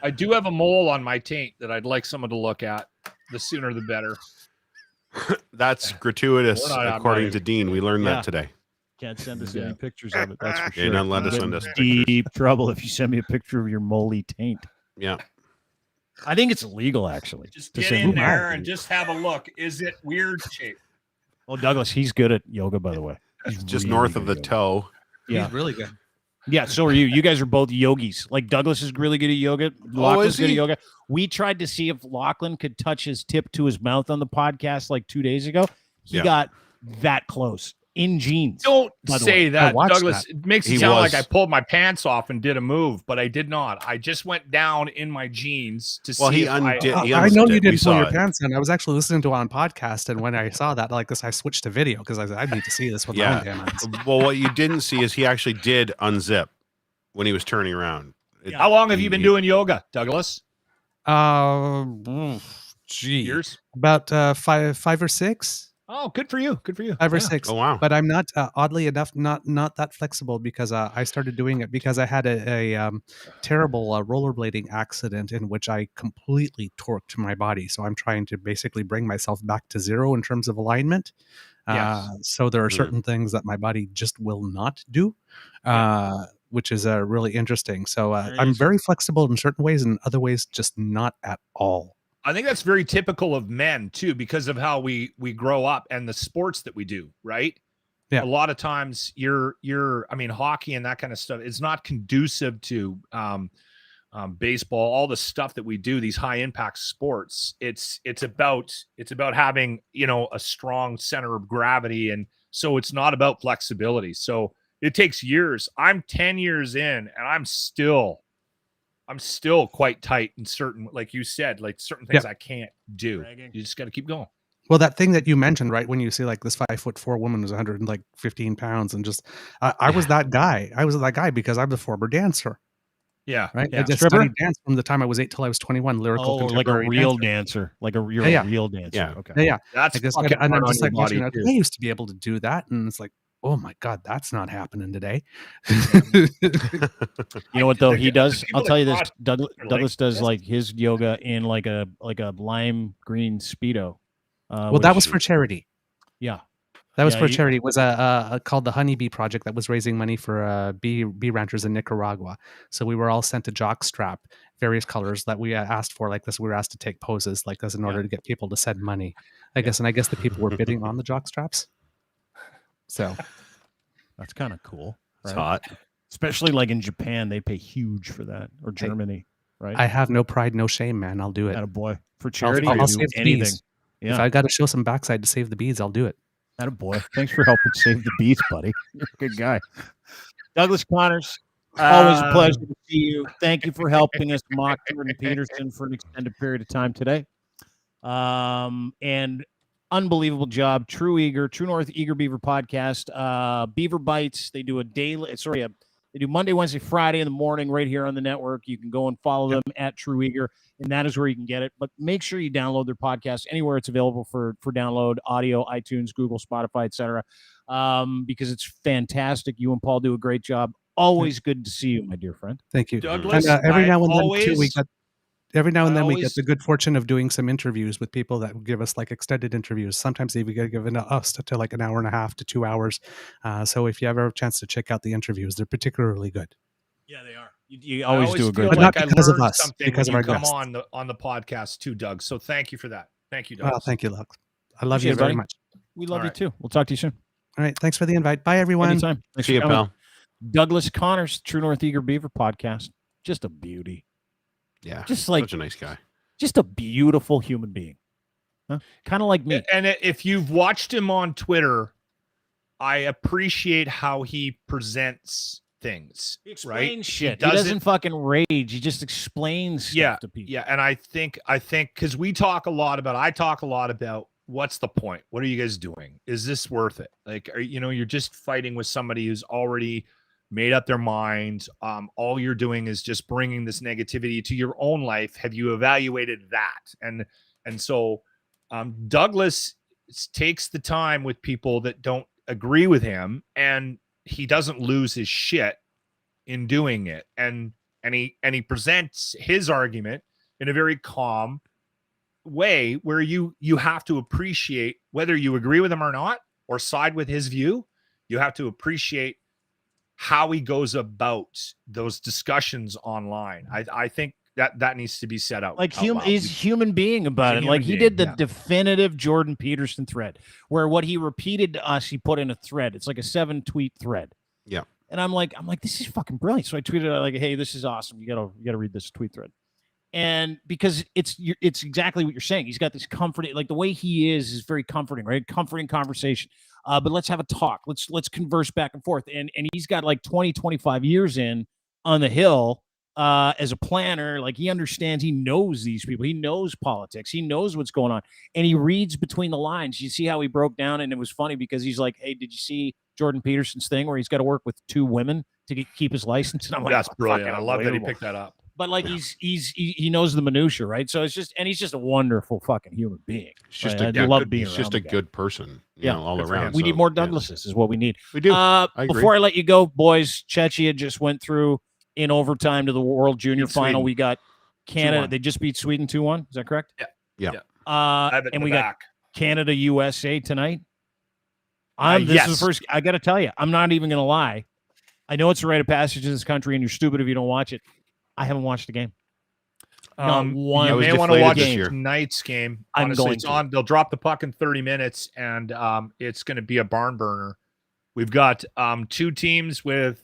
I do have a mole on my taint that I'd like someone to look at. The sooner the better. That's gratuitous, We're not according married. to Dean. We learned Yeah. that today. Can't send us Yeah. any pictures of it. That's for sure. Yeah, don't let us Get send in us deep trouble if you send me a picture of your moley taint. Yeah. I think it's illegal, actually. Just to get send in you there mine. and just have a look. Is it weird shape? Oh, Douglas, he's good at yoga, by the way. He's Just really north of good the at yoga. toe. Yeah. He's really good. Yeah, so are you. You guys are both yogis. Like Douglas is really good at yoga. Lachlan's is good at he? yoga. We tried to see if Lachlan could touch his tip to his mouth on the podcast like 2 days ago. He Yeah. got that close in jeans. Don't By the say way, that, watched Douglas. that. It makes it He sound was. like I pulled my pants off and did a move, but I did not. I just went down in my jeans to Well, see he if undid. He I know undid you it. We didn't pull saw your it. pants in. I was actually listening to it on podcast, and when I saw that like this, I switched to video because I said I need to see this with my own damn eyes. Well, what you didn't see is he actually did unzip when he was turning around. How long have you been doing yoga, Douglas? Gee, Years? about five or six. Oh, good for you. Good for you. 5 or Yeah. 6. Oh wow. But I'm not oddly enough not that flexible because I started doing it because I had a terrible rollerblading accident in which I completely torqued my body. So I'm trying to basically bring myself back to zero in terms of alignment. Yes. So there are certain things that my body just will not do, which is really interesting. So I'm very flexible in certain ways, and other ways just not at all. I think that's very typical of men too, because of how we grow up and the sports that we do, right? Yeah. A lot of times I mean, hockey and that kind of stuff is not conducive to baseball, all the stuff that we do, these high impact sports. It's about having, a strong center of gravity. And so it's not about flexibility. So it takes years. I'm 10 years in and I'm still quite tight in certain, like you said, like certain things I can't do. You just got to keep going. Well, that thing that you mentioned, right? When you see like this 5'4" woman who's 115 pounds, and just I was that guy. I was that guy because I'm the former dancer. Yeah. Right. Yeah. I just studied dance from the time I was 8 till I was 21. Lyrical, like a real dancer. Like a real dancer. Yeah. Okay. Yeah. That's I guess, fucking and I'm hard just on like, your body, I used to be able to do that, and it's like, oh my god, that's not happening today. You know what though he does? I'll tell you this. Douglas does like his yoga in like a lime green Speedo. Well, that was for charity. Yeah. That was for charity. It was called the Honeybee Project that was raising money for bee ranchers in Nicaragua. So we were all sent a jock strap, various colors that we asked for like this. We were asked to take poses like this in order to get people to send money, I guess. And I guess the people were bidding on the jock straps. So that's kind of cool. Right? It's hot. Especially like in Japan, they pay huge for that, or Germany, right? I have no pride, no shame, man. I'll do it. Attaboy. For charity, I'll save anything. Bees. Yeah. If I got to show some backside to save the bees, I'll do it. Attaboy. Thanks for helping save the bees, buddy. You're a good guy. Douglas Connors, always a pleasure to see you. Thank you for helping us mock Jordan Peterson for an extended period of time today. And unbelievable job. True North Eager Beaver podcast. Beaver Bites. They do they do Monday, Wednesday, Friday in the morning right here on the network. You can go and follow them at True Eager, and that is where you can get it. But make sure you download their podcast anywhere it's available for download, audio, iTunes, Google, Spotify, etc. Because it's fantastic. You and Paul do a great job. Always good to see you, my dear friend. Thank you. Douglas, and every now and then too, we get the good fortune of doing some interviews with people that give us like extended interviews. Sometimes they get given us to like an hour and a half to 2 hours. So if you ever have a chance to check out the interviews, they're particularly good. Yeah, they are. You always do a good job. But not like because I of us, something because of when our you come guests. on the podcast too, Doug. So thank you for that. Thank you, Doug. Well, thank you, Luck. I love you very much. We love you too. We'll talk to you soon. All right. Thanks for the invite. Bye, everyone. Anytime. See you, pal. Douglas Connors, True North Eager Beaver podcast. Just a beauty. Yeah. Just like such a nice guy. Just a beautiful human being. Huh? Kind of like me. And if you've watched him on Twitter, I appreciate how he presents things. He explains right? shit. He doesn't fucking rage. He just explains stuff to people. Yeah, and I think because I talk a lot about what's the point? What are you guys doing? Is this worth it? Like, you're just fighting with somebody who's already made up their mind. All you're doing is just bringing this negativity to your own life. Have you evaluated that? And so Douglas takes the time with people that don't agree with him, and he doesn't lose his shit in doing it. And he presents his argument in a very calm way where you have to appreciate, whether you agree with him or not, or side with his view, you have to appreciate how he goes about those discussions online. I think that needs to be set out. Like he's a human being about it. Like he did the definitive Jordan Peterson thread, where what he repeated to us, he put in a thread. It's like a 7-tweet thread. Yeah. And I'm like, this is fucking brilliant. So I tweeted out like, hey, this is awesome. You gotta read this tweet thread. And because it's exactly what you're saying. He's got this comforting, like the way he is very comforting, right? Comforting conversation. But let's have a talk. Let's converse back and forth. And he's got like 20, 25 years in on the Hill as a planner. Like he understands, he knows these people. He knows politics. He knows what's going on. And he reads between the lines. You see how he broke down, and it was funny because he's like, hey, did you see Jordan Peterson's thing where he's got to work with 2 women to keep his license? And I'm like, that's brilliant. I love that he picked that up. But like he knows the minutia, right? So it's just, and he's just a wonderful fucking human being. He's just I love being. He's just a good person, all around. We need more Douglases, is what we need. We do. Before I let you go, boys, Chechia just went through in overtime to the World Junior Final. We got Canada. 2-1. They just beat Sweden 2-1. Is that correct? Yeah. And we got Canada USA tonight. This yes. is the first. I got to tell you, I'm not even going to lie. I know it's a rite of passage in this country, and you're stupid if you don't watch it. I haven't watched the game. You may want to watch tonight's game. Honestly, it's on. They'll drop the puck in 30 minutes, and it's going to be a barn burner. We've got 2 teams with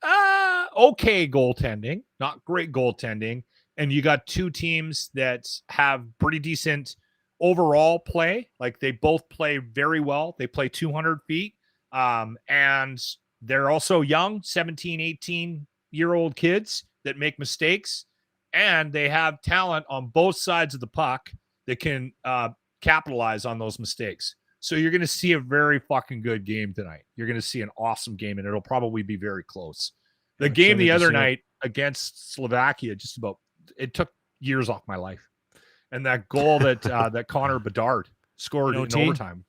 okay goaltending, not great goaltending, and you got 2 teams that have pretty decent overall play. Like they both play very well. They play 200 feet, and they're also young, 17, 18-year-old kids that make mistakes, and they have talent on both sides of the puck that can capitalize on those mistakes. So you're going to see a very fucking good game tonight. You're going to see an awesome game, and it'll probably be very close. The game the other night against Slovakia, it took years off my life. And that goal that that Connor Bedard scored in overtime.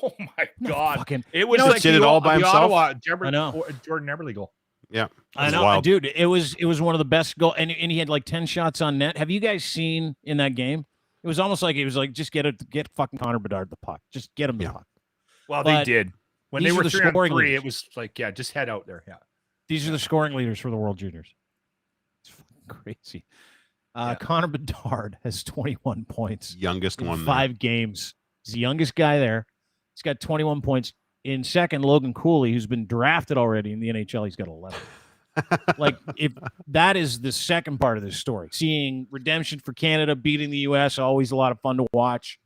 Oh my God. It was like did it all by himself. Ottawa, Jordan Eberle goal. Yeah. I know, wild. Dude. It was one of the best goals, and he had like 10 shots on net. Have you guys seen in that game? It was almost like just get fucking Connor Bedard the puck. Just get him the puck. Well, they did. When they were 3-on-3, it was like, just head out there. Yeah. These are the scoring leaders for the World Juniors. It's fucking crazy. Connor Bedard has 21 points. Youngest in one. 5 games. He's the youngest guy there. He's got 21 points. In second, Logan Cooley, who's been drafted already in the NHL, he's got 11. Like, if that is the second part of this story. Seeing redemption for Canada, beating the U.S., always a lot of fun to watch.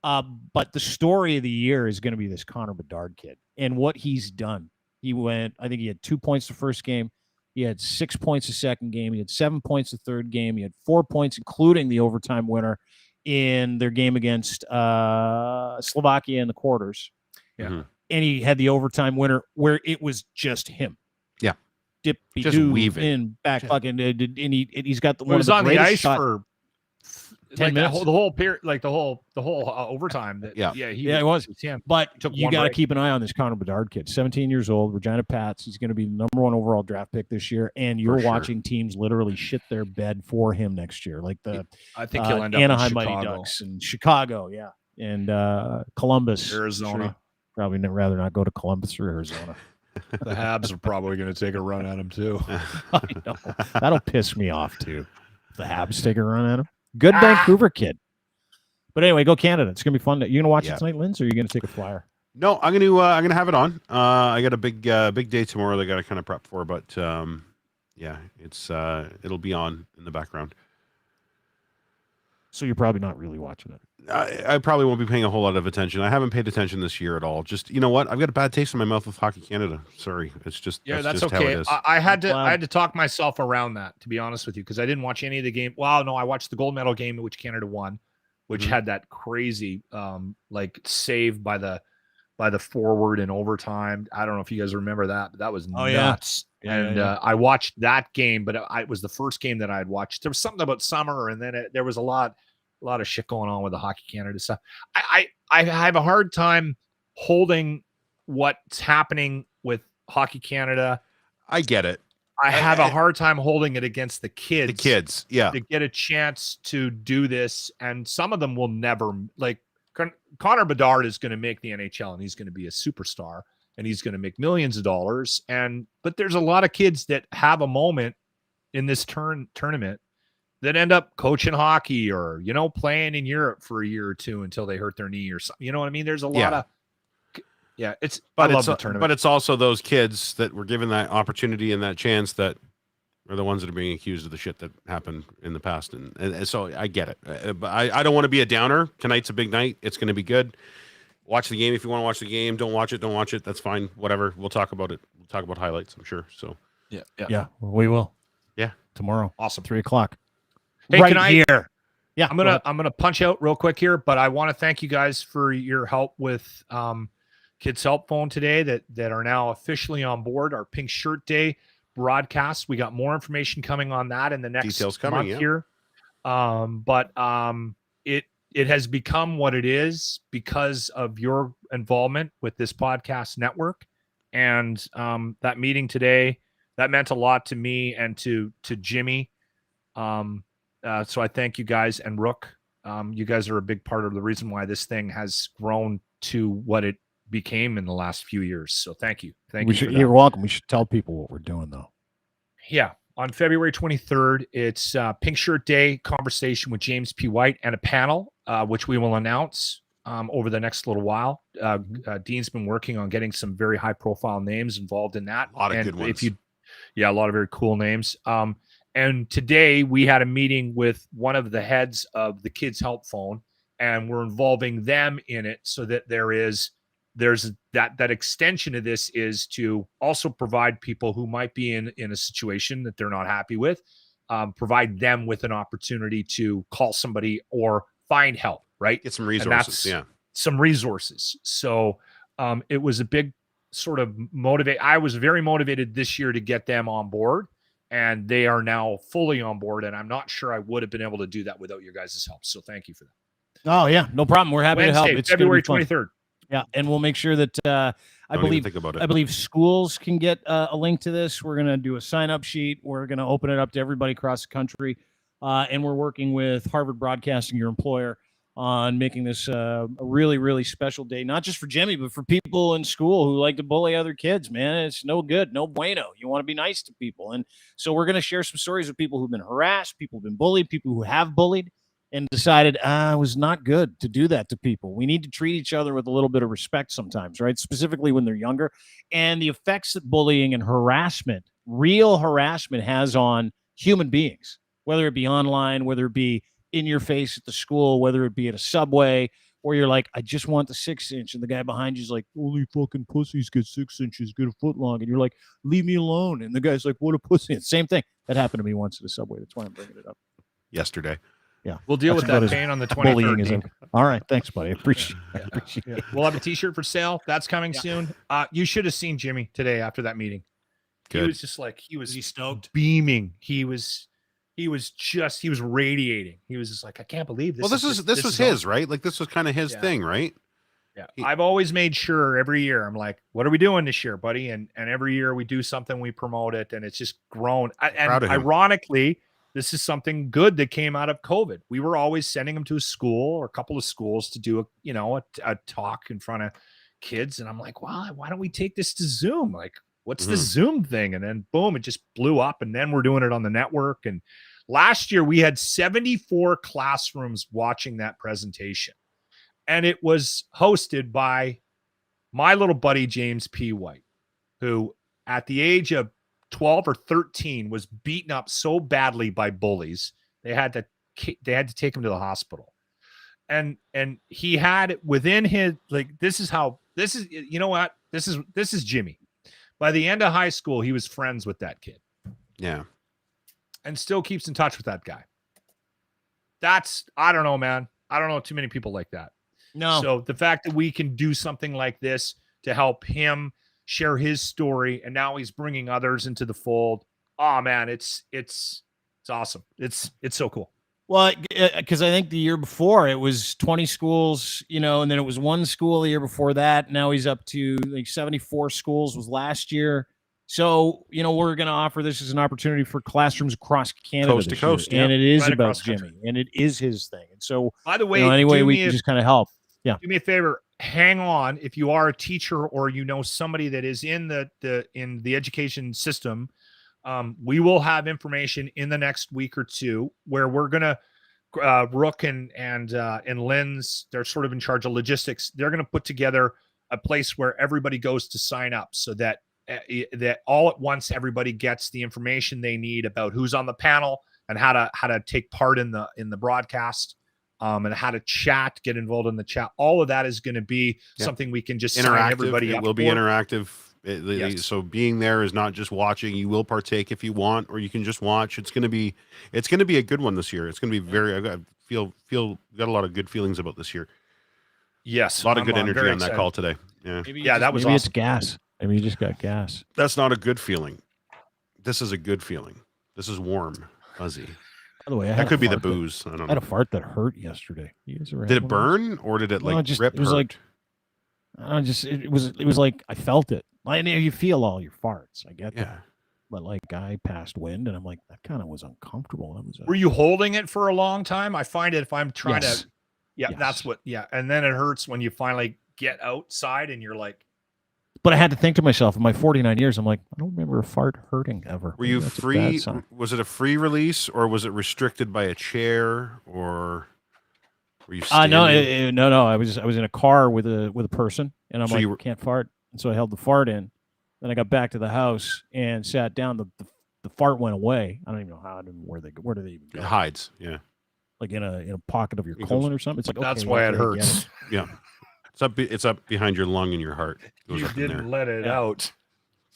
But the story of the year is going to be this Connor Bedard kid and what he's done. I think he had 2 points the first game. He had 6 points the second game. He had 7 points the third game. He had 4 points, including the overtime winner in their game against Slovakia in the quarters. Yeah. Mm-hmm. And he had the overtime winner where it was just him. Yeah. Just weaving in back fucking, and he's got the one was on the ice shot. For 10 minutes, the whole period, like the whole overtime. He was. But you got to keep an eye on this Connor Bedard kid, 17 years old, Regina Pats. He's going to be the number 1 overall draft pick this year, and you're watching teams literally shit their bed for him next year, like I think he'll end up Anaheim in Mighty Ducks and Chicago, and Columbus, Arizona. Probably rather not go to Columbus or Arizona. The Habs are probably going to take a run at him too. I know. That'll piss me off too. The Habs take a run at him. Good Vancouver kid. But anyway, go Canada. It's gonna be fun. You gonna watch it tonight, Linz, or are you gonna take a flyer? No, I'm gonna have it on. I got a big day tomorrow that I got to kind of prep for, but it'll be on in the background. So you're probably not really watching it. I probably won't be paying a whole lot of attention. I haven't paid attention this year at all. Just, you know what? I've got a bad taste in my mouth with Hockey Canada. Sorry. It's just, that's just okay. how it is. I had to talk myself around that, to be honest with you, because I didn't watch any of the game. Well, no, I watched the gold medal game in which Canada won, which had that crazy save by the forward in overtime. I don't know if you guys remember that, but that was nuts. Yeah. I watched that game, but it was the first game that I had watched. There was something about summer, and then there was a lot of shit going on with the Hockey Canada stuff. I have a hard time holding what's happening with Hockey Canada. I get it. I have a hard time holding it against the kids. The kids, yeah. To get a chance to do this, and some of them will never, like Connor Bedard is going to make the NHL, and he's going to be a superstar, and he's going to make millions of dollars. But there's a lot of kids that have a moment in this tournament that end up coaching hockey or, playing in Europe for a year or two until they hurt their knee or something. You know what I mean? There's a lot of, I love the tournament. But it's also those kids that were given that opportunity and that chance that are the ones that are being accused of the shit that happened in the past. And so I get it. But I don't want to be a downer. Tonight's a big night. It's going to be good. Watch the game if you want to watch the game. Don't watch it. That's fine. Whatever. We'll talk about it. We'll talk about highlights, I'm sure. So yeah, we will. Yeah, tomorrow. Awesome. 3:00. Hey, right here. Yeah, I'm gonna punch out real quick here, but I want to thank you guys for your help with Kids Help Phone today that are now officially on board our Pink Shirt Day broadcast. We got more information coming on that in the next month here. It has become what it is because of your involvement with this podcast network, and that meeting today that meant a lot to me and to Jimmy. So I thank you guys, and Rook. You guys are a big part of the reason why this thing has grown to what it became in the last few years. So thank you. You're welcome. We should tell people what we're doing, though. Yeah. On February 23rd, it's Pink Shirt Day conversation with James P. White and a panel, which we will announce over the next little while. Dean's been working on getting some very high-profile names involved in that. A lot of good ones. A lot of very cool names. And today we had a meeting with one of the heads of the Kids Help Phone, and we're involving them in it so that there's that extension of this is to also provide people who might be in a situation that they're not happy with, provide them with an opportunity to call somebody or find help, right? Get some resources. Yeah. Some resources. So it was a big sort of motivate. I was very motivated this year to get them on board, and they are now fully on board. And I'm not sure I would have been able to do that without your guys' help. So thank you for that. Oh yeah, no problem. We're happy Wednesday, to help. It's February 23rd. Yeah, and we'll make sure that I believe schools can get a link to this. We're going to do a sign-up sheet. We're going to open it up to everybody across the country, and we're working with Harvard Broadcasting, your employer, on making this a really, really special day, not just for Jimmy, but for people in school who like to bully other kids, man. It's no good, no bueno. You want to be nice to people. And so we're going to share some stories of people who've been harassed, people who've been bullied, people who have bullied, and decided, it was not good to do that to people. We need to treat each other with a little bit of respect sometimes, right? Specifically when they're younger. And the effects that bullying and harassment, real harassment, has on human beings, whether it be online, whether it be in your face at the school, whether it be at a Subway, or you're like, I just want the 6-inch, and the guy behind you's like, only fucking pussies get 6 inches, get a foot long, and you're like, leave me alone. And the guy's like, what a pussy. Same thing that happened to me once at a Subway. That's why I'm bringing it up. Yesterday. Yeah, we'll deal with that pain on the 23rd. All right, thanks, buddy. Appreciate it. We'll have a T-shirt for sale. That's coming soon. You should have seen Jimmy today after that meeting. Good. He was just like he was stoked, beaming. He was radiating. He was just like, I can't believe this. Well, this was his, right? Like this was kind of his thing, right? Yeah. I've always made sure every year I'm like, what are we doing this year, buddy? And every year we do something, we promote it, and it's just grown. And ironically, this is something good that came out of COVID. We were always sending him to a school or a couple of schools to do a talk in front of kids. And I'm like, well, why don't we take this to Zoom? Like, what's the Zoom thing? And then boom, it just blew up. And then we're doing it on the network. And last year we had 74 classrooms watching that presentation. And it was hosted by my little buddy, James P. White, who at the age of 12 or 13 was beaten up so badly by bullies they had to take him to the hospital, and he had within his, like, this is Jimmy. By the end of high school, he was friends with that kid, and still keeps in touch with that guy. I don't know, man. I don't know too many people like that. No. So the fact that we can do something like this to help him share his story, and now he's bringing others into the fold. Oh man, it's awesome. It's so cool. Well, because I think the year before it was 20 schools, and then it was one school the year before that. Now he's up to like 74 schools was last year. So, we're going to offer this as an opportunity for classrooms across Canada, coast to coast, and it is about Jimmy, and it is his thing. And so, by the way, any way we can just kind of help. Yeah. Do me a favor. Hang on. If you are a teacher or somebody that is in the education system, we will have information in the next week or two where we're gonna Rook and Lynn's, they're sort of in charge of logistics. They're gonna put together a place where everybody goes to sign up, so that all at once everybody gets the information they need about who's on the panel and how to take part in the broadcast. And how to chat, get involved in the chat. All of that is going to be something we can just sign everybody up. It will be interactive. So being there is not just watching. You will partake if you want, or you can just watch. It's going to be a good one this year. It's going to be I got a lot of good feelings about this year. Yes, a lot of good energy on that call today. Yeah, that was maybe awesome. It's gas. Maybe you just got gas. That's not a good feeling. This is a good feeling. This is warm, fuzzy. By the way, that could be the booze. I don't know. I had a fart that hurt yesterday. Did it burn, or did it rip? It was like, it was like I felt it. I know you feel all your farts. I get that. But like I passed wind, and I'm like, that kind of was uncomfortable. Were you holding it for a long time? I find it if I'm trying to, that's what, and then it hurts when you finally get outside and you're like. But I had to think to myself, in my 49 years, I'm like, I don't remember a fart hurting ever. Were you free? Was it a free release, or was it restricted by a chair, or were you standing? No. I was in a car with a person, and I'm like, can't fart. And so I held the fart in. Then I got back to the house and sat down. The fart went away. I don't even know how. Where do they even go? It hides. Yeah. Like in a pocket of your colon or something. It's like, that's why it hurts. Yeah. It's up behind your lung and your heart. You didn't let it out.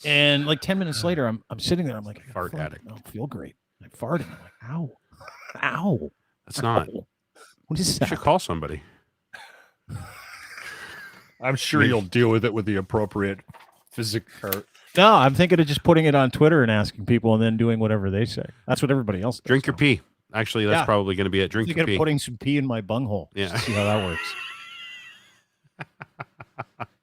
And like 10 minutes later, I'm sitting there. I'm like, fart addict. I don't feel great. I farted. I'm like, ow. That's not. What is that? You should call somebody. I'm sure you'll deal with it with the appropriate physical. No, I'm thinking of just putting it on Twitter and asking people and then doing whatever they say. That's what everybody else does. Drink your pee. Actually, that's probably going to be it. Drink your pee. Putting some pee in my bunghole. Yeah. See how that works.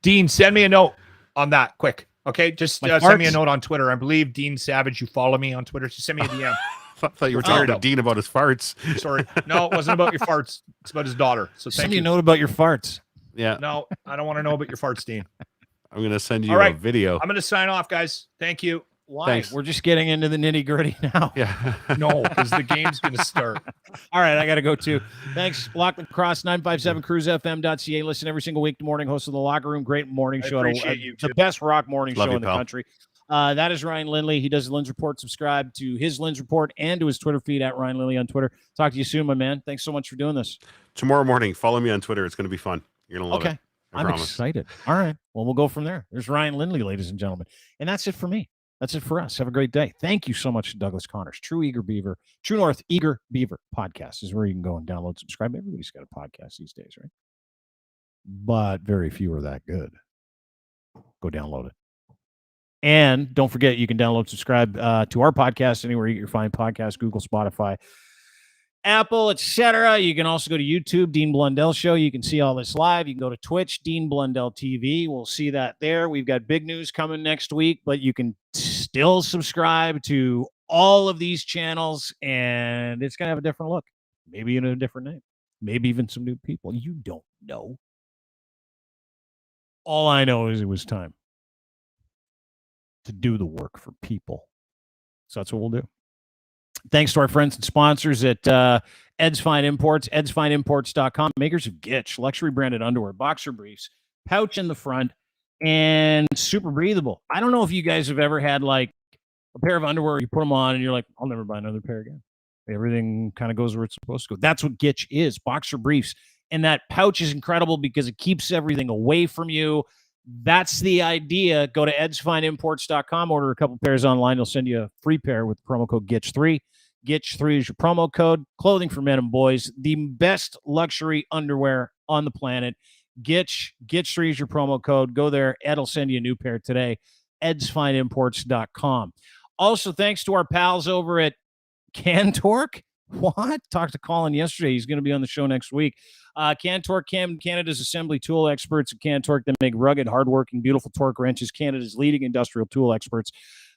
Dean, send me a note on that quick. Okay, just send me a note on Twitter. I believe Dean Savage. You follow me on Twitter. Just send me a DM. I thought you were talking to Dean about his farts. Sorry. No, it wasn't about your farts. It's about his daughter. So send me a note about your farts. Yeah. No, I don't want to know about your farts, Dean. I'm going to send you a video. I'm going to sign off, guys. Thank you. Why? Thanks. We're just getting into the nitty gritty now. Yeah. No, because the game's going to start. All right, I got to go too. Thanks. Lachlan Cross, 957cruisefm.ca. Listen every single week morning. Host of the Locker Room. Great morning show. The best rock morning show in the country. That is Ryan Lindley. He does the Lind's Report. Subscribe to his Lind's Report and to his Twitter feed at Ryan Lindley on Twitter. Talk to you soon, my man. Thanks so much for doing this. Tomorrow morning, follow me on Twitter. It's going to be fun. You're going to love it. I'm excited. All right. Well, we'll go from there. There's Ryan Lindley, ladies and gentlemen. And that's it for me. That's it for us. Have a great day. Thank you so much to Douglas Connors. True North Eager Beaver podcast is where you can go and download, subscribe. Everybody's got a podcast these days, right? But very few are that good. Go download it. And don't forget, you can download, subscribe to our podcast anywhere you can find podcasts, Google, Spotify, Apple, etc. You can also go to YouTube, Dean Blundell Show. You can see all this live. You can go to Twitch, Dean Blundell TV. We'll see that there. We've got big news coming next week, but you can still subscribe to all of these channels, and it's going to have a different look. Maybe in a different name. Maybe even some new people. You don't know. All I know is it was time to do the work for people. So that's what we'll do. Thanks to our friends and sponsors at Ed's Fine Imports, edsfineimports.com, makers of Gitch, luxury branded underwear, boxer briefs, pouch in the front, and super breathable. I don't know if you guys have ever had like a pair of underwear, you put them on and you're like, I'll never buy another pair again. Everything kind of goes where it's supposed to go. That's what Gitch is, boxer briefs. And that pouch is incredible because it keeps everything away from you. That's the idea. Go to edsfineimports.com, order a couple pairs online. They'll send you a free pair with promo code GITCH3. GITCH3 is your promo code. Clothing for men and boys. The best luxury underwear on the planet. GITCH3 is your promo code. Go there. Ed will send you a new pair today. edsfineimports.com. Also, thanks to our pals over at Cantork. What? Talked to Colin yesterday. He's going to be on the show next week. Cantork, Canada's assembly tool experts at Cantork that make rugged, hardworking, beautiful torque wrenches. Canada's leading industrial tool experts.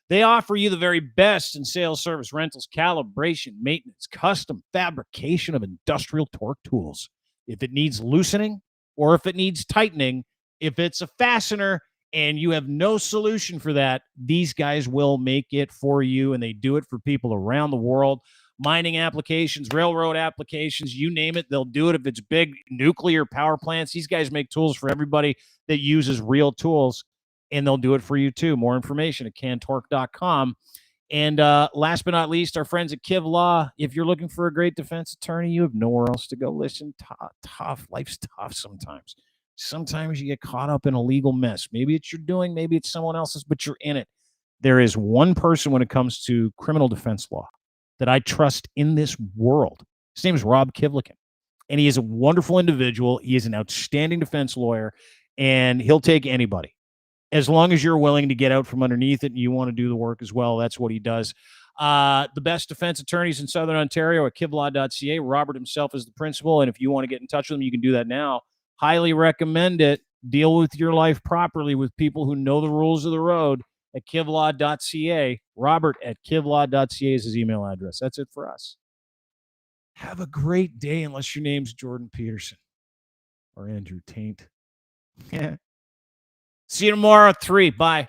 They offer you the very best in sales, service, rentals, calibration, maintenance, custom fabrication of industrial torque tools. If it needs loosening or if it needs tightening, if it's a fastener and you have no solution for that, these guys will make it for you, and they do it for people around the world. Mining applications, railroad applications, you name it, they'll do it. If it's big nuclear power plants, these guys make tools for everybody that uses real tools, and they'll do it for you too. More information at cantork.com. And last but not least, our friends at Kiv Law. If you're looking for a great defense attorney, you have nowhere else to go. Listen, tough. Life's tough sometimes. Sometimes you get caught up in a legal mess. Maybe it's your doing, maybe it's someone else's, but you're in it. There is one person when it comes to criminal defense law that I trust in this world. His name is Rob Kivlikin, and he is a wonderful individual. He is an outstanding defense lawyer, and he'll take anybody. As long as you're willing to get out from underneath it and you want to do the work as well, that's what he does. The best defense attorneys in Southern Ontario at kivlaw.ca. Robert himself is the principal, and if you want to get in touch with him, you can do that now. Highly recommend it. Deal with your life properly with people who know the rules of the road at kivlaw.ca. Robert at kivlaw.ca is his email address. That's it for us. Have a great day, unless your name's Jordan Peterson or Andrew Tate. Yeah. See you tomorrow at 3. Bye.